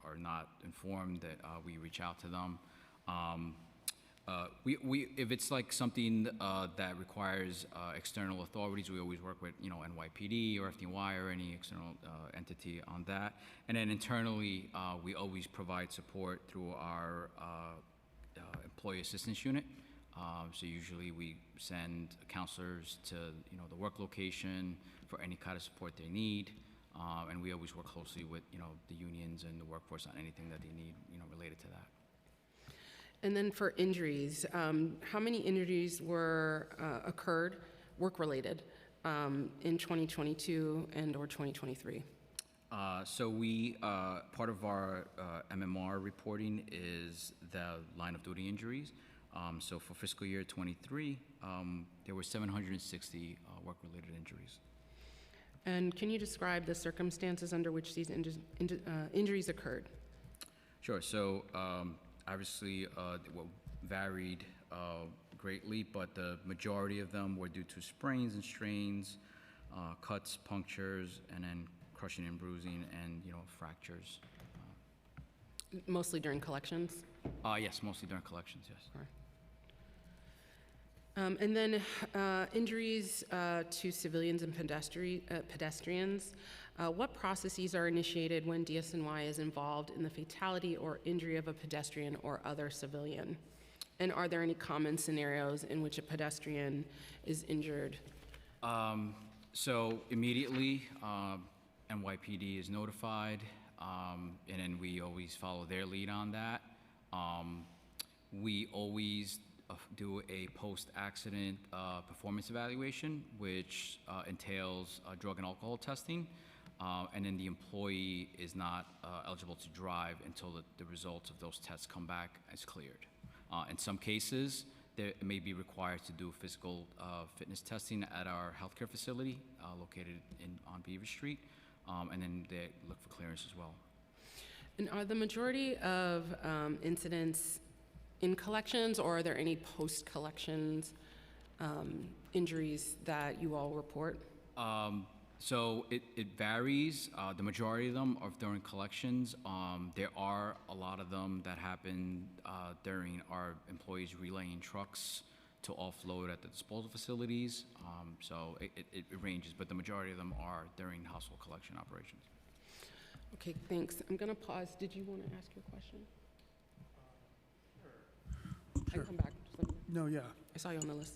are not informed, that we reach out to them. If it's like something that requires external authorities, we always work with, NYPD or FDNY or any external entity on that. And then internally, we always provide support through our employee assistance unit. So usually we send counselors to, the work location for any kind of support they need. And we always work closely with, the unions and the workforce on anything that they need, related to that. And then for injuries, how many injuries were occurred, work-related, in 2022 and or 2023? So we, part of our MMR reporting is the line of duty injuries. So for fiscal year 23, there were 760 work-related injuries. And can you describe the circumstances under which these injuries occurred? Sure. So obviously, varied greatly, but the majority of them were due to sprains and strains, cuts, punctures, and then crushing and bruising, and fractures. Mostly during collections? Yes, mostly during collections. Yes. All right. And then injuries to civilians and pedestrians. What processes are initiated when DSNY is involved in the fatality or injury of a pedestrian or other civilian? And are there any common scenarios in which a pedestrian is injured? So immediately, NYPD is notified, and then we always follow their lead on that. We always do a post-accident performance evaluation, which entails drug and alcohol testing, and then the employee is not eligible to drive until the results of those tests come back as cleared. In some cases, they may be required to do physical fitness testing at our healthcare facility located on Beaver Street, and then they look for clearance as well. And are the majority of incidents in collections, or are there any post-collections injuries that you all report? So it varies. The majority of them are during collections. There are a lot of them that happen during our employees relaying trucks to offload at the disposal facilities. So it ranges, but the majority of them are during household collection operations. Okay, thanks. I'm gonna pause. Did you want to ask your question? Sure. I come back. Just let me know. No, yeah. I saw you on the list.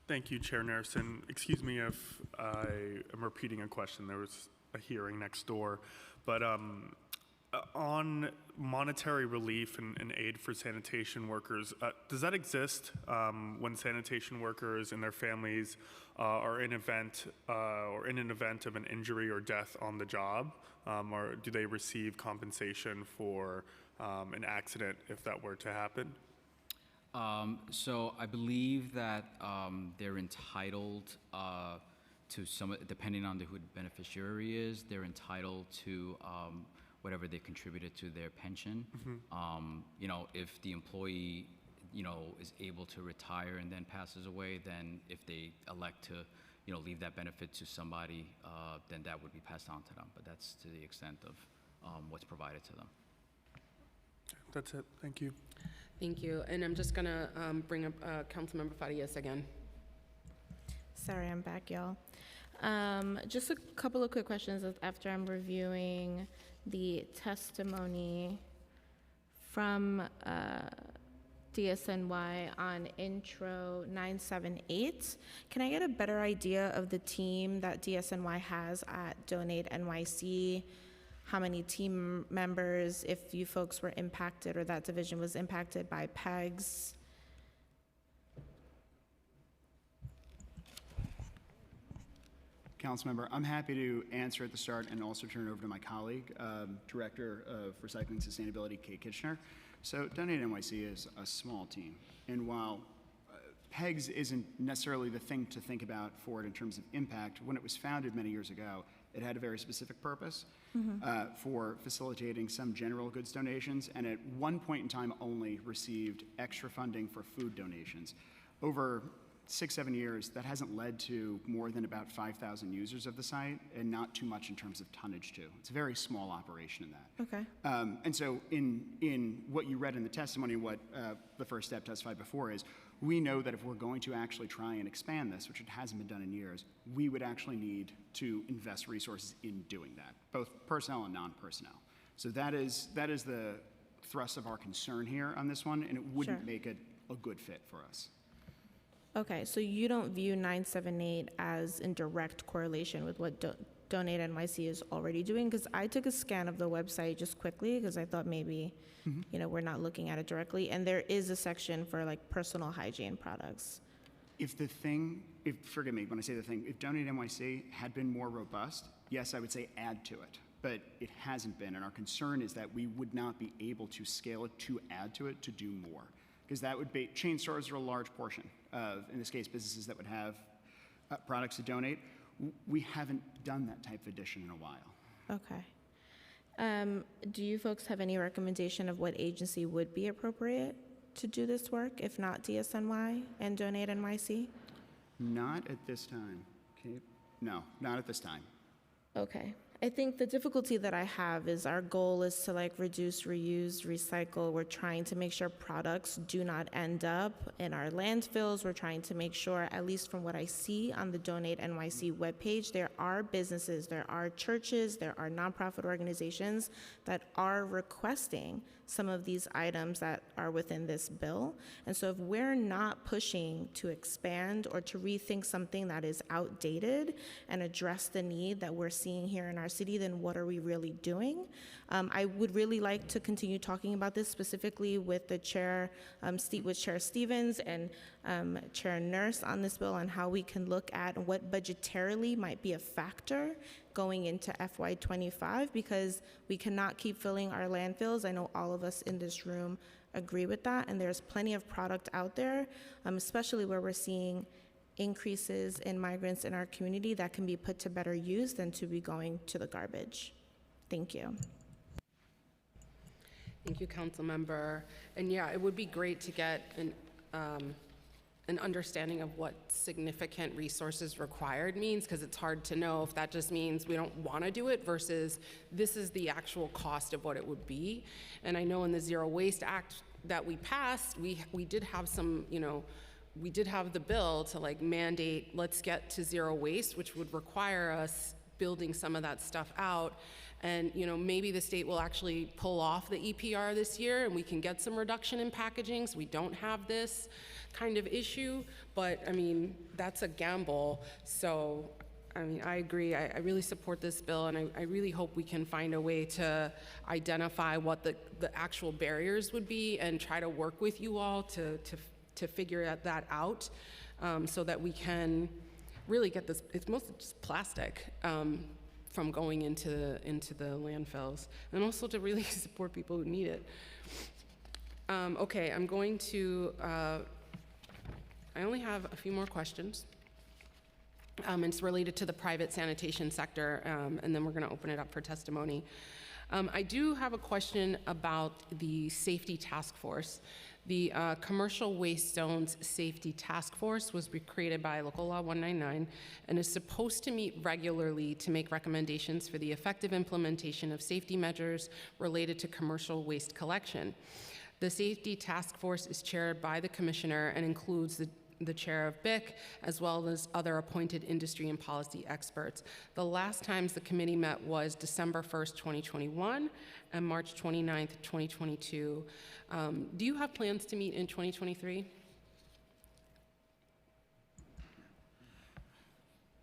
Thank you, Chair Nurse, and excuse me if I am repeating a question. There was a hearing next door. But on monetary relief and aid for sanitation workers, does that exist when sanitation workers and their families are in an event of an injury or death on the job? Or do they receive compensation for an accident if that were to happen? So I believe that they're entitled to some, depending on who the beneficiary is, they're entitled to whatever they contributed to their pension. If the employee, is able to retire and then passes away, then if they elect to, leave that benefit to somebody, then that would be passed on to them. But that's to the extent of what's provided to them. That's it. Thank you. Thank you. And I'm just gonna bring up Councilmember Farias again. Sorry, I'm back, y'all. Just a couple of quick questions after I'm reviewing the testimony from DSNY on intro 978. Can I get a better idea of the team that DSNY has at Donate NYC? How many team members, if you folks were impacted or that division was impacted by PEGS? Councilmember, I'm happy to answer at the start and also turn it over to my colleague, Director of Recycling and Sustainability, Kate Kitchener. So Donate NYC is a small team, and while PEGS isn't necessarily the thing to think about for it in terms of impact, when it was founded many years ago, It had a very specific purpose for facilitating some general goods donations, and at one point in time only received extra funding for food donations. Over 6-7 years, that hasn't led to more than about 5,000 users of the site, and not too much in terms of tonnage too. It's a very small operation in that. Okay. And so in what you read in the testimony, what the First Step testified before is, we know that if we're going to actually try and expand this, which it hasn't been done in years, we would actually need to invest resources in doing that, both personnel and non-personnel. So that is the thrust of our concern here on this one, and it wouldn't Sure. make it a good fit for us. Okay, so you don't view 978 as in direct correlation with what Donate NYC is already doing? Because I took a scan of the website just quickly because I thought maybe, we're not looking at it directly. And there is a section for like personal hygiene products. Forgive me when I say the thing, if Donate NYC had been more robust, yes, I would say add to it. But it hasn't been, and our concern is that we would not be able to scale it to add to it to do more. Because that would be, chain stores are a large portion of, in this case, businesses that would have products to donate. We haven't done that type of addition in a while. Okay. Do you folks have any recommendation of what agency would be appropriate to do this work, if not DSNY and Donate NYC? Not at this time. No, not at this time. Okay. I think the difficulty that I have is our goal is to like reduce, reuse, recycle. We're trying to make sure products do not end up in our landfills. We're trying to make sure, at least from what I see on the Donate NYC webpage, there are businesses, there are churches, there are nonprofit organizations that are requesting some of these items that are within this bill. And so if we're not pushing to expand or to rethink something that is outdated and address the need that we're seeing here in our city, then what are we really doing? I would really like to continue talking about this specifically with the chair, with Chair Stevens and Chair Nurse on this bill on how we can look at what budgetarily might be a factor going into FY25, because we cannot keep filling our landfills. I know all of us in this room agree with that, and there's plenty of product out there, especially where we're seeing increases in migrants in our community that can be put to better use than to be going to the garbage. Thank you. Thank you, Council Member. And yeah, it would be great to get an understanding of what significant resources required means, because it's hard to know if that just means we don't want to do it versus this is the actual cost of what it would be. And I know in the Zero Waste Act that we passed, we did have some, we did have the bill to like mandate, let's get to zero waste, which would require us building some of that stuff out. And maybe the state will actually pull off the EPR this year and we can get some reduction in packaging so we don't have this kind of issue. But I mean, that's a gamble. So I mean, I agree. I really support this bill, and I really hope we can find a way to identify what the actual barriers would be and try to work with you all to figure that out, so that we can really get this, it's mostly just plastic, from going into the landfills, and also to really support people who need it. Okay, I'm going to, I only have a few more questions. It's related to the private sanitation sector, and then we're going to open it up for testimony. I do have a question about the safety task force. The Commercial Waste Zones Safety Task Force was created by Local Law 199 and is supposed to meet regularly to make recommendations for the effective implementation of safety measures related to commercial waste collection. The Safety Task Force is chaired by the Commissioner and includes the chair of BIC, as well as other appointed industry and policy experts. The last times the committee met was December 1st, 2021 and March 29th, 2022. Do you have plans to meet in 2023?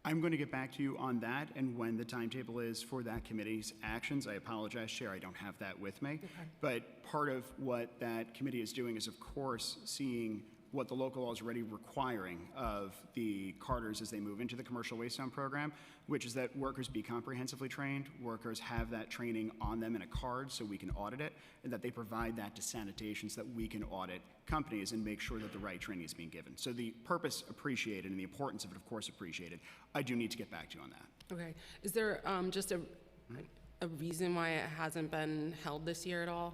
I'm going to get back to you on that and when the timetable is for that committee's actions. I apologize, Chair, I don't have that with me. Okay. But part of what that committee is doing is, of course, seeing what the local law is already requiring of the carters as they move into the commercial waste zone program, which is that workers be comprehensively trained, workers have that training on them in a card so we can audit it, and that they provide that to sanitation so that we can audit companies and make sure that the right training is being given. So the purpose appreciated and the importance of it, of course, appreciated. I do need to get back to you on that. Okay. Is there just a reason why it hasn't been held this year at all?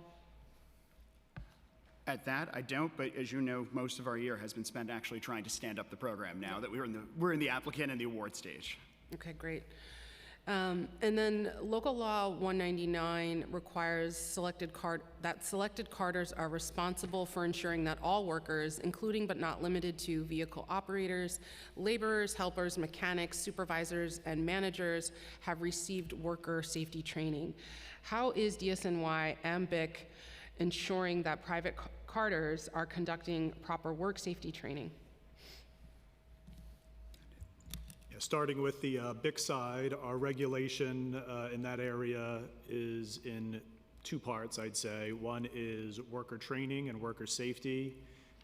At that, I don't, but as you know, most of our year has been spent actually trying to stand up the program now that we're in the applicant and the award stage. Okay, great. And then local law 199 requires that selected carters are responsible for ensuring that all workers, including but not limited to vehicle operators, laborers, helpers, mechanics, supervisors, and managers have received worker safety training. How is DSNY and BIC ensuring that private carters are conducting proper work safety training? Starting with the BIC side, our regulation in that area is in two parts, I'd say. One is worker training and worker safety,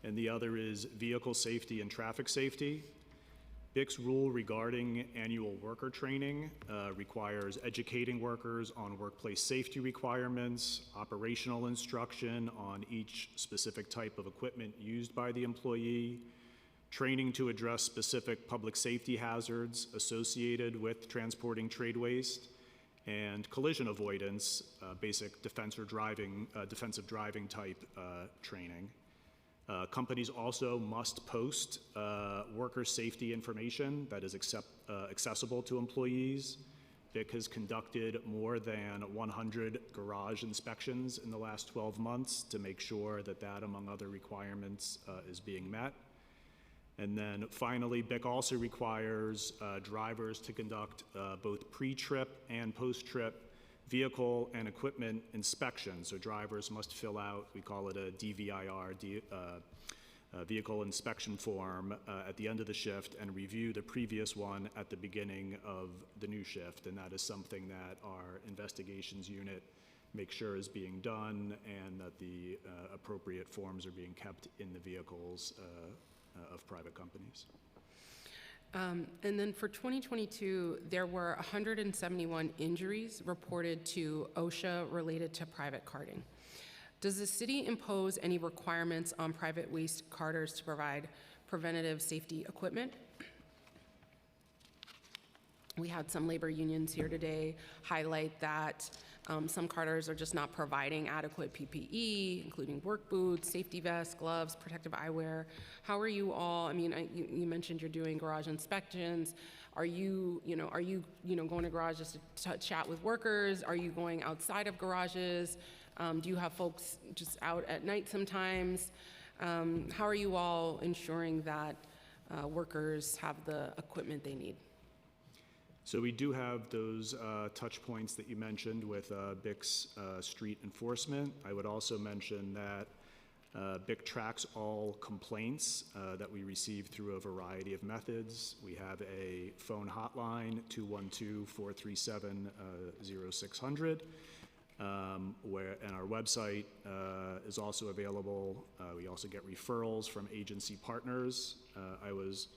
and the other is vehicle safety and traffic safety. BIC's rule regarding annual worker training requires educating workers on workplace safety requirements, operational instruction on each specific type of equipment used by the employee, training to address specific public safety hazards associated with transporting trade waste, and collision avoidance, basic defensive driving type training. Companies also must post worker safety information that is accessible to employees. BIC has conducted more than 100 garage inspections in the last 12 months to make sure that that, among other requirements, is being met. And then finally, BIC also requires drivers to conduct both pre-trip and post-trip vehicle and equipment inspections. So drivers must fill out, we call it a DVIR, vehicle inspection form at the end of the shift and review the previous one at the beginning of the new shift. And that is something that our investigations unit makes sure is being done and that the appropriate forms are being kept in the vehicles of private companies. And then for 2022, there were 171 injuries reported to OSHA related to private carting. Does the city impose any requirements on private waste carters to provide preventative safety equipment? We had some labor unions here today highlight that some carters are just not providing adequate PPE, including work boots, safety vests, gloves, protective eyewear. How are you all, I mean, you mentioned you're doing garage inspections. Are you going to garages to chat with workers? Are you going outside of garages? Do you have folks just out at night sometimes? How are you all ensuring that workers have the equipment they need? So we do have those touch points that you mentioned with BIC's street enforcement. I would also mention that BIC tracks all complaints that we receive through a variety of methods. We have a phone hotline, 212-437-0600, and our website is also available. We also get referrals from agency partners. I was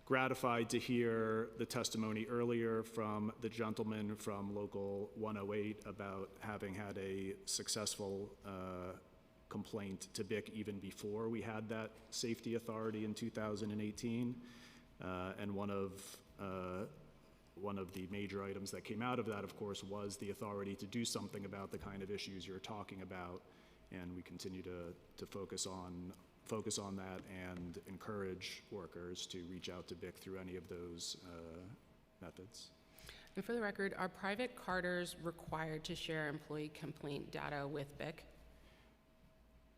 gratified to hear the testimony earlier from the gentleman from Local 108 about having had a successful complaint to BIC even before we had that safety authority in 2018. And one of the major items that came out of that, of course, was the authority to do something about the kind of issues you're talking about. And we continue to focus on that and encourage workers to reach out to BIC through any of those methods. And for the record, are private carters required to share employee complaint data with BIC?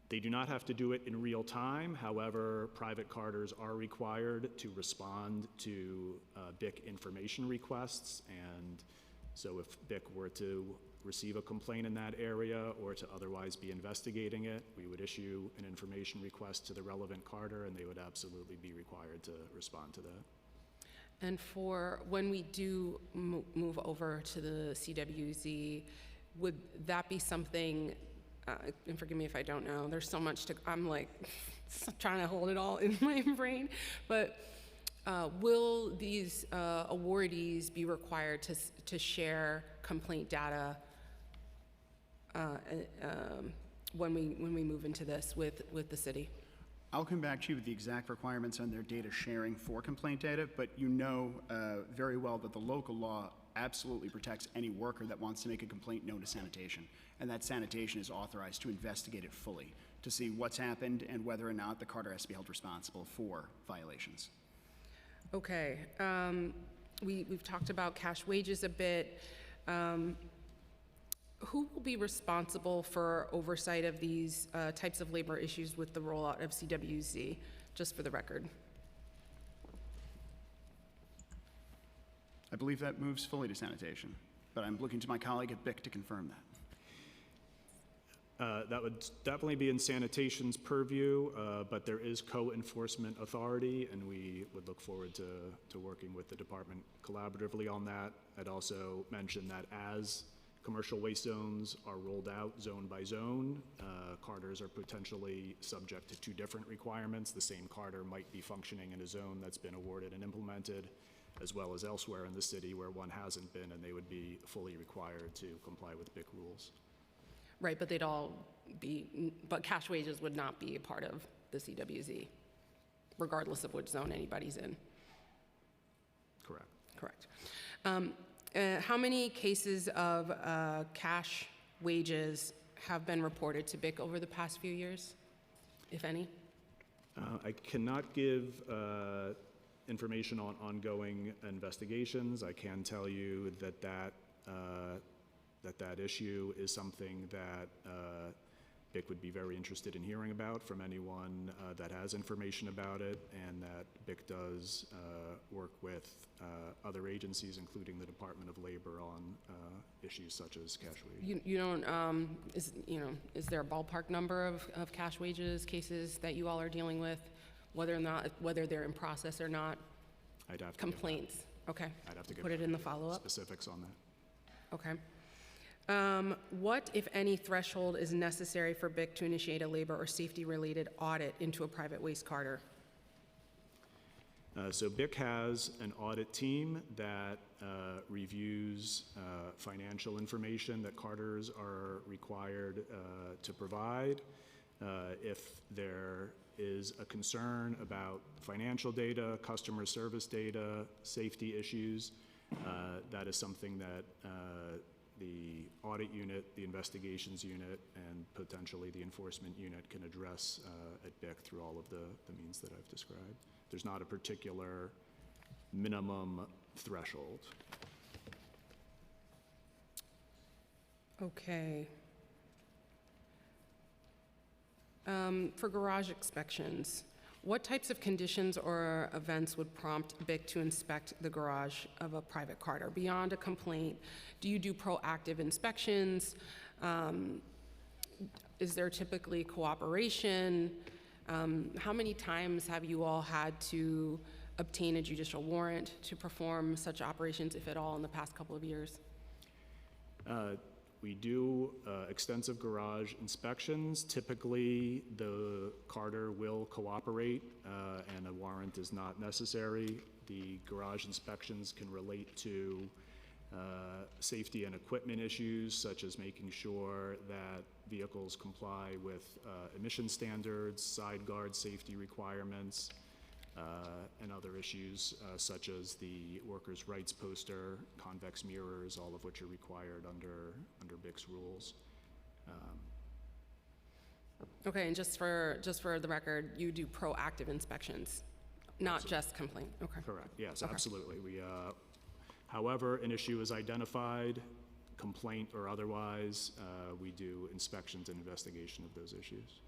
They do not have to do it in real time. However, private carters are required to respond to BIC information requests. And so if BIC were to receive a complaint in that area or to otherwise be investigating it, we would issue an information request to the relevant carter, and they would absolutely be required to respond to that. And for when we do move over to the CWZ, would that be something, and forgive me if I don't know, there's so much I'm like trying to hold it all in my brain, but will these awardees be required to share complaint data when we move into this with the city? I'll come back to you with the exact requirements on their data sharing for complaint data, but you know very well that the local law absolutely protects any worker that wants to make a complaint known to sanitation, and that sanitation is authorized to investigate it fully to see what's happened and whether or not the Carter has to be held responsible for violations. Okay, we've talked about cash wages a bit. Who will be responsible for oversight of these types of labor issues with the rollout of CWZ, just for the record? I believe that moves fully to sanitation, but I'm looking to my colleague at BIC to confirm that. That would definitely be in sanitation's purview, but there is co-enforcement authority, and we would look forward to working with the department collaboratively on that. I'd also mention that as commercial waste zones are rolled out zone by zone, Carters are potentially subject to 2 different requirements. The same Carter might be functioning in a zone that's been awarded and implemented, as well as elsewhere in the city where one hasn't been, and they would be fully required to comply with BIC rules. Right, but they'd all be, but cash wages would not be a part of the CWZ, regardless of which zone anybody's in. Correct. Correct. How many cases of cash wages have been reported to BIC over the past few years, if any? I cannot give information on ongoing investigations. I can tell you that that issue is something that BIC would be very interested in hearing about from anyone that has information about it, and that BIC does work with other agencies, including the Department of Labor, on issues such as cash wages. You don't, is there a ballpark number of cash wages cases that you all are dealing with, whether they're in process or not? I'd have to complaints. Okay. I'd have to put it in the follow-up. Specifics on that. Okay. What, if any, threshold is necessary for BIC to initiate a labor or safety-related audit into a private waste carter? So BIC has an audit team that reviews financial information that carters are required to provide. If there is a concern about financial data, customer service data, safety issues, that is something that the audit unit, the investigations unit, and potentially the enforcement unit can address at BIC through all of the means that I've described. There's not a particular minimum threshold. Okay. For garage inspections, what types of conditions or events would prompt BIC to inspect the garage of a private carter? Beyond a complaint, do you do proactive inspections? Is there typically cooperation? How many times have you all had to obtain a judicial warrant to perform such operations, if at all, in the past couple of years? We do extensive garage inspections. Typically, the carter will cooperate and a warrant is not necessary. The garage inspections can relate to safety and equipment issues, such as making sure that vehicles comply with emission standards, side guard safety requirements, and other issues such as the workers' rights poster, convex mirrors, all of which are required under BIC's rules. Okay, and just for the record, you do proactive inspections, not just complaint. Okay. Correct. Yes, Okay. absolutely. We, however, an issue is identified, complaint or otherwise, we do inspections and investigation of those issues.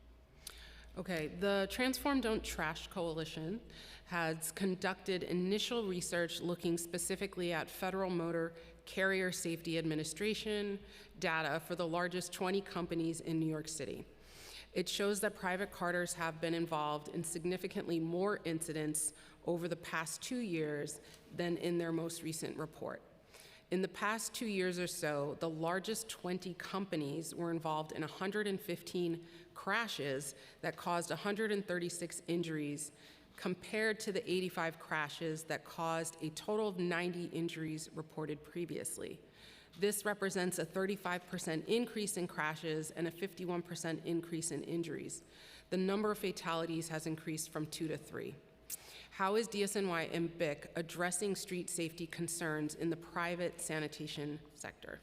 Okay, the Transform Don't Trash Coalition has conducted initial research looking specifically at Federal Motor Carrier Safety Administration data for the largest 20 companies in New York City. It shows that private carters have been involved in significantly more incidents over the past 2 years than in their most recent report. In the past 2 years or so, the largest 20 companies were involved in 115 crashes that caused 136 injuries compared to the 85 crashes that caused a total of 90 injuries reported previously. This represents a 35% increase in crashes and a 51% increase in injuries. The number of fatalities has increased from 2 to 3. How is DSNY and BIC addressing street safety concerns in the private sanitation sector?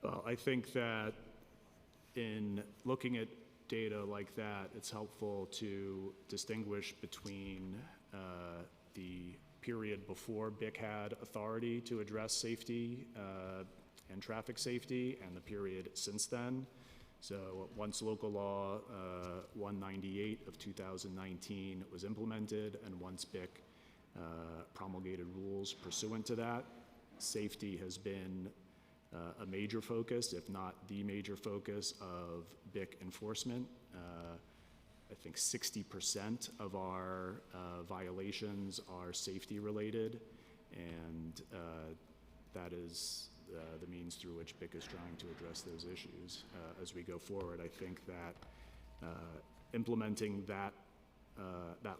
Well, I think that in looking at data like that, it's helpful to distinguish between the period before BIC had authority to address safety and traffic safety, and the period since then. So once local law 198 of 2019 was implemented, and once BIC promulgated rules pursuant to that, safety has been a major focus, if not the major focus of BIC enforcement. I think 60% of our violations are safety related, and that is the means through which BIC is trying to address those issues. As we go forward, I think that implementing that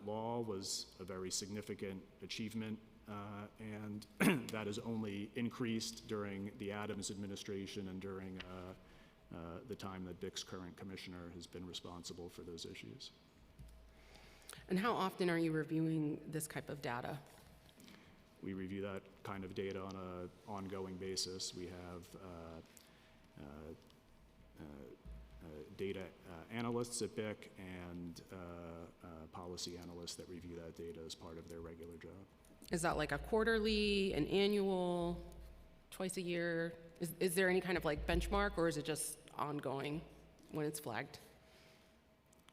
law was a very significant achievement, and that has only increased during the Adams administration and during the time that BIC's current commissioner has been responsible for those issues. And how often are you reviewing this type of data? We review that kind of data on an ongoing basis. We have data analysts at BIC and policy analysts that review that data as part of their regular job. Is that like a quarterly, an annual, twice a year? Is there any kind of like benchmark, or is it just ongoing when it's flagged?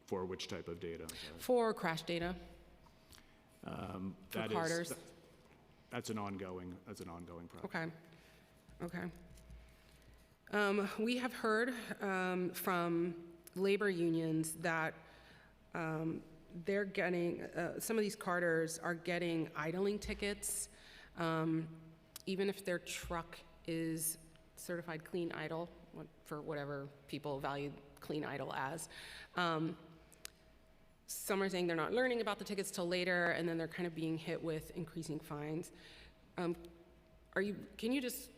For which type of data? I'm sorry. For crash data. For Carters. That's an ongoing process. Okay. We have heard from labor unions that they're getting, some of these carters are getting idling tickets, even if their truck is certified clean idle, for whatever people value clean idle as. Some are saying they're not learning about the tickets till later, and then they're kind of being hit with increasing fines. Can you just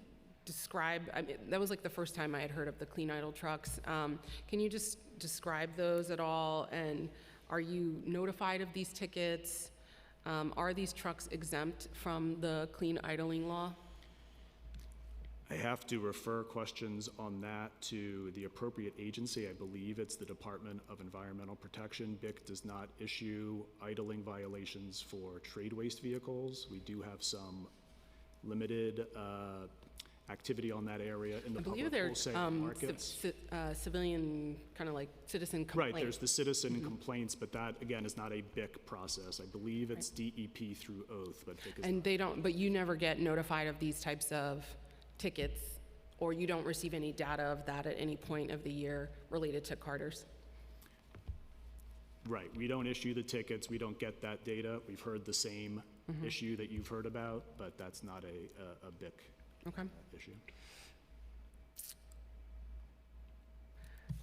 describe, I mean, that was like the first time I had heard of the clean idle trucks. Can you just describe those at all, and are you notified of these tickets? Are these trucks exempt from the clean idling law? I have to refer questions on that to the appropriate agency. I believe it's the Department of Environmental Protection. BIC does not issue idling violations for trade waste vehicles. We do have some limited activity on that area in the public wholesale markets. Civilian, kind of like citizen complaints. Right, there's the citizen complaints, but that, again, is not a BIC process. I believe it's DEP through oath, but BIC is And not. they don't, but you never get notified of these types of tickets, or you don't receive any data of that at any point of the year related to Carters? Right, we don't issue the tickets, we don't get that data. We've heard the same issue that you've heard about, but that's not a BIC issue.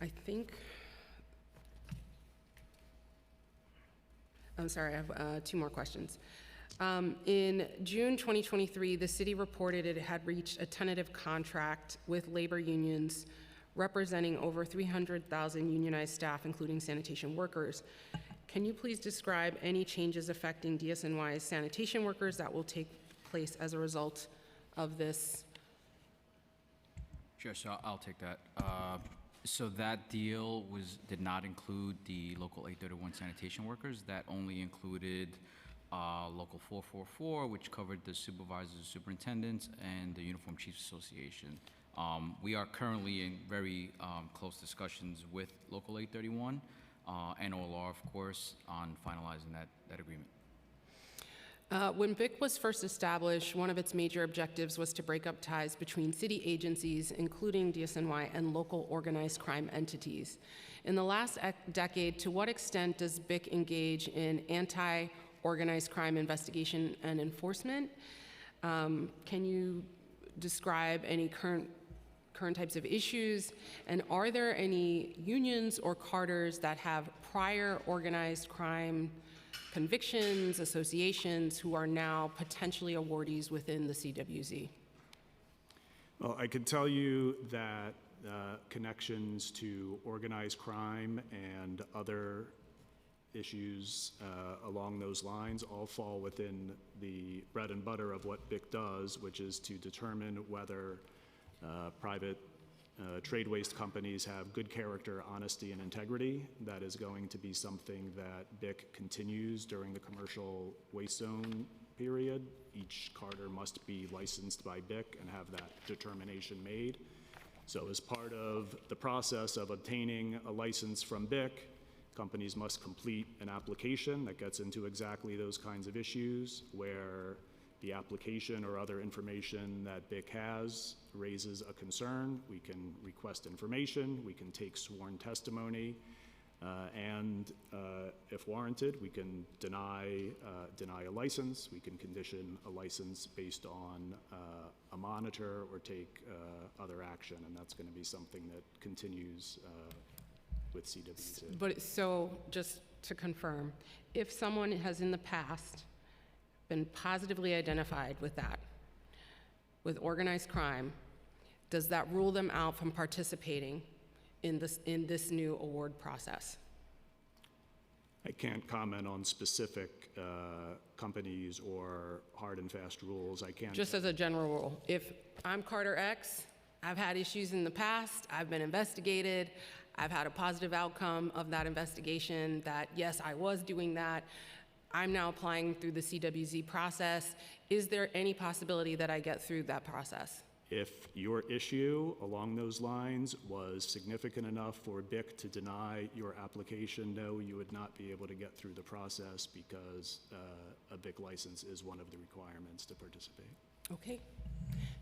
I think, I'm sorry, I have 2 more questions. In June 2023, the city reported it had reached a tentative contract with labor unions representing over 300,000 unionized staff, including sanitation workers. Can you please describe any changes affecting DSNY's sanitation workers that will take place as a result of this? Sure, so I'll take that. So that deal did not include the local 831 sanitation workers. That only included Local 444, which covered the supervisors, superintendents, and the Uniform Chiefs Association. We are currently in very close discussions with Local 831 and OLR, of course, on finalizing that agreement. When BIC was first established, one of its major objectives was to break up ties between city agencies, including DSNY, and local organized crime entities. In the last decade, to what extent does BIC engage in anti-organized crime investigation and enforcement? Can you describe any current current types of issues? And are there any unions or carters that have prior organized crime convictions, associations, who are now potentially awardees within the CWZ? Well, I can tell you that connections to organized crime and other issues along those lines all fall within the bread and butter of what BIC does, which is to determine whether private trade waste companies have good character, honesty, and integrity. That is going to be something that BIC continues during the commercial waste zone period. Each carter must be licensed by BIC and have that determination made. So as part of the process of obtaining a license from BIC, companies must complete an application that gets into exactly those kinds of issues, where the application or other information that BIC has raises a concern. We can request information, we can take sworn testimony, and if warranted, we can deny a license. We can condition a license based on a monitor or take other action, and that's going to be something that continues with CWZ. But so, just to confirm, if someone has in the past been positively identified with that, with organized crime, does that rule them out from participating in this new award process? I can't comment on specific companies or hard and fast rules. I can't. Just as a general rule, if I'm Carter X, I've had issues in the past, I've been investigated, I've had a positive outcome of that investigation that, yes, I was doing that, I'm now applying through the CWZ process. Is there any possibility that I get through that process? If your issue along those lines was significant enough for BIC to deny your application, no, you would not be able to get through the process because a BIC license is one of the requirements to participate. Okay,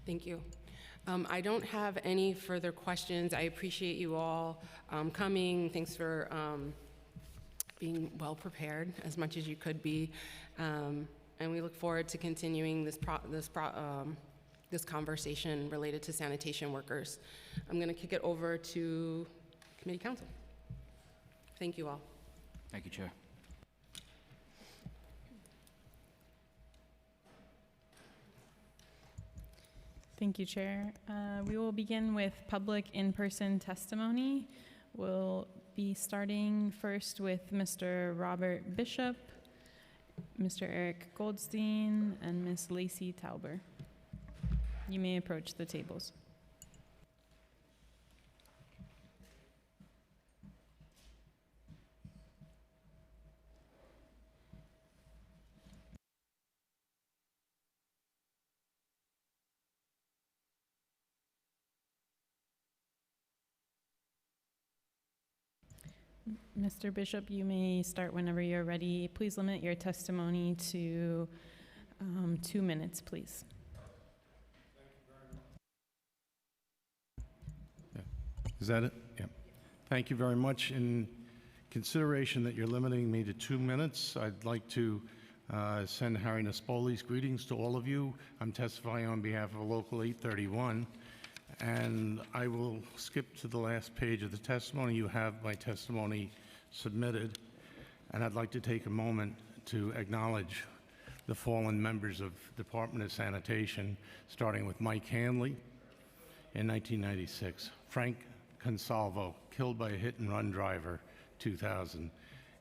thank you. I don't have any further questions. I appreciate you all coming. Thanks for being well prepared as much as you could be. And we look forward to continuing this conversation related to sanitation workers. I'm going to kick it over to Committee Counsel. Thank you all. Thank you, Chair. Thank you, Chair. We will begin with public in-person testimony. We'll be starting first with Mr. Robert Bishop, Mr. Eric Goldstein, and Ms. Lacey Tauber. You may approach the tables. Mr. Bishop, you may start whenever you're ready. Please limit your testimony to 2 minutes, please. Is that it? Yeah. Thank you very much. In consideration that you're limiting me to 2 minutes, I'd like to send Harry Naspoli's greetings to all of you. I'm testifying on behalf of Local 831. And I will skip to the last page of the testimony. You have my testimony submitted. And I'd like to take a moment to acknowledge the fallen members of Department of Sanitation, starting with Mike Hanley in 1996, Frank Consalvo, killed by a hit-and-run driver, 2000,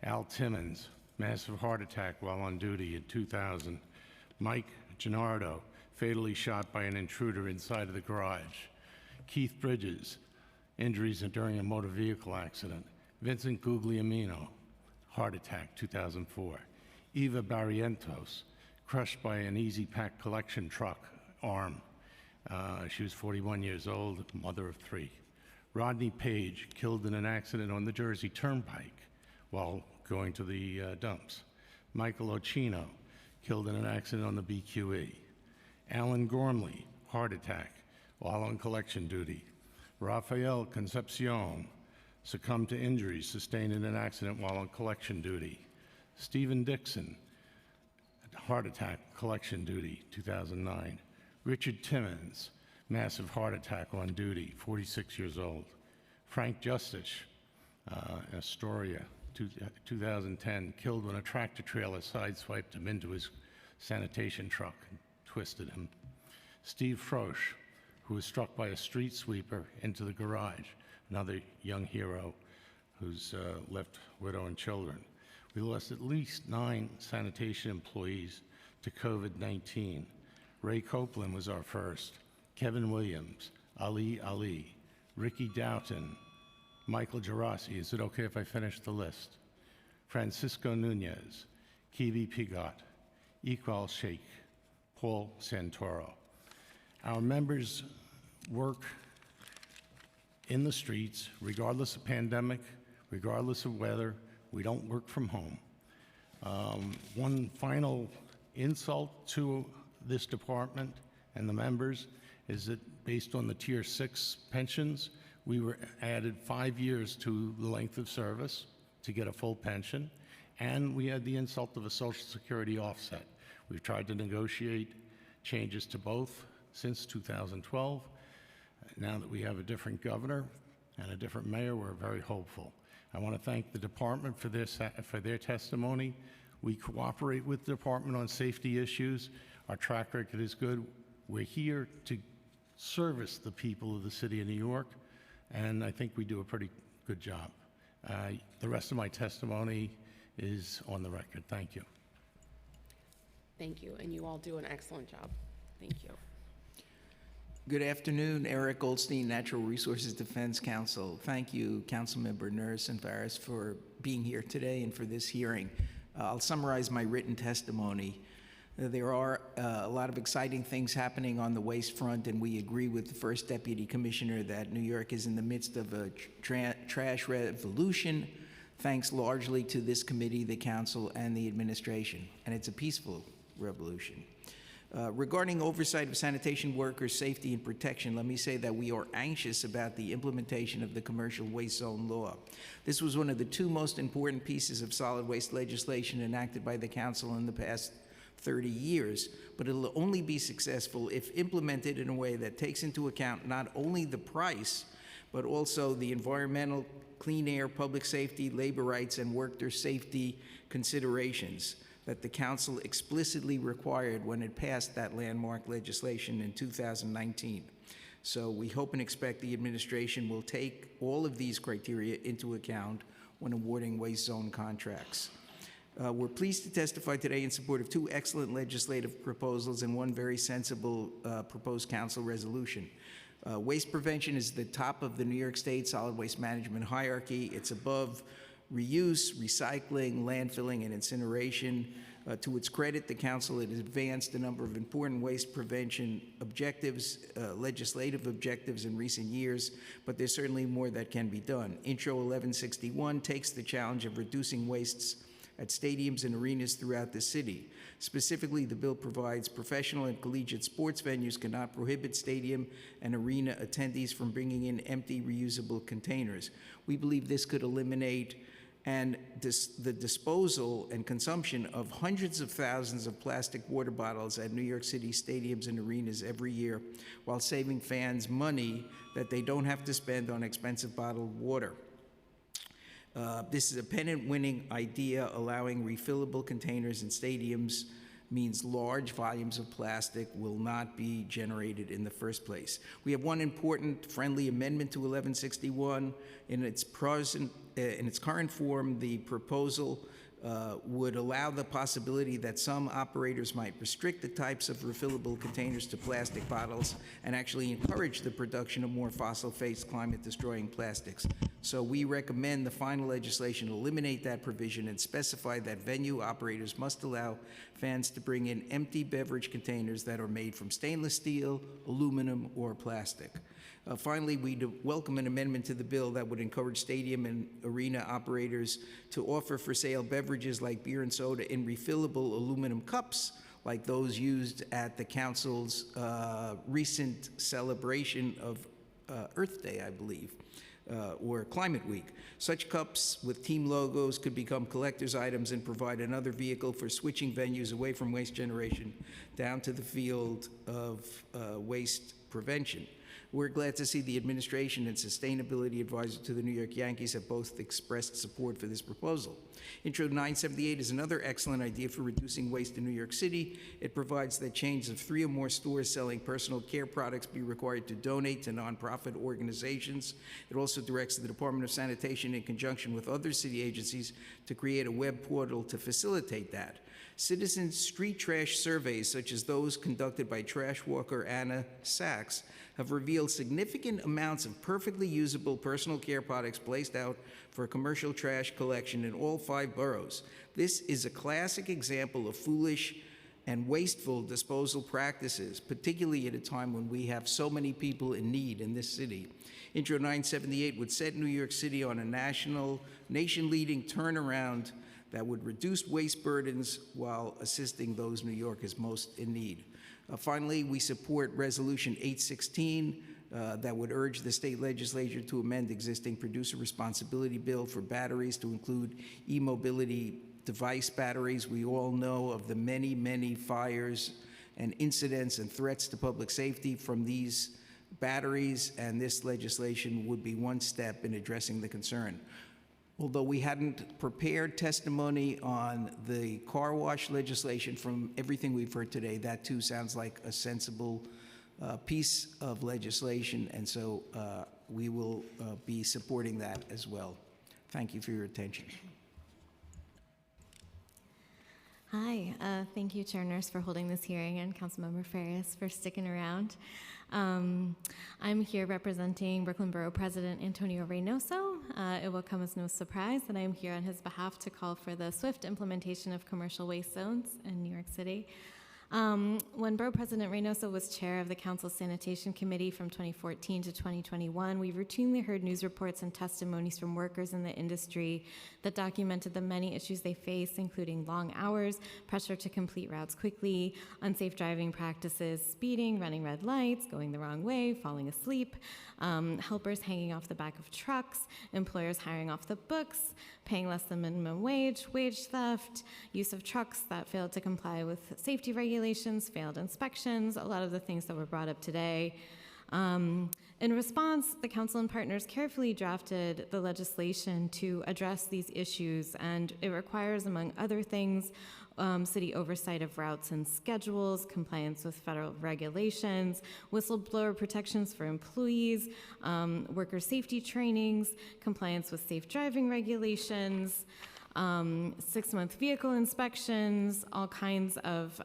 Al Timmons, massive heart attack while on duty in 2000, Mike Gennardo, fatally shot by an intruder inside of the garage, Keith Bridges, injuries during a motor vehicle accident. Vincent Guglielmino, heart attack, 2004. Eva Barrientos, crushed by an Easy Pack collection truck arm. She was 41 years old, mother of 3. Rodney Page, killed in an accident on the Jersey Turnpike while going to the dumps. Michael Ochino, killed in an accident on the BQE. Alan Gormley, heart attack while on collection duty. Rafael Concepcion succumbed to injuries sustained in an accident while on collection duty. Stephen Dixon, heart attack, collection duty, 2009. Richard Timmons, massive heart attack on duty, 46 years old. Frank Justich, Astoria, 2010, killed when a tractor trailer sideswiped him into his sanitation truck and twisted him. Steve Frosch, who was struck by a street sweeper into the garage, another young hero who's left widow and children. We lost at least 9 sanitation employees to COVID-19. Ray Copeland was our first. Kevin Williams, Ali, Ricky Doughton, Michael Gerasi. Is it okay if I finish the list? Francisco Nunez, Kiwi Pigot, Iqbal Sheikh, Paul Santoro. Our members work in the streets, regardless of pandemic, regardless of weather. We don't work from home. One final insult to this department and the members is that based on the Tier 6 pensions, we were added 5 years to the length of service to get a full pension, and we had the insult of a Social Security offset. We've tried to negotiate changes to both since 2012. Now that we have a different governor and a different mayor, we're very hopeful. I want to thank the department for their testimony. We cooperate with the department on safety issues. Our track record is good. We're here to service the people of the city of New York, and I think we do a pretty good job. The rest of my testimony is on the record. Thank you. Thank you, and you all do an excellent job. Thank you. Good afternoon, Eric Goldstein, Natural Resources Defense Council. Thank you, Councilmember Nurse and Farris, for being here today and for this hearing. I'll summarize my written testimony. There are a lot of exciting things happening on the waste front, and we agree with the First Deputy Commissioner that New York is in the midst of a trash revolution, thanks largely to this committee, the council, and the administration. And it's a peaceful revolution. Regarding oversight of sanitation workers' safety and protection, let me say that we are anxious about the implementation of the commercial waste zone law. This was one of the 2 most important pieces of solid waste legislation enacted by the council in the past 30 years, but it'll only be successful if implemented in a way that takes into account not only the price, but also the environmental, clean air, public safety, labor rights, and worker safety considerations that the council explicitly required when it passed that landmark legislation in 2019. So we hope and expect the administration will take all of these criteria into account when awarding waste zone contracts. We're pleased to testify today in support of 2 excellent legislative proposals and 1 very sensible proposed council resolution. Waste prevention is the top of the New York State solid waste management hierarchy. It's above reuse, recycling, landfilling, and incineration. To its credit, the council has advanced a number of important waste prevention objectives, legislative objectives in recent years, but there's certainly more that can be done. Intro 1161 takes the challenge of reducing wastes at stadiums and arenas throughout the city. Specifically, the bill provides professional and collegiate sports venues cannot prohibit stadium and arena attendees from bringing in empty reusable containers. We believe this could eliminate the disposal and consumption of hundreds of thousands of plastic water bottles at New York City stadiums and arenas every year, while saving fans money that they don't have to spend on expensive bottled water. This is a pennant-winning idea. Allowing refillable containers in stadiums means large volumes of plastic will not be generated in the first place. We have 1 important friendly amendment to 1161. In its current form, the proposal would allow the possibility that some operators might restrict the types of refillable containers to plastic bottles and actually encourage the production of more fossil-based climate-destroying plastics. So we recommend the final legislation eliminate that provision and specify that venue operators must allow fans to bring in empty beverage containers that are made from stainless steel, aluminum, or plastic. Finally, we welcome an amendment to the bill that would encourage stadium and arena operators to offer for sale beverages like beer and soda in refillable aluminum cups, like those used at the council's recent celebration of Earth Day, I believe, or Climate Week. Such cups with team logos could become collector's items and provide another vehicle for switching venues away from waste generation down to the field of waste prevention. We're glad to see the administration and sustainability advisor to the New York Yankees have both expressed support for this proposal. Intro 978 is another excellent idea for reducing waste in New York City. It provides that chains of 3 or more stores selling personal care products be required to donate to nonprofit organizations. It also directs the Department of Sanitation in conjunction with other city agencies to create a web portal to facilitate that. Citizen street trash surveys, such as those conducted by trash walker Anna Sachs, have revealed significant amounts of perfectly usable personal care products placed out for commercial trash collection in all 5 boroughs. This is a classic example of foolish and wasteful disposal practices, particularly at a time when we have so many people in need in this city. Intro 978 would set New York City on a nation-leading turnaround that would reduce waste burdens while assisting those New Yorkers most in need. Finally, we support Resolution 816 that would urge the state legislature to amend existing producer responsibility bill for batteries to include e-mobility device batteries. We all know of the many, many fires and incidents and threats to public safety from these batteries, and this legislation would be one step in addressing the concern. Although we hadn't prepared testimony on the car wash legislation, from everything we've heard today, that too sounds like a sensible piece of legislation, and so we will be supporting that as well. Thank you for your attention. Hi, thank you, Chair Nurse, for holding this hearing, and Councilmember Farias for sticking around. I'm here representing Brooklyn Borough President Antonio Reynoso. It will come as no surprise that I am here on his behalf to call for the swift implementation of commercial waste zones in New York City. When Borough President Reynoso was chair of the Council Sanitation Committee from 2014 to 2021, we routinely heard news reports and testimonies from workers in the industry that documented the many issues they face, including long hours, pressure to complete routes quickly, unsafe driving practices, speeding, running red lights, going the wrong way, falling asleep, helpers hanging off the back of trucks, employers hiring off the books, paying less than minimum wage, wage theft, use of trucks that failed to comply with safety regulations, failed inspections, a lot of the things that were brought up today. In response, the council and partners carefully drafted the legislation to address these issues, and it requires, among other things, city oversight of routes and schedules, compliance with federal regulations, whistleblower protections for employees, worker safety trainings, compliance with safe driving regulations, 6-month vehicle inspections, all kinds of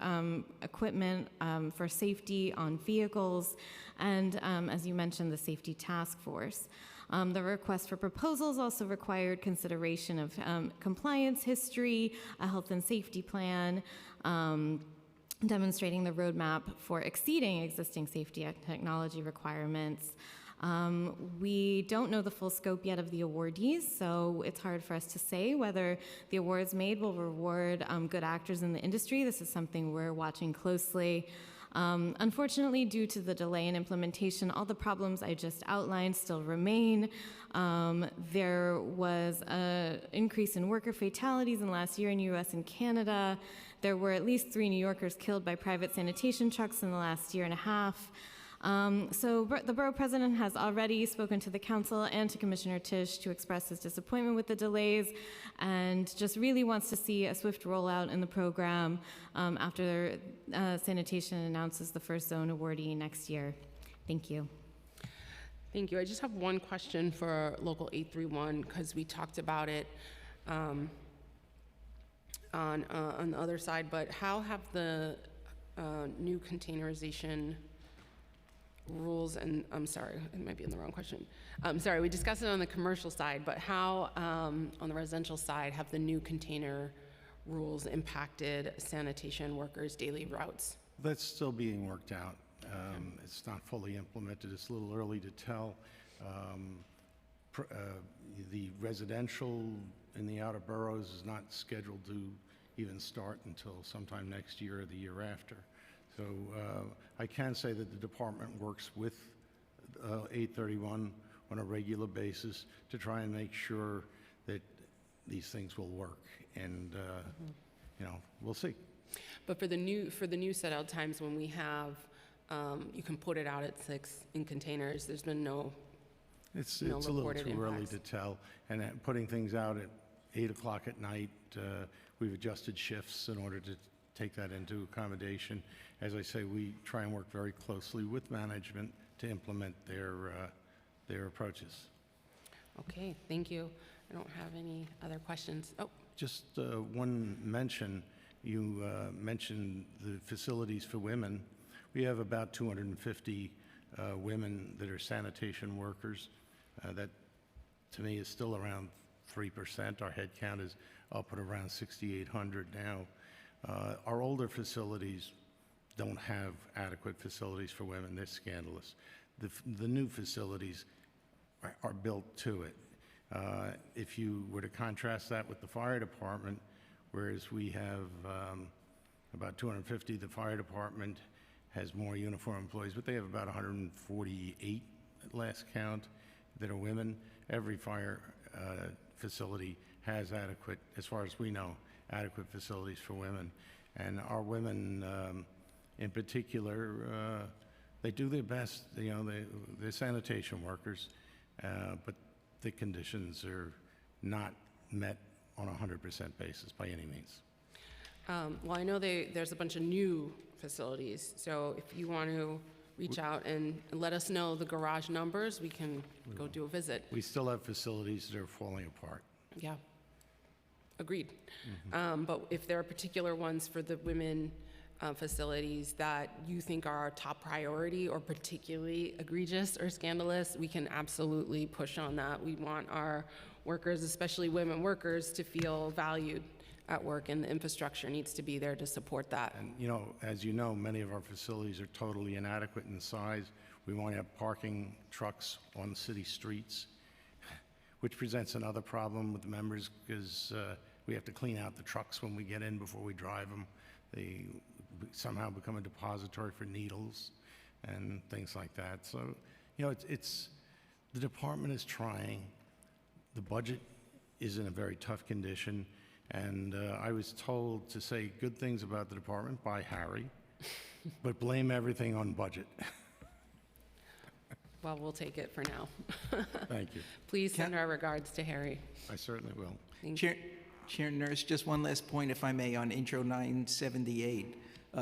equipment for safety on vehicles, and as you mentioned, the safety task force. The request for proposals also required consideration of compliance history, a health and safety plan, demonstrating the roadmap for exceeding existing safety and technology requirements. We don't know the full scope yet of the awardees, so it's hard for us to say whether the awards made will reward good actors in the industry. This is something we're watching closely. Unfortunately, due to the delay in implementation, all the problems I just outlined still remain. There was an increase in worker fatalities in the last year in US and Canada. There were at least 3 New Yorkers killed by private sanitation trucks in the last year and a half. So the borough president has already spoken to the council and to Commissioner Tisch to express his disappointment with the delays and just really wants to see a swift rollout in the program after sanitation announces the first zone awardee next year. Thank you. Thank you. I just have one question for Local 831 because we talked about it on the other side, but how have the new containerization rules, and I'm sorry, it might be in the wrong question. Sorry, we discussed it on the commercial side, but how on the residential side have the new container rules impacted sanitation workers' daily routes? That's still being worked out. It's not fully implemented. It's a little early to tell. The residential in the outer boroughs is not scheduled to even start until sometime next year or the year after. So I can say that the department works with 831 on a regular basis to try and make sure that these things will work. And you know, we'll see. But for the new set out times when we have You can put it out at 6 in containers. There's been no It's no a little reported too early impacts. to tell. And putting things out at 8 o'clock at night, we've adjusted shifts in order to take that into accommodation. As I say, we try and work very closely with management to implement their approaches. Okay, thank you. I don't have any other questions. Oh, Just one mention, you mentioned the facilities for women. We have about 250 women that are sanitation workers. That, to me, is still around 3%. Our head count is up at around 6,800 now. Our older facilities don't have adequate facilities for women. They're scandalous. The new facilities are built to it. If you were to contrast that with the fire department, whereas we have about 250, the fire department has more uniform employees, but they have about 148 at last count that are women. Every fire facility has adequate, as far as we know, adequate facilities for women. And our women, in particular, they do their best. You know, they're sanitation workers, but the conditions are not met on a 100% basis by any means. well, I know there's a bunch of new facilities, so if you want to reach out and let us know the garage numbers, we can go do a visit. We still have facilities that are falling apart. Yeah, agreed. But if there are particular ones for the women facilities that you think are our top priority or particularly egregious or scandalous, we can absolutely push on that. We want our workers, especially women workers, to feel valued at work, and the infrastructure needs to be there to support that. And, you know, as you know, many of our facilities are totally inadequate in size. We won't have parking trucks on city streets, which presents another problem with the members because we have to clean out the trucks when we get in before we drive them. They somehow become a depository for needles and things like that. So, you know, it's the department is trying. The budget is in a very tough condition. And I was told to say good things about the department by Harry, but blame everything on budget. Well, we'll take it for now. Thank you. Please send our regards to Harry. I certainly will. Chair Nurse, just one last point, if I may, on Intro 978.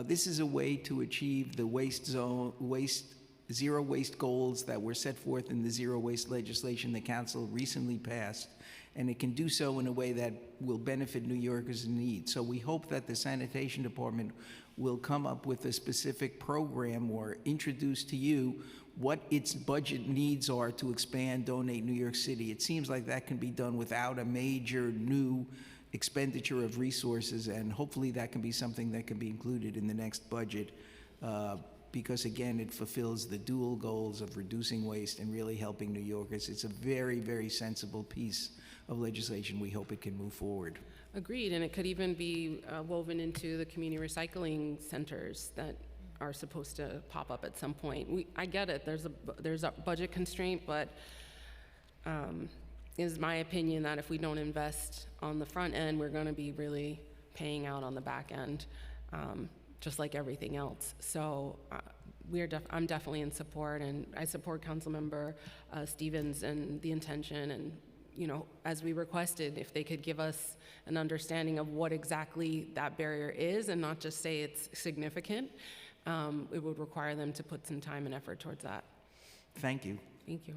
This is a way to achieve the zero waste goals that were set forth in the zero waste legislation the council recently passed, and it can do so in a way that will benefit New Yorkers in need. So we hope that the sanitation department will come up with a specific program or introduce to you what its budget needs are to expand Donate New York City. It seems like that can be done without a major new expenditure of resources, and hopefully that can be something that can be included in the next budget because, again, it fulfills the dual goals of reducing waste and really helping New Yorkers. It's a very, very sensible piece of legislation. We hope it can move forward. Agreed, and it could even be woven into the community recycling centers that are supposed to pop up at some point. I get it, there's a budget constraint, but it is my opinion that if we don't invest on the front end, we're gonna be really paying out on the back end, just like everything else. So I'm definitely in support, and I support Councilmember Stevens and the intention, and you know, as we requested, if they could give us an understanding of what exactly that barrier is and not just say it's significant, it would require them to put some time and effort towards that. Thank you. Thank you.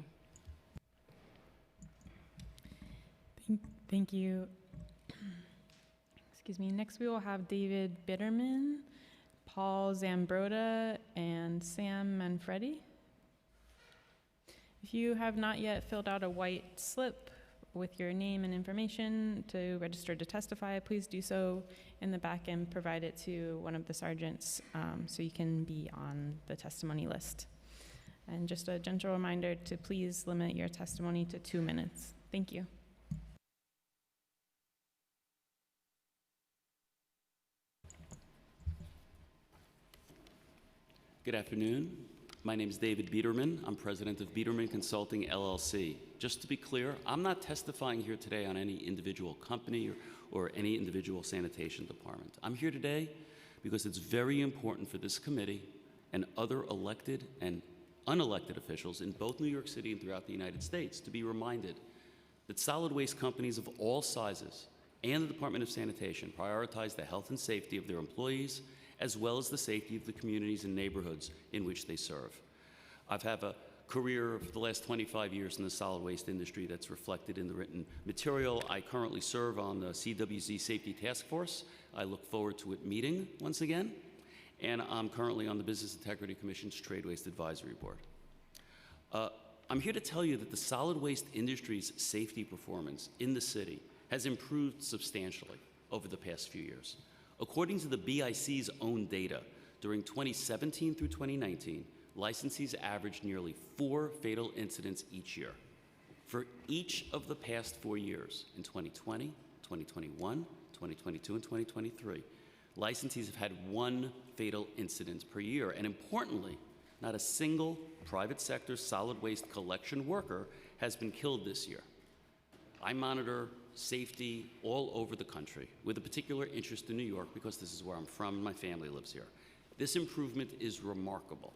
Thank you. Excuse me. Next, we will have David Bitterman, Paul Zambroda, and Sam Manfredi. If you have not yet filled out a white slip with your name and information to register to testify, please do so in the back and provide it to one of the sergeants so you can be on the testimony list. And just a gentle reminder to please limit your testimony to 2 minutes. Thank you. Good afternoon. My name is David Biederman. I'm president of Biederman Consulting, LLC. Just to be clear, I'm not testifying here today on any individual company or any individual sanitation department. I'm here today because it's very important for this committee and other elected and unelected officials in both New York City and throughout the United States to be reminded that solid waste companies of all sizes and the Department of Sanitation prioritize the health and safety of their employees, as well as the safety of the communities and neighborhoods in which they serve. I've had a career for the last 25 years in the solid waste industry that's reflected in the written material. I currently serve on the CWZ Safety Task Force. I look forward to it meeting once again. And I'm currently on the Business Integrity Commission's Trade Waste Advisory Board. I'm here to tell you that the solid waste industry's safety performance in the city has improved substantially over the past few years. According to the BIC's own data, during 2017 through 2019, licensees averaged nearly 4 fatal incidents each year. For each of the past 4 years, in 2020, 2021, 2022, and 2023, licensees have had 1 fatal incident per year. And importantly, not a single private sector solid waste collection worker has been killed this year. I monitor safety all over the country with a particular interest in New York because this is where I'm from and my family lives here. This improvement is remarkable,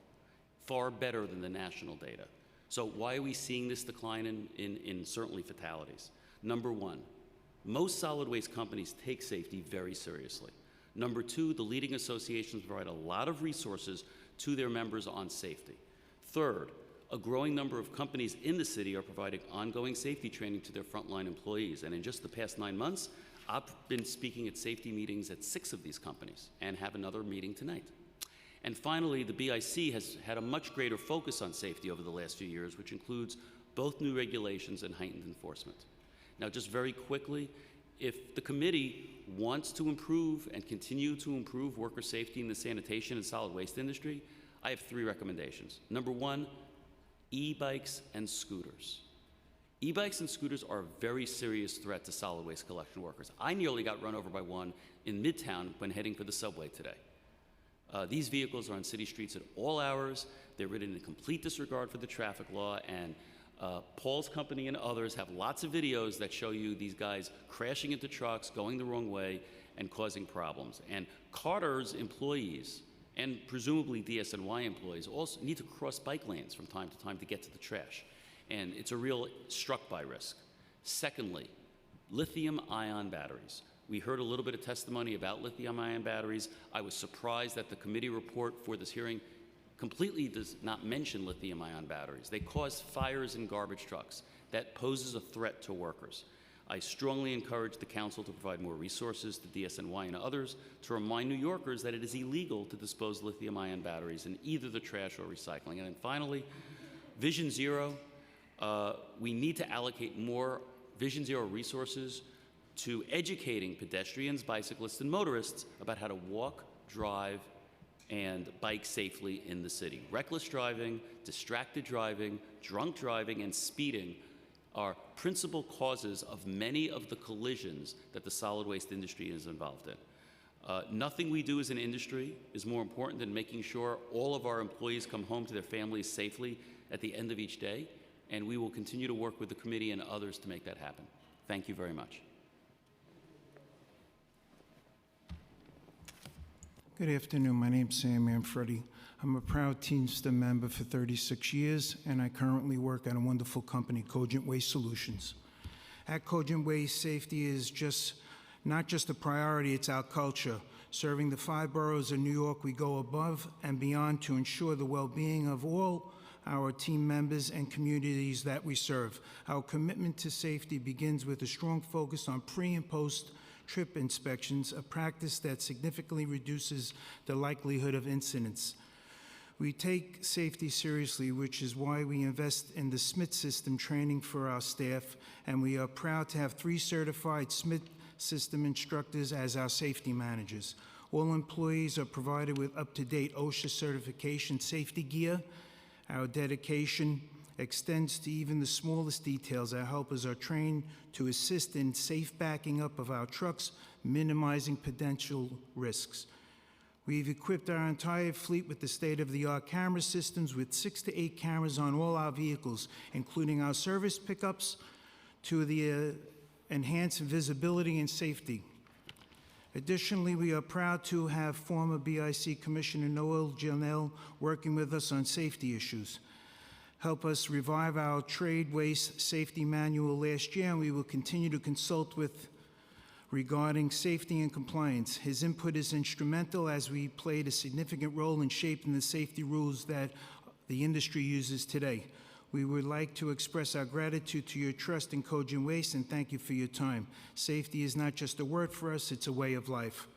far better than the national data. So why are we seeing this decline in certainly fatalities? Number one, most solid waste companies take safety very seriously. Number two, the leading associations provide a lot of resources to their members on safety. Third, a growing number of companies in the city are providing ongoing safety training to their frontline employees. And in just the past 9 months, I've been speaking at safety meetings at 6 of these companies and have another meeting tonight. And finally, the BIC has had a much greater focus on safety over the last few years, which includes both new regulations and heightened enforcement. Now, just very quickly, if the committee wants to improve and continue to improve worker safety in the sanitation and solid waste industry, I have 3 recommendations. Number one, e-bikes and scooters. E-bikes and scooters are a very serious threat to solid waste collection workers. I nearly got run over by one in Midtown when heading for the subway today. These vehicles are on city streets at all hours. They're ridden in complete disregard for the traffic law, and Paul's company and others have lots of videos that show you these guys crashing into trucks, going the wrong way, and causing problems. And Carter's employees, and presumably DSNY employees, also need to cross bike lanes from time to time to get to the trash. And it's a real struck-by risk. Secondly, lithium-ion batteries. We heard a little bit of testimony about lithium-ion batteries. I was surprised that the committee report for this hearing completely does not mention lithium-ion batteries. They cause fires in garbage trucks. That poses a threat to workers. I strongly encourage the council to provide more resources to DSNY and others to remind New Yorkers that it is illegal to dispose lithium-ion batteries in either the trash or recycling. And then finally, Vision Zero. We need to allocate more Vision Zero resources to educating pedestrians, bicyclists, and motorists about how to walk, drive, and bike safely in the city. Reckless driving, distracted driving, drunk driving, and speeding are principal causes of many of the collisions that the solid waste industry is involved in. Nothing we do as an industry is more important than making sure all of our employees come home to their families safely at the end of each day, and we will continue to work with the committee and others to make that happen. Thank you very much. Good afternoon. My name's Sam Manfredi. I'm a proud Teamster member for 36 years, and I currently work at a wonderful company, Cogent Waste Solutions. At Cogent Waste, safety is not just a priority, it's our culture. Serving the 5 boroughs of New York, we go above and beyond to ensure the well-being of all our team members and communities that we serve. Our commitment to safety begins with a strong focus on pre- and post-trip inspections, a practice that significantly reduces the likelihood of incidents. We take safety seriously, which is why we invest in the SMIT system training for our staff, and we are proud to have 3 certified SMIT system instructors as our safety managers. All employees are provided with up-to-date OSHA certification safety gear. Our dedication extends to even the smallest details. Our helpers are trained to assist in safe backing up of our trucks, minimizing potential risks. We've equipped our entire fleet with the state-of-the-art camera systems with 6 to 8 cameras on all our vehicles, including our service pickups, to the enhance visibility and safety. Additionally, we are proud to have former BIC Commissioner Noel Janelle working with us on safety issues. Help us revive our trade waste safety manual last year, and we will continue to consult with regarding safety and compliance. His input is instrumental as we played a significant role in shaping the safety rules that the industry uses today. We would like to express our gratitude to your trust in Cogent Waste and thank you for your time. Safety is not just a word for us, it's a way of life.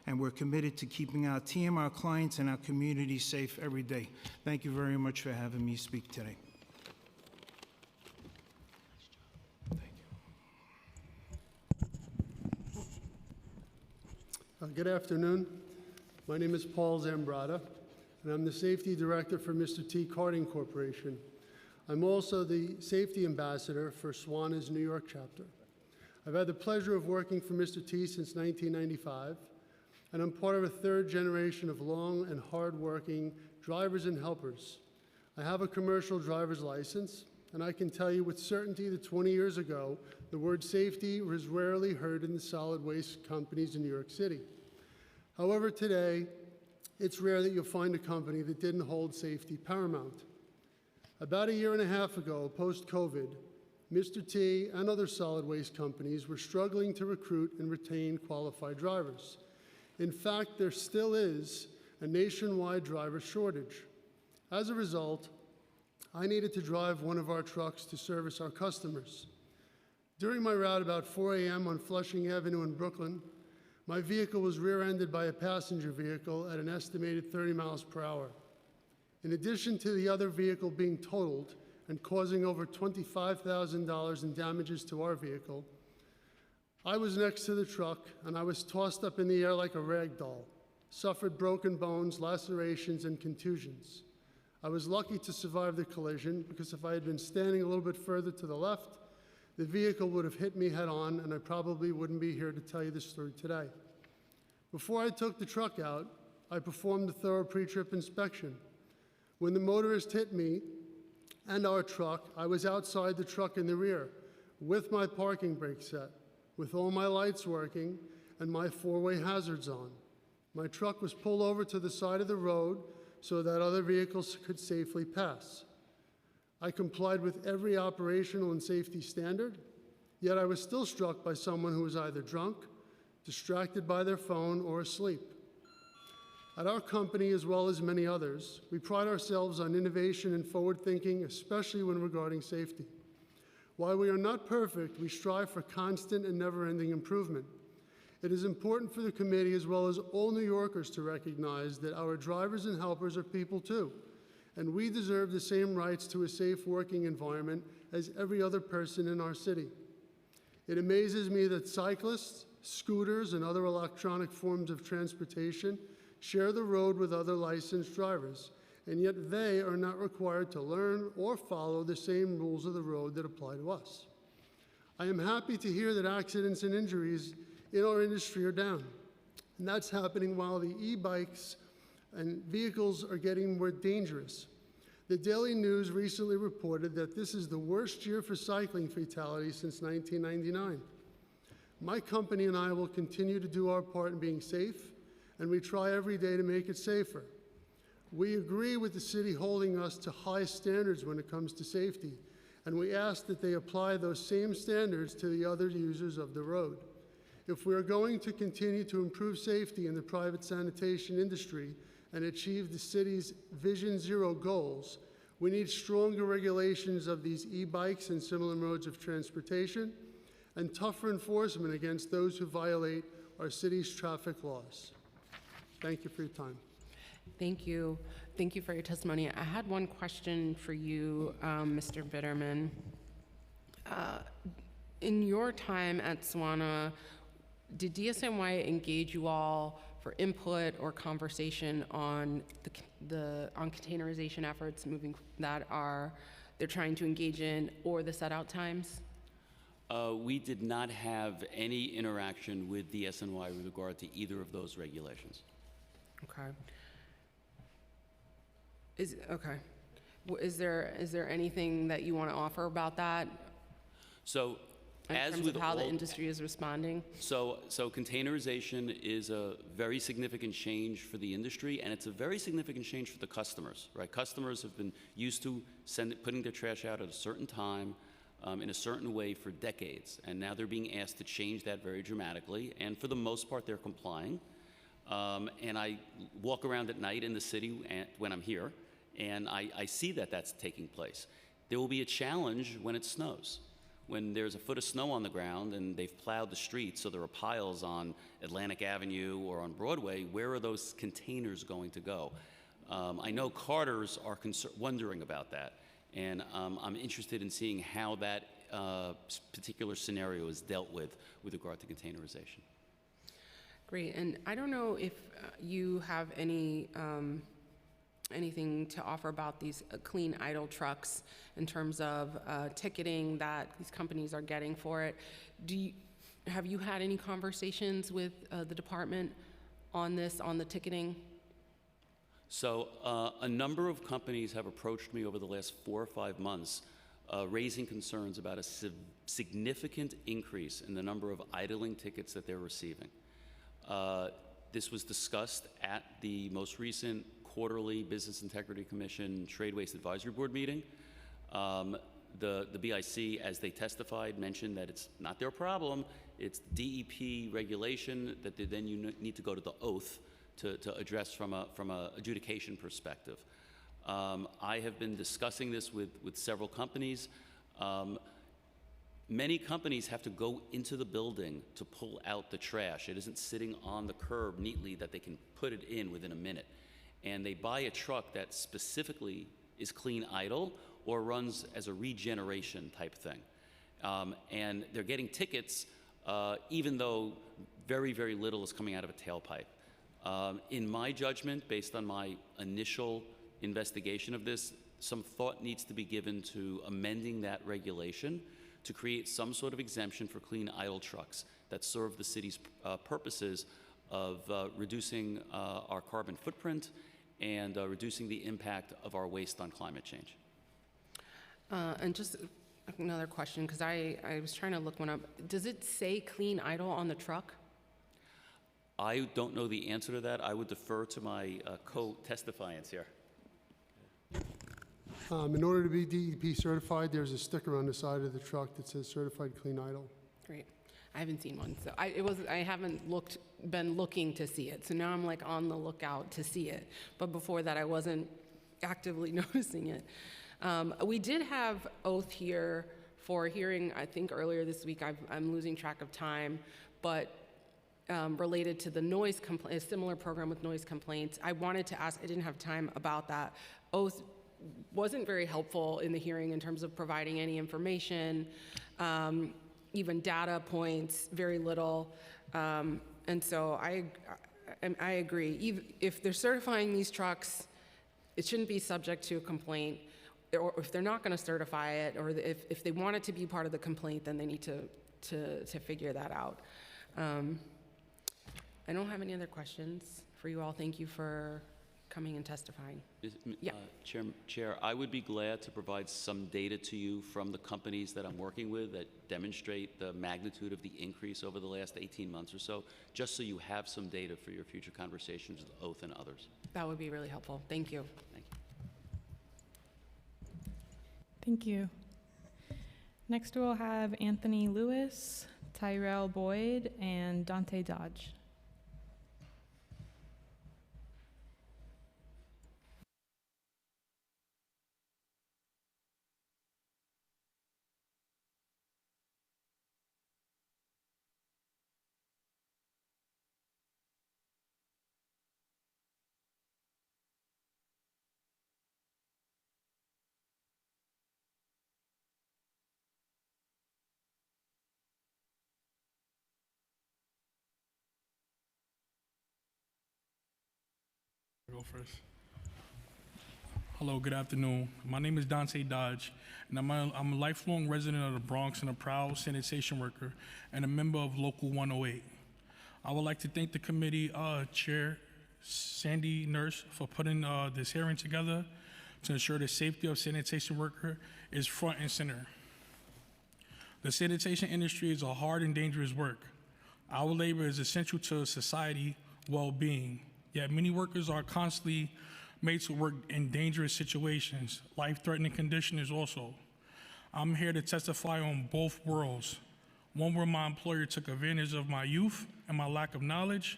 And we're committed to keeping our team, our clients, and our community safe every day. Thank you very much for having me speak today. Good afternoon. My name is Paul Zambrata, and I'm the Safety Director for Mr. T Karting Corporation. I'm also the Safety Ambassador for SWANA's New York chapter. I've had the pleasure of working for Mr. T since 1995, and I'm part of a third generation of long and hard-working drivers and helpers. I have a commercial driver's license, and I can tell you with certainty that 20 years ago, the word safety was rarely heard in the solid waste companies in New York City. However, today, it's rare that you'll find a company that didn't hold safety paramount. About a year and a half ago, post-COVID, Mr. T and other solid waste companies were struggling to recruit and retain qualified drivers. In fact, there still is a nationwide driver shortage. As a result, I needed to drive one of our trucks to service our customers. During my route about 4 a.m. on Flushing Avenue in Brooklyn, my vehicle was rear-ended by a passenger vehicle at an estimated 30 miles per hour. In addition to the other vehicle being totaled and causing over $25,000 in damages to our vehicle, I was next to the truck and I was tossed up in the air like a rag doll, suffered broken bones, lacerations, and contusions. I was lucky to survive the collision because if I had been standing a little bit further to the left, the vehicle would have hit me head on and I probably wouldn't be here to tell you this story today. Before I took the truck out, I performed a thorough pre-trip inspection. When the motorist hit me and our truck, I was outside the truck in the rear with my parking brake set, with all my lights working and my four-way hazards on. My truck was pulled over to the side of the road so that other vehicles could safely pass. I complied with every operational and safety standard, yet I was still struck by someone who was either drunk, distracted by their phone, or asleep. At our company, as well as many others, we pride ourselves on innovation and forward thinking, especially when regarding safety. While we are not perfect, we strive for constant and never-ending improvement. It is important for the committee, as well as all New Yorkers, to recognize that our drivers and helpers are people too, and we deserve the same rights to a safe working environment as every other person in our city. It amazes me that cyclists, scooters, and other electronic forms of transportation share the road with other licensed drivers, and yet they are not required to learn or follow the same rules of the road that apply to us. I am happy to hear that accidents and injuries in our industry are down, and that's happening while the e-bikes and vehicles are getting more dangerous. The Daily News recently reported that this is the worst year for cycling fatalities since 1999. My company and I will continue to do our part in being safe, and we try every day to make it safer. We agree with the city holding us to high standards when it comes to safety, and we ask that they apply those same standards to the other users of the road. If we are going to continue to improve safety in the private sanitation industry and achieve the city's Vision Zero goals, we need stronger regulations of these e-bikes and similar modes of transportation, and tougher enforcement against those who violate our city's traffic laws. Thank you for your time. Thank you. Thank you for your testimony. I had one question for you, Mr. Bitterman. In your time at SWANA, did DSNY engage you all for input or conversation on on containerization efforts they're trying to engage in, or the set out times? We did not have any interaction with DSNY with regard to either of those regulations. Okay. Is there anything that you want to offer about that? So, in As terms with of how the all- industry is responding? So containerization is a very significant change for the industry, and it's a very significant change for the customers, right? Customers have been used to putting their trash out at a certain time, in a certain way for decades, and now they're being asked to change that very dramatically, and for the most part, they're complying. And I walk around at night in the city when I'm here, and I see that that's taking place. There will be a challenge when it snows. When there's a foot of snow on the ground and they've plowed the streets, so there are piles on Atlantic Avenue or on Broadway, where are those containers going to go? I know Carters are wondering about that, and I'm interested in seeing how that particular scenario is dealt with regard to containerization. Great, and I don't know if you have anything to offer about these clean idle trucks in terms of ticketing that these companies are getting for it. Have you had any conversations with the department on this, on the ticketing? So a number of companies have approached me over the last 4 or 5 months raising concerns about a significant increase in the number of idling tickets that they're receiving. This was discussed at the most recent quarterly Business Integrity Commission Trade Waste Advisory Board meeting. The BIC, as they testified, mentioned that it's not their problem, it's DEP regulation that then you need to go to the oath to address from a adjudication perspective. I have been discussing this with several companies. Many companies have to go into the building to pull out the trash. It isn't sitting on the curb neatly that they can put it in within a minute. And they buy a truck that specifically is clean idle or runs as a regeneration type thing. And they're getting tickets even though very, very little is coming out of a tailpipe. In my judgment, based on my initial investigation of this, some thought needs to be given to amending that regulation to create some sort of exemption for clean idle trucks that serve the city's purposes of reducing our carbon footprint and reducing the impact of our waste on climate change. And just another question, because I was trying to look one up. Does it say clean idle on the truck? I don't know the answer to that. I would defer to my co-testifiants here. In order to be DEP certified, there's a sticker on the side of the truck that says certified clean idle. Great. I haven't seen one, so I haven't been looking to see it. So now I'm like on the lookout to see it. But before that, I wasn't actively noticing it. We did have oath here for a hearing, I think earlier this week. I'm losing track of time, but related to the noise complaint, a similar program with noise complaints. I wanted to ask, I didn't have time about that. Oath wasn't very helpful in the hearing in terms of providing any information, even data points, very little. And so I agree. If they're certifying these trucks, it shouldn't be subject to a complaint. Or if they're not going to certify it, or if they want it to be part of the complaint, then they need to figure that out. I don't have any other questions for you all. Thank you for coming and testifying. Yeah. Chair, I would be glad to provide some data to you from the companies that I'm working with that demonstrate the magnitude of the increase over the last 18 months or so, just so you have some data for your future conversations with Oath and others. That would be really helpful. Thank you. Thank you. Thank you. Next, we'll have Anthony Lewis, Tyrell Boyd, and Dante Dodge. Go first. Hello, good afternoon. My name is Dante Dodge, and I'm a lifelong resident of the Bronx and a proud sanitation worker and a member of Local 108. I would like to thank the committee chair, Sandy Nurse, for putting this hearing together to ensure the safety of sanitation worker is front and center. The sanitation industry is a hard and dangerous work. Our labor is essential to society well-being, yet many workers are constantly made to work in dangerous situations, life-threatening conditions also. I'm here to testify on both worlds, one where my employer took advantage of my youth and my lack of knowledge,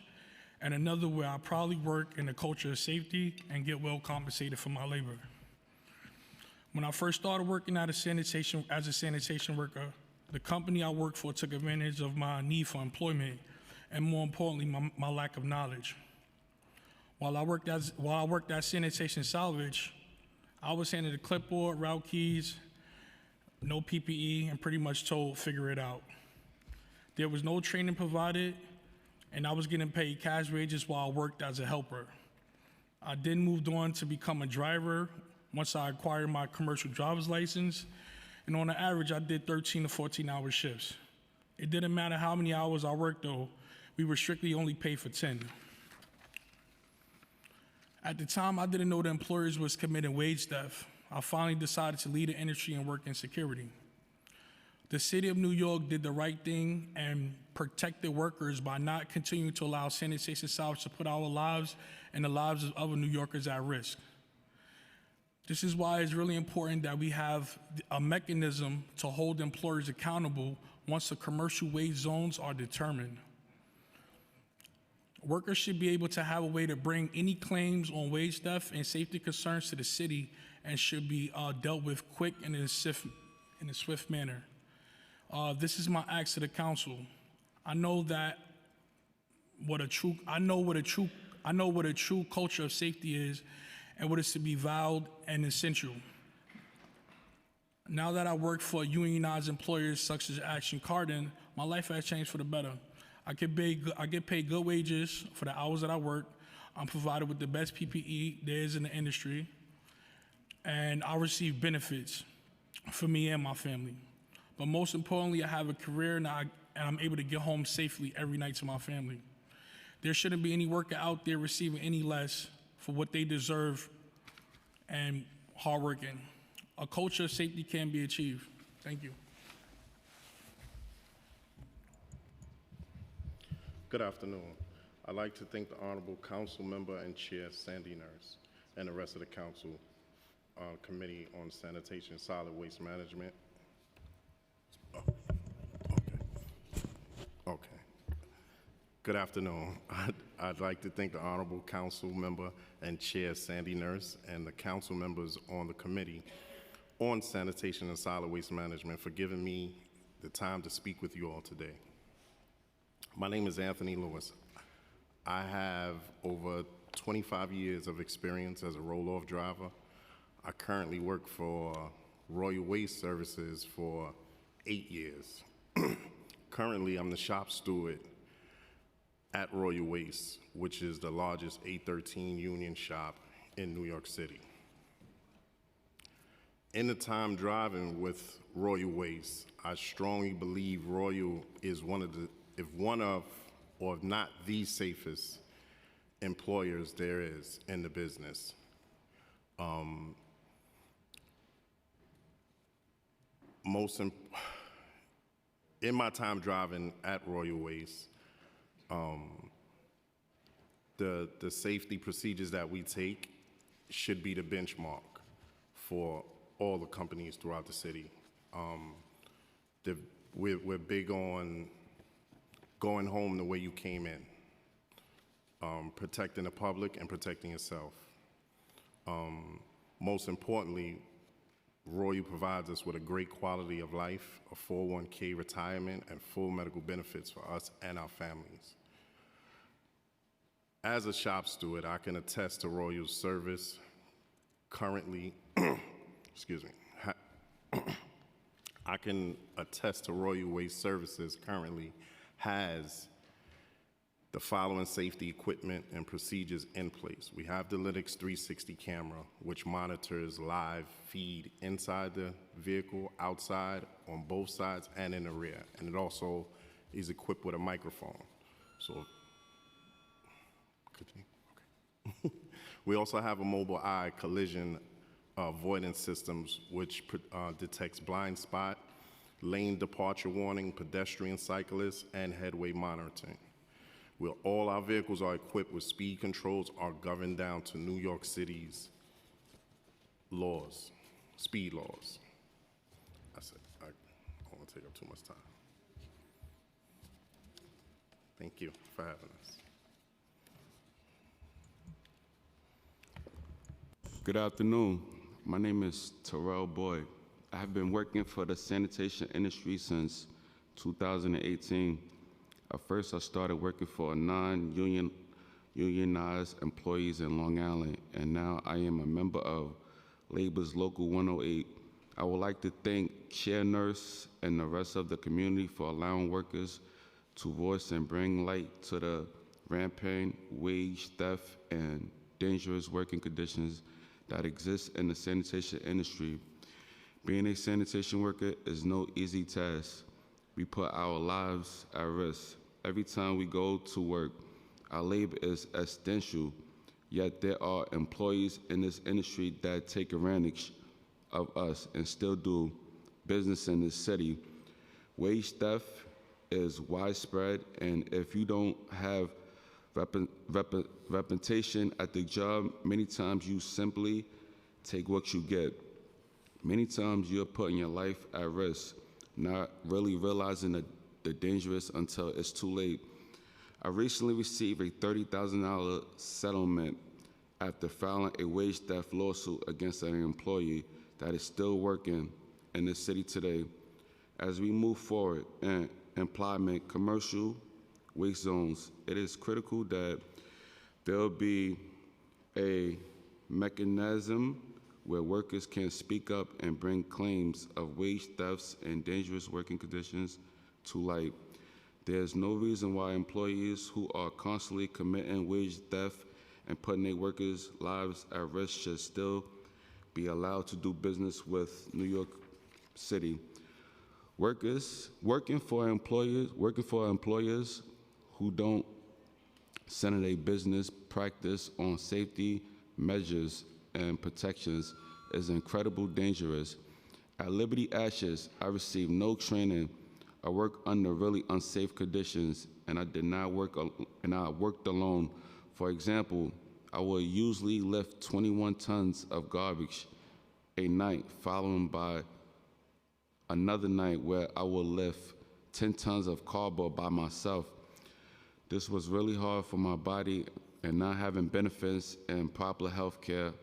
and another where I proudly work in a culture of safety and get well compensated for my labor. When I first started working as a sanitation worker, the company I worked for took advantage of my need for employment and, more importantly, my lack of knowledge. While I worked at Sanitation Salvage, I was handed a clipboard, route keys, no PPE, and pretty much told, figure it out. There was no training provided, and I was getting paid cash wages while I worked as a helper. I then moved on to become a driver once I acquired my commercial driver's license, and on the average, I did 13 to 14-hour shifts. It didn't matter how many hours I worked, though. We were strictly only paid for 10. At the time, I didn't know the employers was committing wage theft. I finally decided to leave the industry and work in security. The city of New York did the right thing and protected workers by not continuing to allow Sanitation Salvage to put our lives and the lives of other New Yorkers at risk. This is why it's really important that we have a mechanism to hold employers accountable once the commercial wage zones are determined. Workers should be able to have a way to bring any claims on wage theft and safety concerns to the city and should be dealt with quick and in a swift manner. This is my ask to the council. I know what a true culture of safety is and what is to be valued and essential. Now that I work for unionized employers such as Action Carden, my life has changed for the better. I get paid good wages for the hours that I work. I'm provided with the best PPE there is in the industry, and I receive benefits for me and my family. But most importantly, I have a career and I'm able to get home safely every night to my family. There shouldn't be any worker out there receiving any less for what they deserve and hardworking. A culture of safety can be achieved. Thank you. Good afternoon. I'd like to thank the Honorable Council Member and Chair Sandy Nurse and the rest of the Council Committee on Sanitation and Solid Waste Management. Okay. Good afternoon. I'd like to thank the Honorable Council Member and Chair Sandy Nurse and the Council members on the Committee on Sanitation and Solid Waste Management for giving me the time to speak with you all today. My name is Anthony Lewis. I have over 25 years of experience as a roll-off driver. I currently work for Royal Waste Services for 8 years. Currently, I'm the shop steward at Royal Waste, which is the largest 813 union shop in New York City. In the time driving with Royal Waste, I strongly believe Royal is one of, or if not the safest employers there is in the business. In my time driving at Royal Waste, the safety procedures that we take should be the benchmark for all the companies throughout the city. We're big on going home the way you came in, protecting the public and protecting yourself. Most importantly, Royal provides us with a great quality of life, a 401k retirement, and full medical benefits for us and our families. As a shop steward, I can attest to Royal's service currently, excuse me, I can attest to Royal Waste Services currently has the following safety equipment and procedures in place. We have the Linux 360 camera, which monitors live feed inside the vehicle, outside, on both sides, and in the rear. And it also is equipped with a microphone. So, continue. Okay. We also have a mobile eye collision avoidance systems, which detects blind spot, lane departure warning, pedestrian cyclists, and headway monitoring. Where all our vehicles are equipped with speed controls are governed down to New York City's laws, speed laws. That's it. I don't want to take up too much time. Thank you for having us. Good afternoon. My name is Terrell Boyd. I have been working for the sanitation industry since 2018. At first, I started working for non-unionized employees in Long Island, and now I am a member of Labor's Local 108. I would like to thank Chair Nurse and the rest of the community for allowing workers to voice and bring light to the rampant wage theft and dangerous working conditions that exist in the sanitation industry. Being a sanitation worker is no easy task. We put our lives at risk. Every time we go to work, our labor is essential, yet there are employees in this industry that take advantage of us and still do business in this city. Wage theft is widespread, and if you don't have reputation at the job, many times you simply take what you get. Many times you're putting your life at risk, not really realizing the dangerous until it's too late. I recently received a $30,000 settlement after filing a wage theft lawsuit against an employee that is still working in the city today. As we move forward in employment, commercial waste zones, it is critical that there be a mechanism where workers can speak up and bring claims of wage thefts and dangerous working conditions to light. There's no reason why employees who are constantly committing wage theft and putting their workers' lives at risk should still be allowed to do business with New York City. Working for employers who don't center a business practice on safety measures and protections is incredibly dangerous. At Liberty Ashes, I received no training. I worked under really unsafe conditions, and I worked alone. For example, I would usually lift 21 tons of garbage a night, followed by another night where I would lift 10 tons of cardboard by myself. This was really hard for my body, and not having benefits and proper health care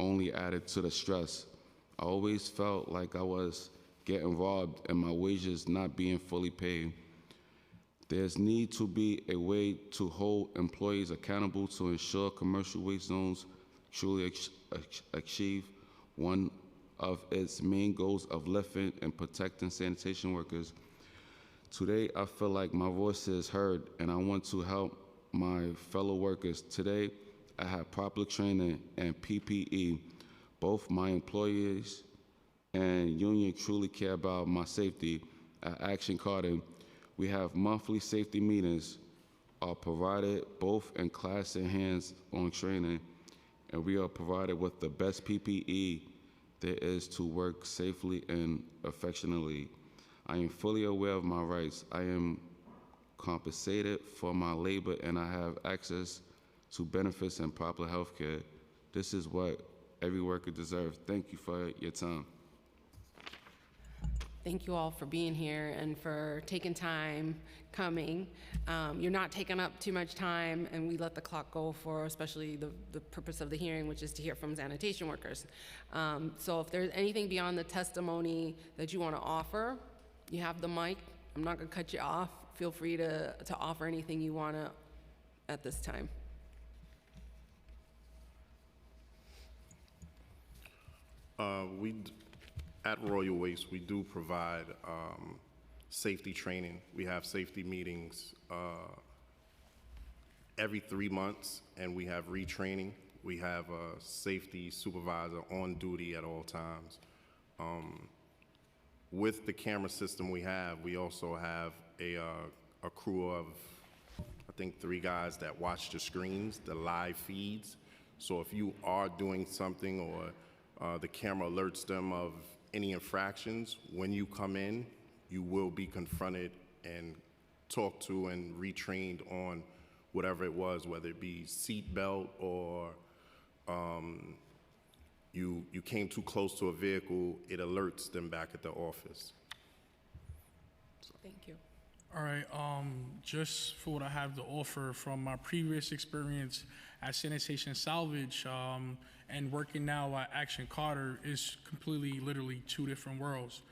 only added to the stress. I always felt like I was getting robbed and my wages not being fully paid. There's need to be a way to hold employees accountable to ensure commercial waste zones truly achieve one of its main goals of lifting and protecting sanitation workers. Today, I feel like my voice is heard, and I want to help my fellow workers. Today, I have proper training and PPE. Both my employees and union truly care about my safety. At Action Carden, we have monthly safety meetings are provided both in class and hands-on training, and we are provided with the best PPE there is to work safely and affectionately. I am fully aware of my rights. I am compensated for my labor, and I have access to benefits and proper health care. This is what every worker deserves. Thank you for your time. Thank you all for being here and for taking time coming. You're not taking up too much time, and we let the clock go for especially the purpose of the hearing, which is to hear from sanitation workers. So if there's anything beyond the testimony that you want to offer, you have the mic. I'm not going to cut you off. Feel free to offer anything you want to at this time. At Royal Waste, we do provide safety training. We have safety meetings every 3 months, and we have retraining. We have a safety supervisor on duty at all times. With the camera system we also have a crew of, I think, 3 guys that watch the screens, the live feeds. So if you are doing something or the camera alerts them of any infractions, when you come in, you will be confronted and talked to and retrained on whatever it was, whether it be seat belt or you came too close to a vehicle, it alerts them back at the office. Thank you. All right, just for what I have to offer from my previous experience at Sanitation Salvage and working now at Action Carter is completely, literally two different worlds.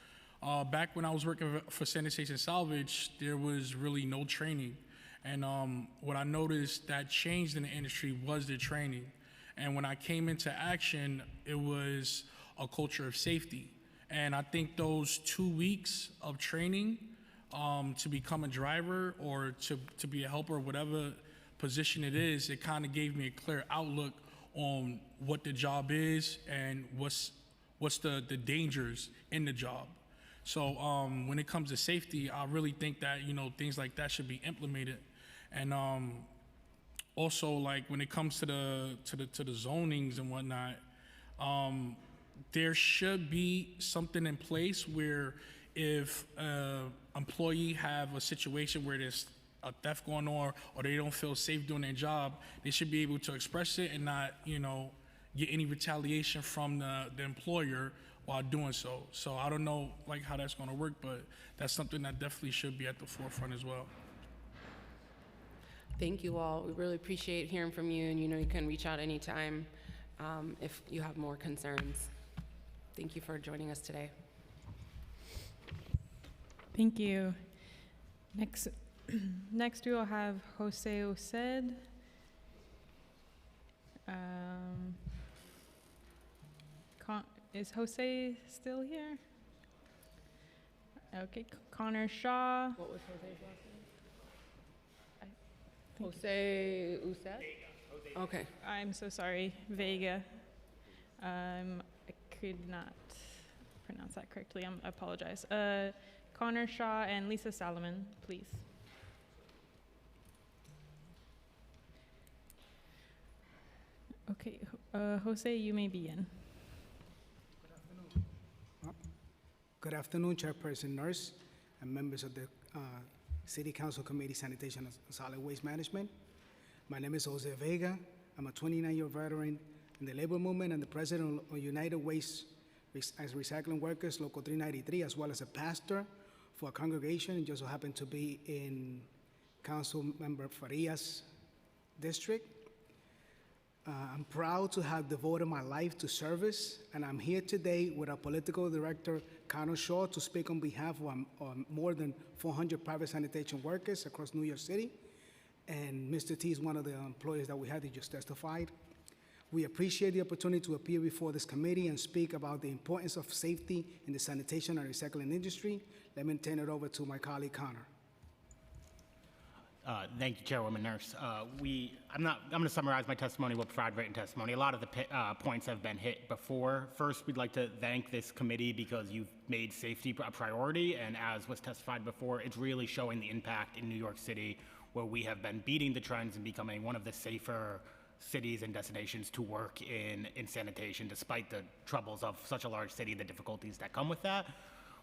Back when I was working for Sanitation Salvage, there was really no training. And what I noticed that changed in the industry was the training. And when I came into Action, it was a culture of safety. And I think those 2 weeks of training to become a driver or to be a helper, whatever position it is, it kind of gave me a clear outlook on what the job is and what's the dangers in the job. So when it comes to safety, I really think that, you know, things like that should be implemented. And also, like, when it comes to the zonings and whatnot, there should be something in place where if an employee have a situation where there's a theft going on or they don't feel safe doing their job, they should be able to express it and not, you know, get any retaliation from the employer while doing so. So I don't know, like, how that's going to work, but that's something that definitely should be at the forefront as well. Thank you all. We really appreciate hearing from you, and you know you can reach out anytime if you have more concerns. Thank you for joining us today. Thank you. Next we will have Jose Osed. Is Jose still here? Okay, Connor Shaw. What was Jose's last name? Jose Used? Okay. I'm so sorry, Vega. I could not pronounce that correctly. I apologize. Connor Shaw and Lisa Salomon, please. Okay, Jose, you may begin. Good afternoon, Chairperson Nurse and members of the City Council Committee Sanitation and Solid Waste Management. My name is Jose Vega. I'm a 29-year veteran in the labor movement and the president of United Waste as Recycling Workers, Local 393, as well as a pastor for a congregation, and just so happen to be in Council Member Farias' district. I'm proud to have devoted my life to service, and I'm here today with our political director, Connor Shaw, to speak on behalf of more than 400 private sanitation workers across New York City. And Mr. T is one of the employees that we had that just testified. We appreciate the opportunity to appear before this committee and speak about the importance of safety in the sanitation and recycling industry. Let me turn it over to my colleague, Connor. Thank you, Chairwoman Nurse. I'm going to summarize my testimony. We'll provide written testimony. A lot of the points have been hit before. First, we'd like to thank this committee because you've made safety a priority, and as was testified before, it's really showing the impact in New York City, where we have been beating the trends and becoming one of the safer cities and destinations to work in sanitation, despite the troubles of such a large city, the difficulties that come with that.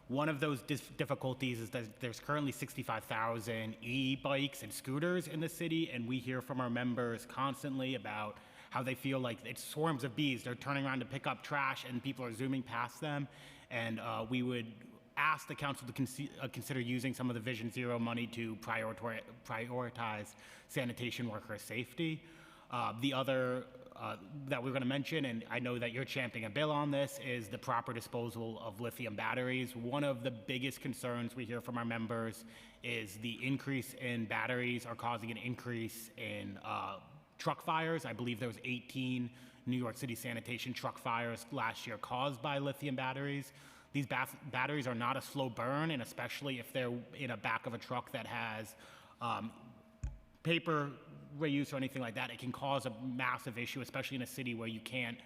One of those difficulties is that there's currently 65,000 e-bikes and scooters in the city, and we hear from our members constantly about how they feel like it's swarms of bees. They're turning around to pick up trash, and people are zooming past them. And we would ask the council to consider using some of the Vision Zero money to prioritize sanitation worker safety. The other that we're going to mention, and I know that you're championing a bill on this, is the proper disposal of lithium batteries. One of the biggest concerns we hear from our members is the increase in batteries are causing an increase in truck fires. I believe there was 18 New York City sanitation truck fires last year caused by lithium batteries. These batteries are not a slow burn, and especially if they're in a back of a truck that has paper reuse or anything like that, it can cause a massive issue, especially in a city where you can't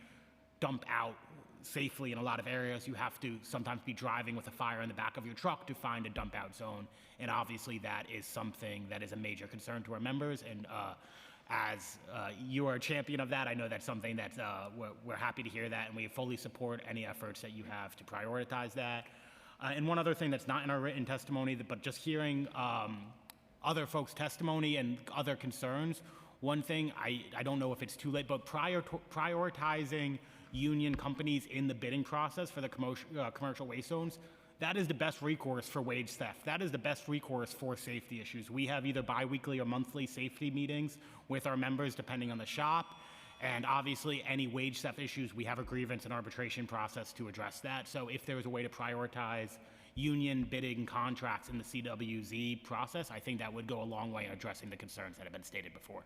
dump out safely in a lot of areas. You have to sometimes be driving with a fire in the back of your truck to find a dump out zone. And obviously that is something that is a major concern to our members. And as you are a champion of that, I know that's something that we're happy to hear that, and we fully support any efforts that you have to prioritize that. And one other thing that's not in our written testimony, but just hearing other folks' testimony and other concerns, one thing, I don't know if it's too late, but prioritizing union companies in the bidding process for the commercial waste zones, that is the best recourse for wage theft. That is the best recourse for safety issues. We have either biweekly or monthly safety meetings with our members, depending on the shop. And obviously, any wage theft issues, we have a grievance and arbitration process to address that. So if there was a way to prioritize union bidding contracts in the CWZ process, I think that would go a long way in addressing the concerns that have been stated before.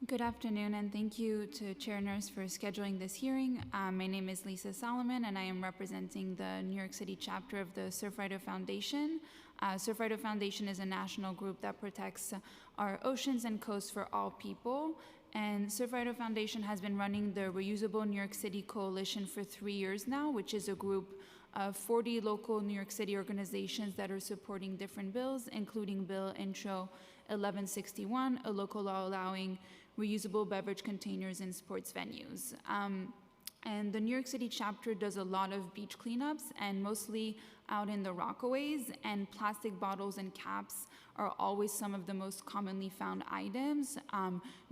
Good afternoon, and thank you to Chair Nurse for scheduling this hearing. My name is Lisa Solomon, and I am representing the New York City chapter of the Surfrider Foundation. Surfrider Foundation is a national group that protects our oceans and coasts for all people. And Surfrider Foundation has been running the Reusable New York City Coalition for 3 years now, which is a group of 40 local New York City organizations that are supporting different bills, including Bill Intro 1161, a local law allowing reusable beverage containers in sports venues. And the New York City chapter does a lot of beach cleanups, and mostly out in the Rockaways, and plastic bottles and caps are always some of the most commonly found items.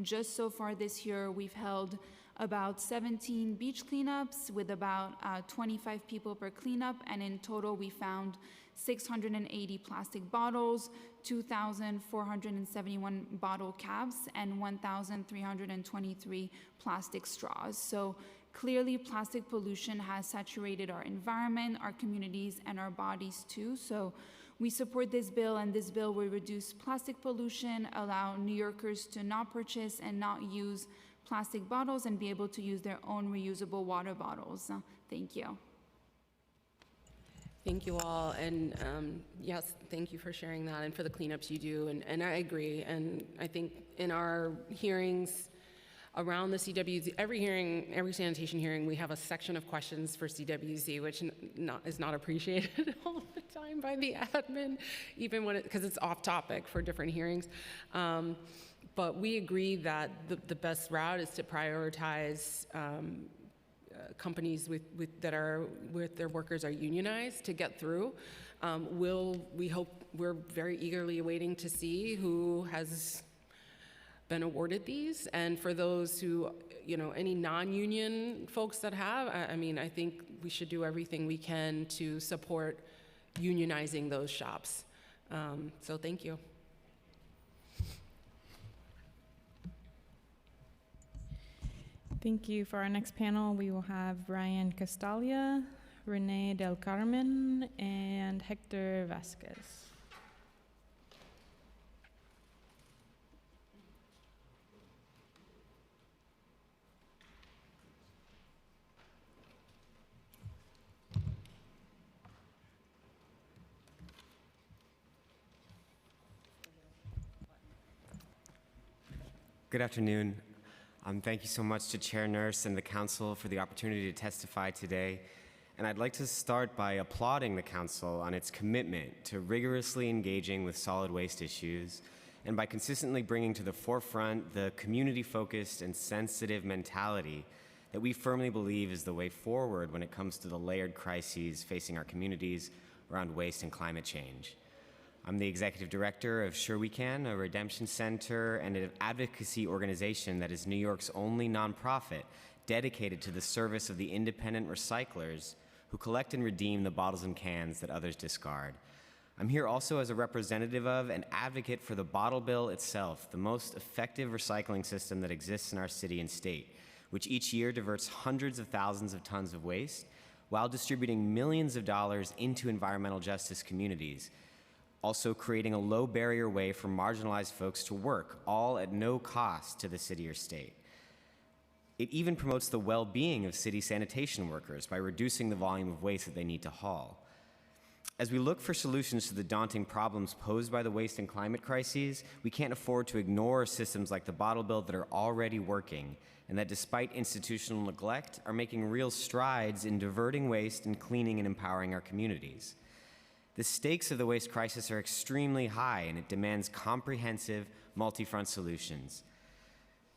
Just so far this year, we've held about 17 beach cleanups with about 25 people per cleanup, and in total we found 680 plastic bottles, 2,471 bottle caps, and 1,323 plastic straws. So clearly, plastic pollution has saturated our environment, our communities, and our bodies too. So we support this bill, and this bill will reduce plastic pollution, allow New Yorkers to not purchase and not use plastic bottles, and be able to use their own reusable water bottles. Thank you. Thank you all, and yes, thank you for sharing that and for the cleanups you do, and I agree, and I think in our hearings around the CWZ, every sanitation hearing, we have a section of questions for CWZ, which is not appreciated all the time by the admin, even when because it's off topic for different hearings. But we agree that the best route is to prioritize companies with their workers are unionized to get through. We're very eagerly awaiting to see who has been awarded these, and for those who, any non-union folks that have, I think we should do everything we can to support unionizing those shops. So thank you. Thank you. For our next panel, we will have Ryan Castalia, Renee Del Carmen, and Hector Vasquez. Good afternoon. Thank you so much to Chair Nurse and the Council for the opportunity to testify today. And I'd like to start by applauding the Council on its commitment to rigorously engaging with solid waste issues and by consistently bringing to the forefront the community-focused and sensitive mentality that we firmly believe is the way forward when it comes to the layered crises facing our communities around waste and climate change. I'm the executive director of Sure We Can, a redemption center and an advocacy organization that is New York's only nonprofit dedicated to the service of the independent recyclers who collect and redeem the bottles and cans that others discard. I'm here also as a representative of and advocate for the bottle bill itself, the most effective recycling system that exists in our city and state, which each year diverts hundreds of thousands of tons of waste while distributing millions of dollars into environmental justice communities, also creating a low barrier way for marginalized folks to work, all at no cost to the city or state. It even promotes the well-being of city sanitation workers by reducing the volume of waste that they need to haul. As we look for solutions to the daunting problems posed by the waste and climate crises, we can't afford to ignore systems like the bottle bill that are already working and that, despite institutional neglect, are making real strides in diverting waste and cleaning and empowering our communities. The stakes of the waste crisis are extremely high, and it demands comprehensive, multi-front solutions.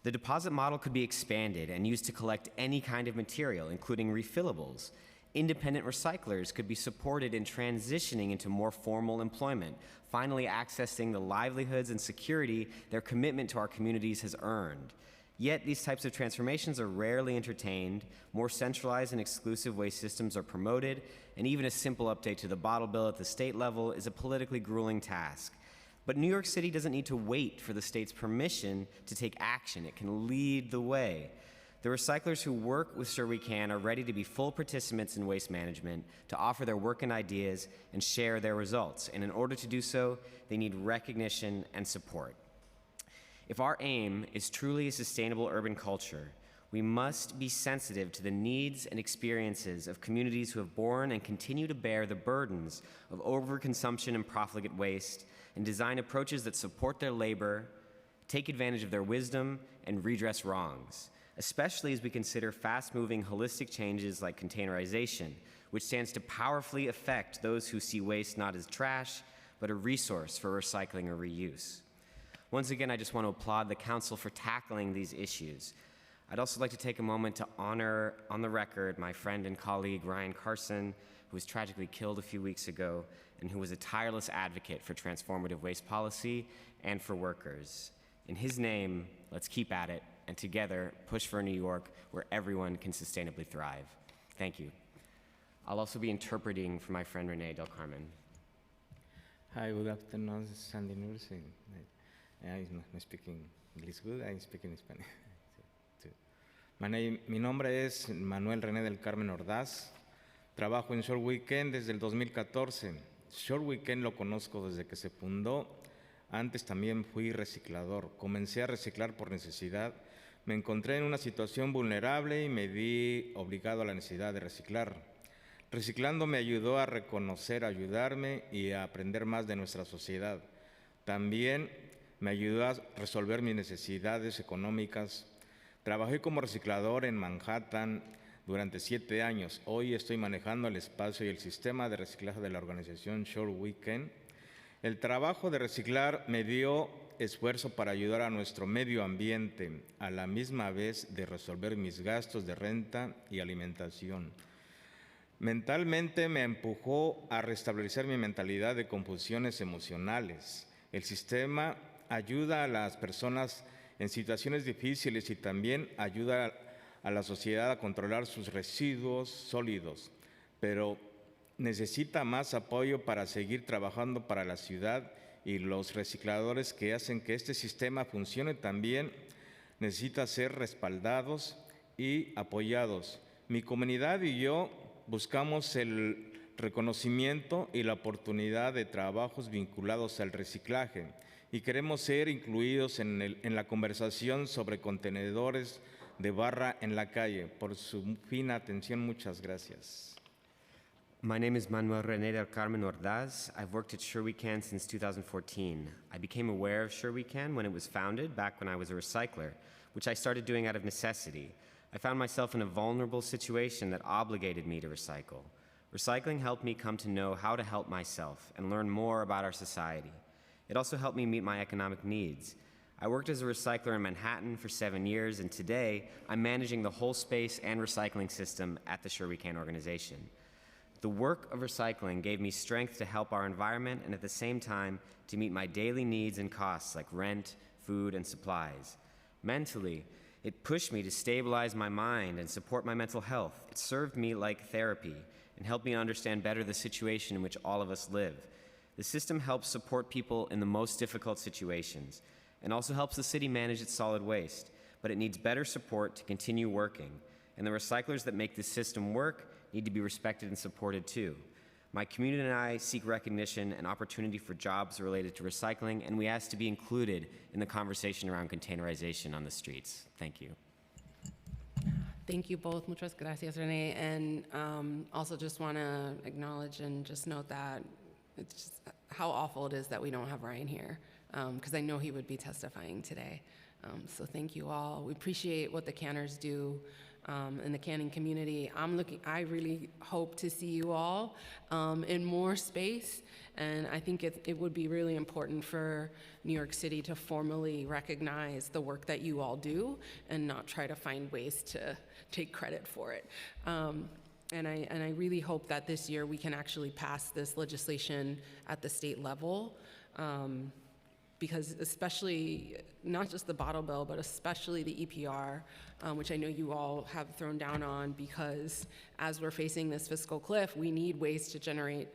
The deposit model could be expanded and used to collect any kind of material, including refillables. Independent recyclers could be supported in transitioning into more formal employment, finally accessing the livelihoods and security their commitment to our communities has earned. Yet these types of transformations are rarely entertained, more centralized and exclusive waste systems are promoted, and even a simple update to the bottle bill at the state level is a politically grueling task. But New York City doesn't need to wait for the state's permission to take action. It can lead the way. The recyclers who work with Sure We Can are ready to be full participants in waste management, to offer their work and ideas and share their results. And in order to do so, they need recognition and support. If our aim is truly a sustainable urban culture, we must be sensitive to the needs and experiences of communities who have borne and continue to bear the burdens of overconsumption and profligate waste, and design approaches that support their labor, take advantage of their wisdom, and redress wrongs, especially as we consider fast-moving holistic changes like containerization, which stands to powerfully affect those who see waste not as trash, but a resource for recycling or reuse. Once again, I just want to applaud the Council for tackling these issues. I'd also like to take a moment to honor, on the record, my friend and colleague Ryan Carson, who was tragically killed a few weeks ago, and who was a tireless advocate for transformative waste policy and for workers. In his name, let's keep at it, and together push for a New York where everyone can sustainably thrive. Thank you. I'll also be interpreting for my friend Renee Del Carmen. Hi, good afternoon. This is Sandy Nursing. I'm speaking English good. I'm speaking Spanish. Mi nombre es Manuel René del Carmen Ordaz. Trabajo en Sure We Can desde el 2014. Sure We Can lo conozco desde que se fundó. Antes también fui reciclador. Comencé a reciclar por necesidad. Me encontré en una situación vulnerable y me vi obligado a la necesidad de reciclar. Reciclando me ayudó a reconocer, a ayudarme y a aprender más de nuestra sociedad. También me ayudó a resolver mis necesidades económicas. Trabajé como reciclador en Manhattan durante 7 años. Hoy estoy manejando el espacio y el sistema de reciclaje de la organización Sure We Can. El trabajo de reciclar me dio esfuerzo para ayudar a nuestro medio ambiente, a la misma vez de resolver mis gastos de renta y alimentación. Mentalmente me empujó a restablecer mi mentalidad de confusiones emocionales. El sistema ayuda a las personas en situaciones difíciles y también ayuda a la sociedad a controlar sus residuos sólidos, pero necesita más apoyo para seguir trabajando para la ciudad, y los recicladores que hacen que este sistema funcione también necesitan ser respaldados y apoyados. Mi comunidad y yo buscamos el reconocimiento y la oportunidad de trabajos vinculados al reciclaje y queremos ser incluidos en la conversación sobre contenedores de barra en la calle. Por su fina atención, muchas gracias. My name is Manuel René del Carmen Ordaz. I've worked at Sure We Can since 2014. I became aware of Sure We Can when it was founded, back when I was a recycler, which I started doing out of necessity. I found myself in a vulnerable situation that obligated me to recycle. Recycling helped me come to know how to help myself and learn more about our society. It also helped me meet my economic needs. I worked as a recycler in Manhattan for 7 years, and today I'm managing the whole space and recycling system at the Sure We Can organization. The work of recycling gave me strength to help our environment and at the same time to meet my daily needs and costs like rent, food, and supplies. Mentally, it pushed me to stabilize my mind and support my mental health. It served me like therapy and helped me understand better the situation in which all of us live. The system helps support people in the most difficult situations and also helps the city manage its solid waste, but it needs better support to continue working. And the recyclers that make this system work need to be respected and supported too. My community and I seek recognition and opportunity for jobs related to recycling, and we ask to be included in the conversation around containerization on the streets. Thank you. Thank you both. Muchas gracias, Renee. And also just want to acknowledge and just note that it's just how awful it is that we don't have Ryan here, because I know he would be testifying today. So thank you all. We appreciate what the Canners do in the Canning community. I really hope to see you all in more space, and I think it would be really important for New York City to formally recognize the work that you all do and not try to find ways to take credit for it. And I really hope that this year we can actually pass this legislation at the state level, because especially, not just the bottle bill, but especially the EPR, which I know you all have thrown down on, because as we're facing this fiscal cliff, we need ways to generate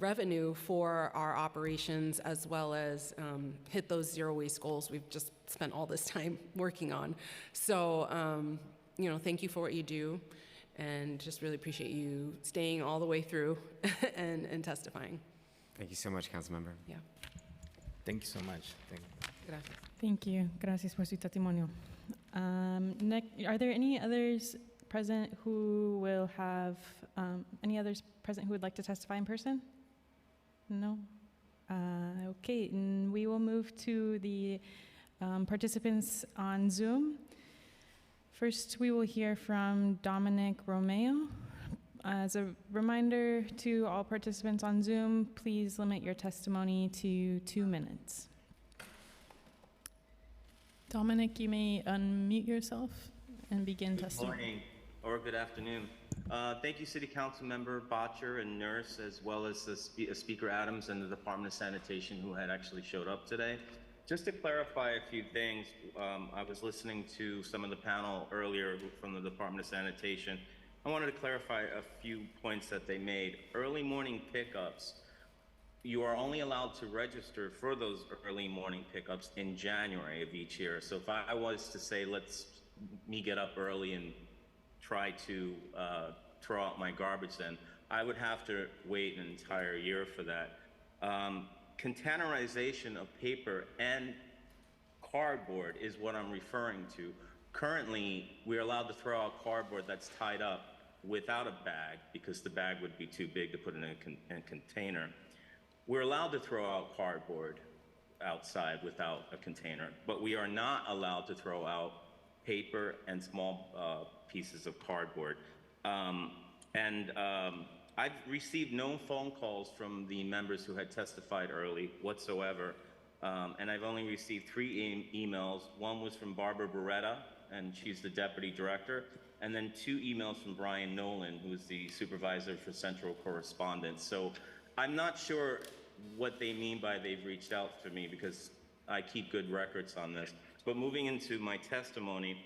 revenue for our operations, as well as hit those zero waste goals we've just spent all this time working on. So, thank you for what you do, and just really appreciate you staying all the way through and testifying. Thank you so much, Councilmember. Yeah. Thank you so much. Gracias. Thank you. Gracias por su testimonio. Are there any others present who will have, any others present who would like to testify in person? No? Okay, and we will move to the participants on Zoom. First, we will hear from Dominic Romeo. As a reminder to all participants on Zoom, please limit your testimony to 2 minutes. Dominic, you may unmute yourself and begin testimony. Good morning or good afternoon. Thank you, City Council Member Botcher and Nurse, as well as the Speaker Adams and the Department of Sanitation who had actually showed up today. Just to clarify a few things, I was listening to some of the panel earlier from the Department of Sanitation. I wanted to clarify a few points that they made. Early morning pickups, you are only allowed to register for those early morning pickups in January of each year. So if I was to say, me get up early and try to throw out my garbage then, I would have to wait an entire year for that. Containerization of paper and cardboard is what I'm referring to. Currently, we're allowed to throw out cardboard that's tied up without a bag because the bag would be too big to put in a container. We're allowed to throw out cardboard outside without a container, but we are not allowed to throw out paper and small pieces of cardboard. I've received no phone calls from the members who had testified early whatsoever, and I've only received 3 emails. One was from Barbara Beretta, and she's the Deputy Director, and then 2 emails from Brian Nolan, who's the Supervisor for Central Correspondence. So I'm not sure what they mean by they've reached out to me, because I keep good records on this. But moving into my testimony,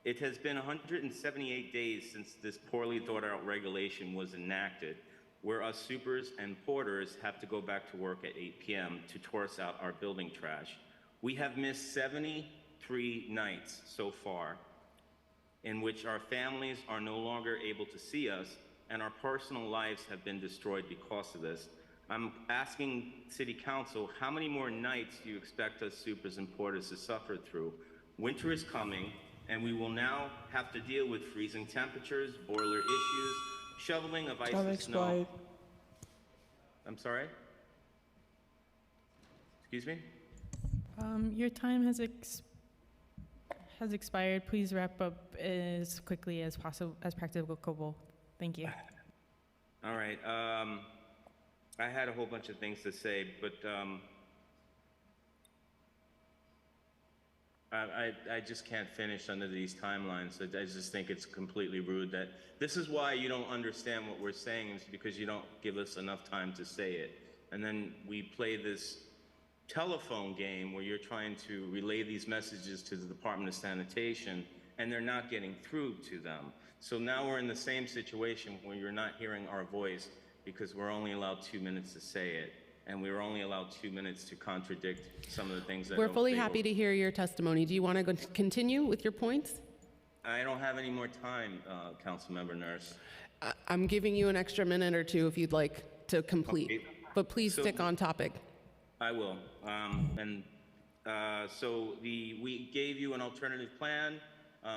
it has been 178 days since this poorly thought out regulation was enacted, where us supers and porters have to go back to work at 8 p.m. to toss out our building trash. We have missed 73 nights so far, in which our families are no longer able to see us, and our personal lives have been destroyed because of this. I'm asking City Council, how many more nights do you expect us supers and porters to suffer through? Winter is coming, and we will now have to deal with freezing temperatures, boiler issues, shoveling of ice and snow. I'm sorry? Excuse me? Your time has expired. Please wrap up as quickly as possible, as practicable. Thank you. All right. I had a whole bunch of things to say, but I just can't finish under these timelines. I just think it's completely rude that this is why you don't understand what we're saying, is because you don't give us enough time to say it. And then we play this telephone game where you're trying to relay these messages to the Department of Sanitation, and they're not getting through to them. So now we're in the same situation where you're not hearing our voice because we're only allowed 2 minutes to say it, and we were only allowed 2 minutes to contradict some of the things that We're fully happy to hear your testimony. Do you want to continue with your points? I don't have any more time, Councilmember Nurse. I'm giving you an extra minute or 2 if you'd like to complete, Okay. but please stick on topic. I will. We gave you an alternative plan,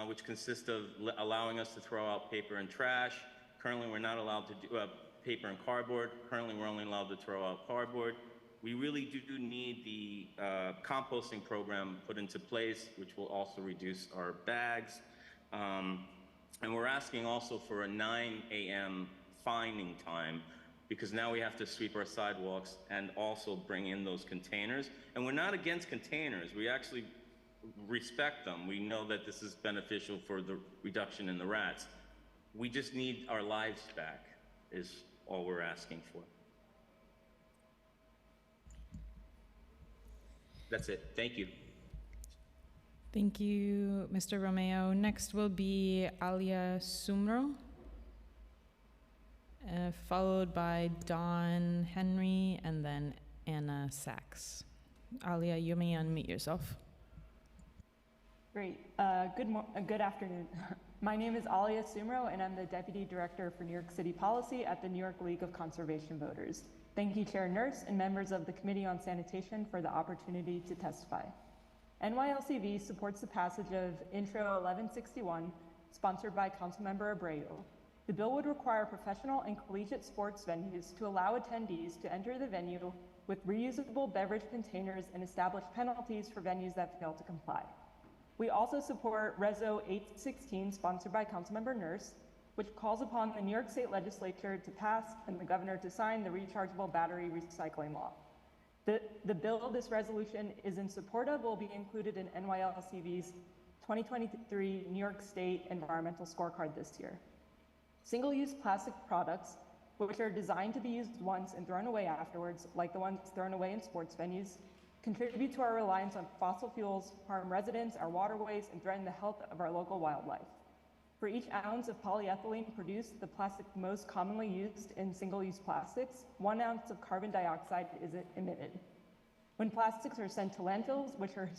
which consists of allowing us to throw out paper and trash. Currently, we're not allowed to do paper and cardboard. Currently, we're only allowed to throw out cardboard. We really do need the composting program put into place, which will also reduce our bags. And we're asking also for a 9 a.m. finding time, because now we have to sweep our sidewalks and also bring in those containers. And we're not against containers. We actually respect them. We know that this is beneficial for the reduction in the rats. We just need our lives back, is all we're asking for. That's it. Thank you. Thank you, Mr. Romeo. Next will be Alia Sumro, followed by Don Henry, and then Anna Sachs. Alia, you may unmute yourself. Great. Good afternoon. My name is Alia Sumro, and I'm the Deputy Director for New York City Policy at the New York League of Conservation Voters. Thank you, Chair Nurse and members of the Committee on Sanitation for the opportunity to testify. NYLCV supports the passage of Intro 1161, sponsored by Councilmember Abreu. The bill would require professional and collegiate sports venues to allow attendees to enter the venue with reusable beverage containers and establish penalties for venues that fail to comply. We also support Reso 816, sponsored by Councilmember Nurse, which calls upon the New York State Legislature to pass and the governor to sign the rechargeable battery recycling law. The bill this resolution is in support of will be included in NYLCV's 2023 New York State Environmental Scorecard this year. Single-use plastic products, which are designed to be used once and thrown away afterwards, like the ones thrown away in sports venues, contribute to our reliance on fossil fuels, harm residents, our waterways, and threaten the health of our local wildlife. For each ounce of polyethylene produced, the plastic most commonly used in single-use plastics, 1 ounce of carbon dioxide is emitted. When plastics are sent to landfills, which are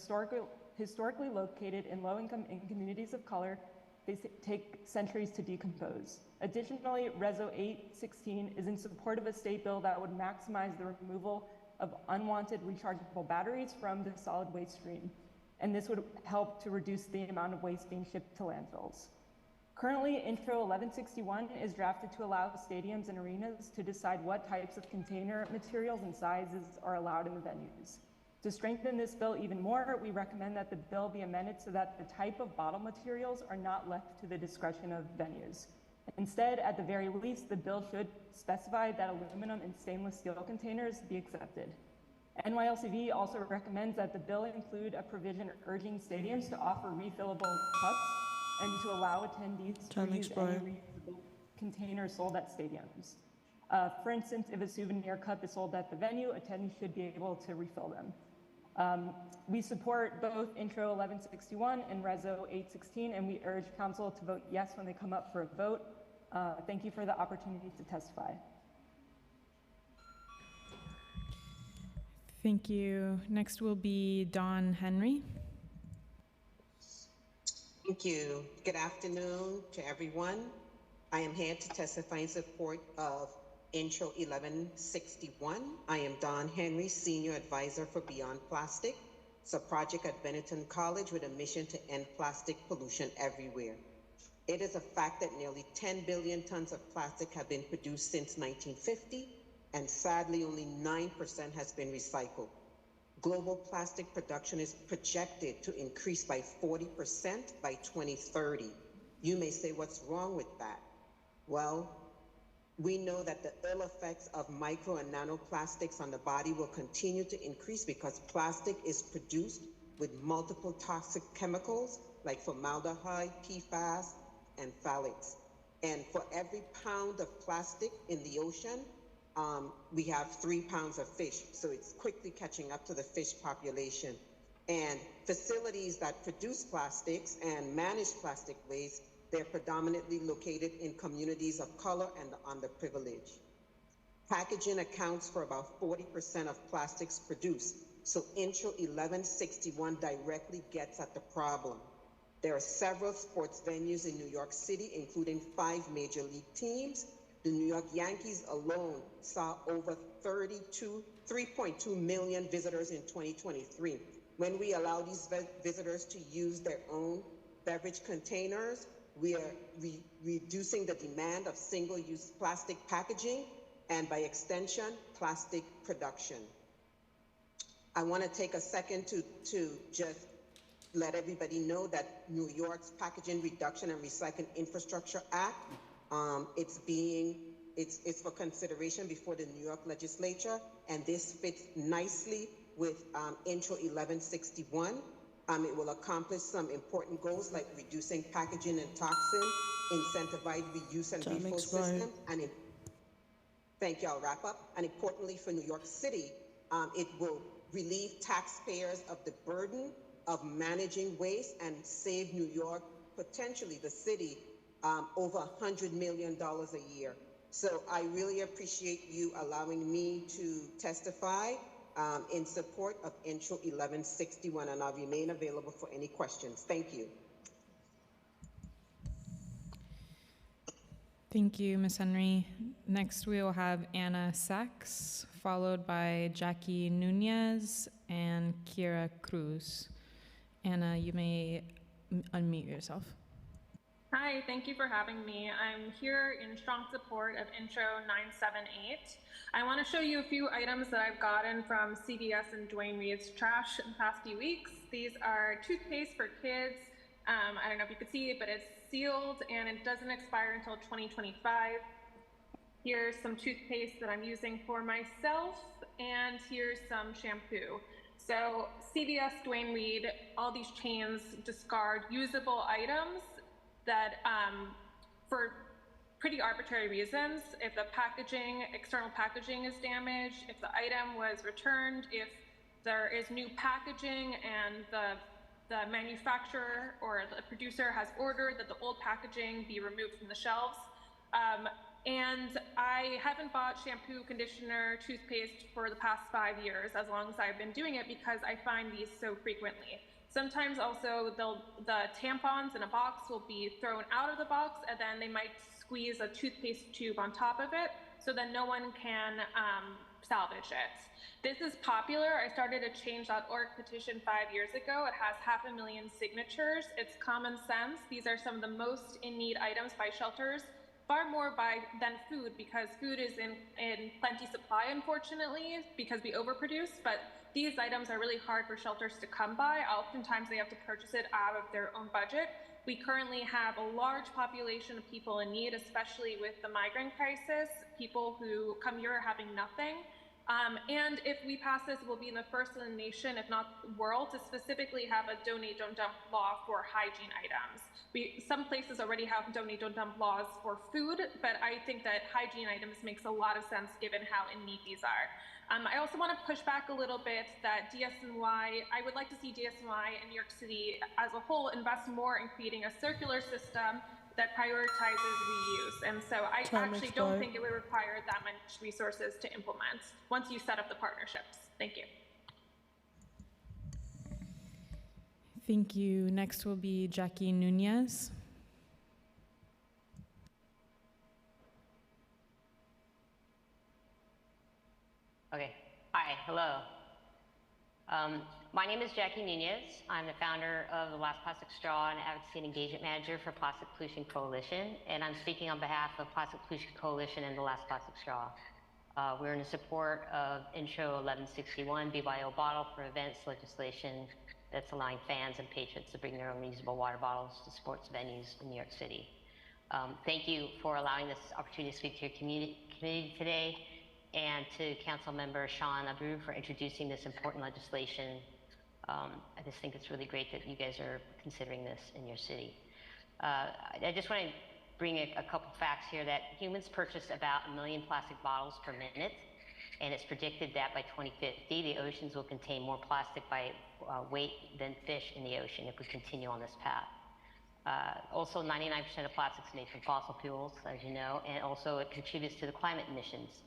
historically located in low-income communities of color, they take centuries to decompose. Additionally, Reso 816 is in support of a state bill that would maximize the removal of unwanted rechargeable batteries from the solid waste stream, and this would help to reduce the amount of waste being shipped to landfills. Currently, Intro 1161 is drafted to allow stadiums and arenas to decide what types of container materials and sizes are allowed in the venues. To strengthen this bill even more, we recommend that the bill be amended so that the type of bottle materials are not left to the discretion of venues. Instead, at the very least, the bill should specify that aluminum and stainless steel containers be accepted. NYLCV also recommends that the bill include a provision urging stadiums to offer refillable cups and to allow attendees to use any reusable containers sold at stadiums. For instance, if a souvenir cup is sold at the venue, attendees should be able to refill them. We support both Intro 1161 and Reso 816, and we urge Council to vote yes when they come up for a vote. Thank you for the opportunity to testify. Thank you. Next will be Don Henry. Thank you. Good afternoon to everyone. I am here to testify in support of Intro 1161. I am Don Henry, Senior Advisor for Beyond Plastic. It's a project at Benetton College with a mission to end plastic pollution everywhere. It is a fact that nearly 10 billion tons of plastic have been produced since 1950, and sadly only 9% has been recycled. Global plastic production is projected to increase by 40% by 2030. You may say, what's wrong with that? Well, we know that the ill effects of micro and nanoplastics on the body will continue to increase because plastic is produced with multiple toxic chemicals like formaldehyde, PFAS, and phthalates. And for every pound of plastic in the ocean, we have 3 pounds of fish, so it's quickly catching up to the fish population. And facilities that produce plastics and manage plastic waste, they're predominantly located in communities of color and underprivileged. Packaging accounts for about 40% of plastics produced, so Intro 1161 directly gets at the problem. There are several sports venues in New York City, including 5 major league teams. The New York Yankees alone saw over 3.2 million visitors in 2023. When we allow these visitors to use their own beverage containers, we are reducing the demand of single-use plastic packaging and, by extension, plastic production. I want to take a second to just let everybody know that New York's Packaging Reduction and Recycling Infrastructure Act, it's for consideration before the New York legislature, and this fits nicely with Intro 1161. It will accomplish some important goals like reducing packaging and toxin, incentivize reuse and refill system, and thank you, I'll wrap up. And importantly for New York City, it will relieve taxpayers of the burden of managing waste and save New York, potentially the city, over $100 million a year. So I really appreciate you allowing me to testify in support of Intro 1161, and I'll remain available for any questions. Thank you. Thank you, Ms. Henry. Next, we will have Anna Sachs, followed by Jackie Nunez and Kira Cruz. Anna, you may unmute yourself. Hi, thank you for having me. I'm here in strong support of Intro 978. I want to show you a few items that I've gotten from CVS and Dwayne Reed's trash in the past few weeks. These are toothpaste for kids. I don't know if you could see it, but it's sealed and it doesn't expire until 2025. Here's some toothpaste that I'm using for myself, and here's some shampoo. So CVS, Dwayne Reed, all these chains discard usable items that for pretty arbitrary reasons. If the packaging, external packaging is damaged, if the item was returned, if there is new packaging and the manufacturer or the producer has ordered that the old packaging be removed from the shelves. And I haven't bought shampoo, conditioner, toothpaste for the past 5 years, as long as I've been doing it, because I find these so frequently. Sometimes also the tampons in a box will be thrown out of the box, and then they might squeeze a toothpaste tube on top of it, so then no one can salvage it. This is popular. I started a Change.org petition 5 years ago. It has 500,000 signatures. It's common sense. These are some of the most in need items by shelters, far more than food, because food is in plenty supply, unfortunately, because we overproduce. But these items are really hard for shelters to come by. Oftentimes they have to purchase it out of their own budget. We currently have a large population of people in need, especially with the migrant crisis, people who come here having nothing. And if we pass this, we'll be in the first in the nation, if not the world, to specifically have a donate, don't dump law for hygiene items. Some places already have donate, don't dump laws for food, but I think that hygiene items makes a lot of sense given how in need these are. I also want to push back a little bit that DSNY, I would like to see DSNY and New York City as a whole invest more in creating a circular system that prioritizes reuse. And so I actually don't think it would require that much resources to implement once you set up the partnerships. Thank you. Thank you. Next will be Jackie Nunez. Okay. Hi. Hello. My name is Jackie Nunez. I'm the founder of the Last Plastic Straw and Advocacy and Engagement Manager for Plastic Pollution Coalition, and I'm speaking on behalf of Plastic Pollution Coalition and the Last Plastic Straw. We're in support of Intro 1161, BYO bottle for events legislation that's allowing fans and patrons to bring their own reusable water bottles to sports venues in New York City. Thank you for allowing this opportunity to speak to your community today, and to Council Member Sean Abreu for introducing this important legislation. I just think it's really great that you guys are considering this in your city. I just want to bring a couple facts here that humans purchase about 1 million plastic bottles per minute, and it's predicted that by 2050, the oceans will contain more plastic by weight than fish in the ocean if we continue on this path. Also, 99% of plastic is made from fossil fuels, as you know, and also it contributes to the climate emissions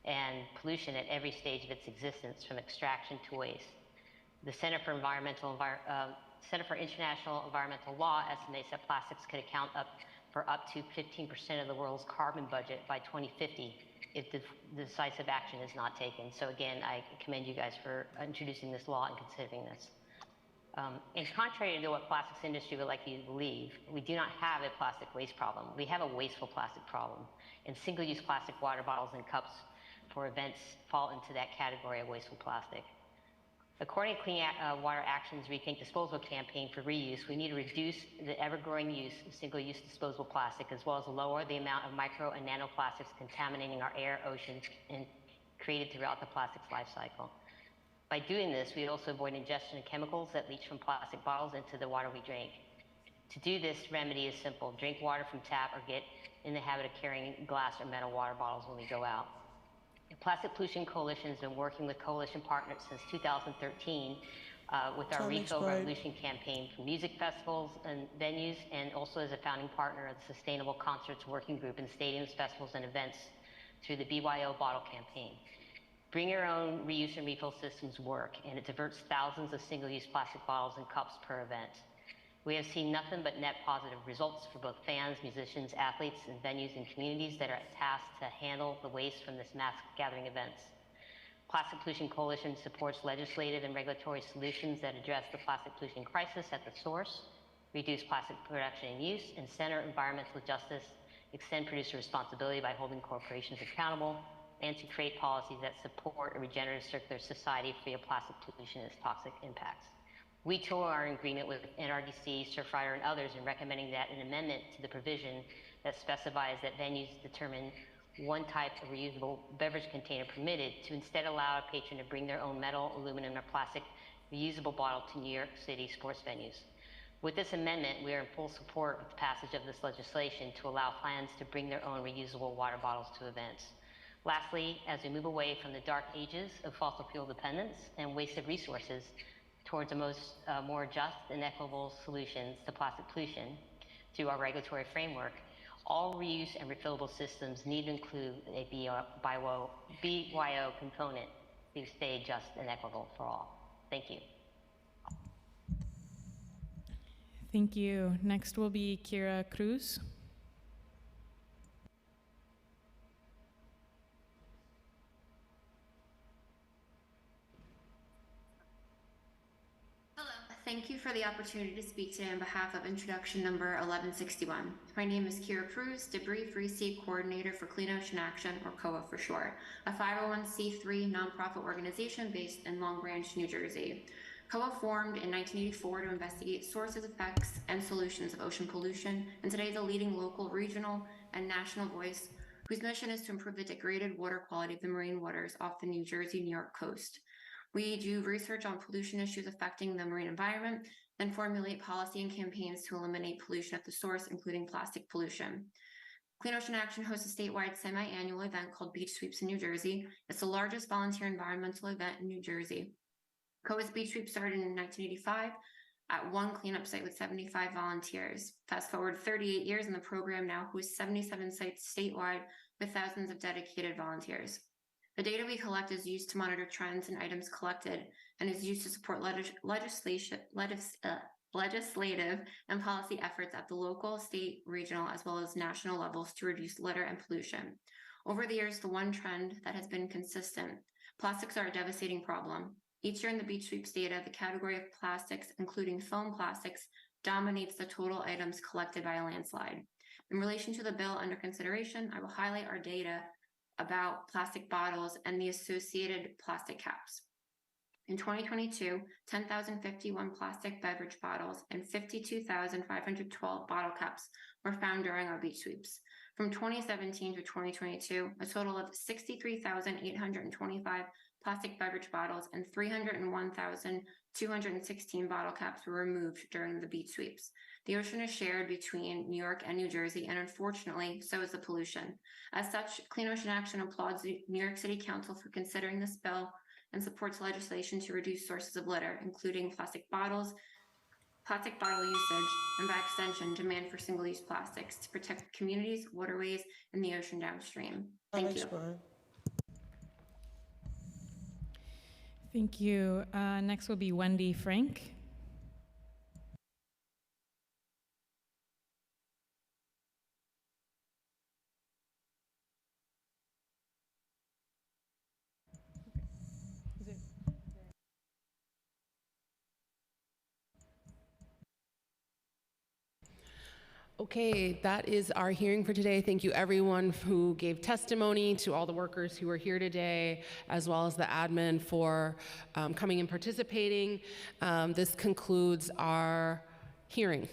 and pollution at every stage of its existence, from extraction to waste. The Center for International Environmental Law estimates that plastics could account for up to 15% of the world's carbon budget by 2050 if the decisive action is not taken. So again, I commend you guys for introducing this law and considering this. And contrary to what plastics industry would like you to believe, we do not have a plastic waste problem. We have a wasteful plastic problem, and single-use plastic water bottles and cups for events fall into that category of wasteful plastic. According to Clean Water Action's Rethink Disposal campaign for reuse, we need to reduce the ever-growing use of single-use disposable plastic, as well as lower the amount of micro and nanoplastics contaminating our air, oceans, and created throughout the plastic's life cycle. By doing this, we also avoid ingestion of chemicals that leach from plastic bottles into the water we drink. To do this, remedy is simple. Drink water from tap or get in the habit of carrying glass or metal water bottles when we go out. The Plastic Pollution Coalition has been working with coalition partners since 2013 with our Time Refill expired. Revolution campaign for music festivals and venues, and also as a founding partner of the Sustainable Concerts Working Group in stadiums, festivals, and events through the BYO Bottle campaign. Bring your own reuse and refill systems work, and it diverts thousands of single-use plastic bottles and cups per event. We have seen nothing but net positive results for both fans, musicians, athletes, and venues and communities that are tasked to handle the waste from this mass gathering events. Plastic Pollution Coalition supports legislative and regulatory solutions that address the plastic pollution crisis at the source, reduce plastic production and use, and center environmental justice, extend producer responsibility by holding corporations accountable, and to create policies that support a regenerative circular society free of plastic pollution and its toxic impacts. We too are in agreement with NRDC, Surfrider, and others in recommending that an amendment to the provision that specifies that venues determine one type of reusable beverage container permitted to instead allow a patron to bring their own metal, aluminum, or plastic reusable bottle to New York City sports venues. With this amendment, we are in full support of the passage of this legislation to allow fans to bring their own reusable water bottles to events. Lastly, as we move away from the dark ages of fossil fuel dependence and wasted resources towards a more just and equitable solutions to plastic pollution through our regulatory framework, all reuse and refillable systems need to include a BYO component to stay just and equitable for all. Thank you. Thank you. Next will be Kira Cruz. Thank you for the opportunity to speak today on behalf of introduction number 1161. My name is Kira Cruz, Debris Free State Coordinator for Clean Ocean Action, or COA for short, a 501c3 nonprofit organization based in Long Branch, New Jersey. COA formed in 1984 to investigate sources, effects, and solutions of ocean pollution, and today is a leading local, regional, and national voice whose mission is to improve the degraded water quality of the marine waters off the New Jersey-New York coast. We do research on pollution issues affecting the marine environment and formulate policy and campaigns to eliminate pollution at the source, including plastic pollution. Clean Ocean Action hosts a statewide semi-annual event called Beach Sweeps in New Jersey. It's the largest volunteer environmental event in New Jersey. COA's Beach Sweep started in 1985 at one cleanup site with 75 volunteers. Fast forward 38 years, and the program now hosts 77 sites statewide with thousands of dedicated volunteers. The data we collect is used to monitor trends and items collected and is used to support legislative and policy efforts at the local, state, regional, as well as national levels to reduce litter and pollution. Over the years, the one trend that has been consistent: plastics are a devastating problem. Each year in the Beach Sweeps data, the category of plastics, including foam plastics, dominates the total items collected by a landslide. In relation to the bill under consideration, I will highlight our data about plastic bottles and the associated plastic caps. In 2022, 10,051 plastic beverage bottles and 52,512 bottle caps were found during our beach sweeps. From 2017 to 2022, a total of 63,825 plastic beverage bottles and 301,216 bottle caps were removed during the beach sweeps. The ocean is shared between New York and New Jersey, and unfortunately, so is the pollution. As such, Clean Ocean Action applauds the New York City Council for considering this bill and supports legislation to reduce sources of litter, including plastic bottle usage, and by extension, demand for single-use plastics to protect communities, waterways, and the ocean downstream. Thank you. Thank you. Next will be Wendy Frank. Okay, that is our hearing for today. Thank you everyone who gave testimony, to all the workers who are here today, as well as the admin for coming and participating. This concludes our hearing.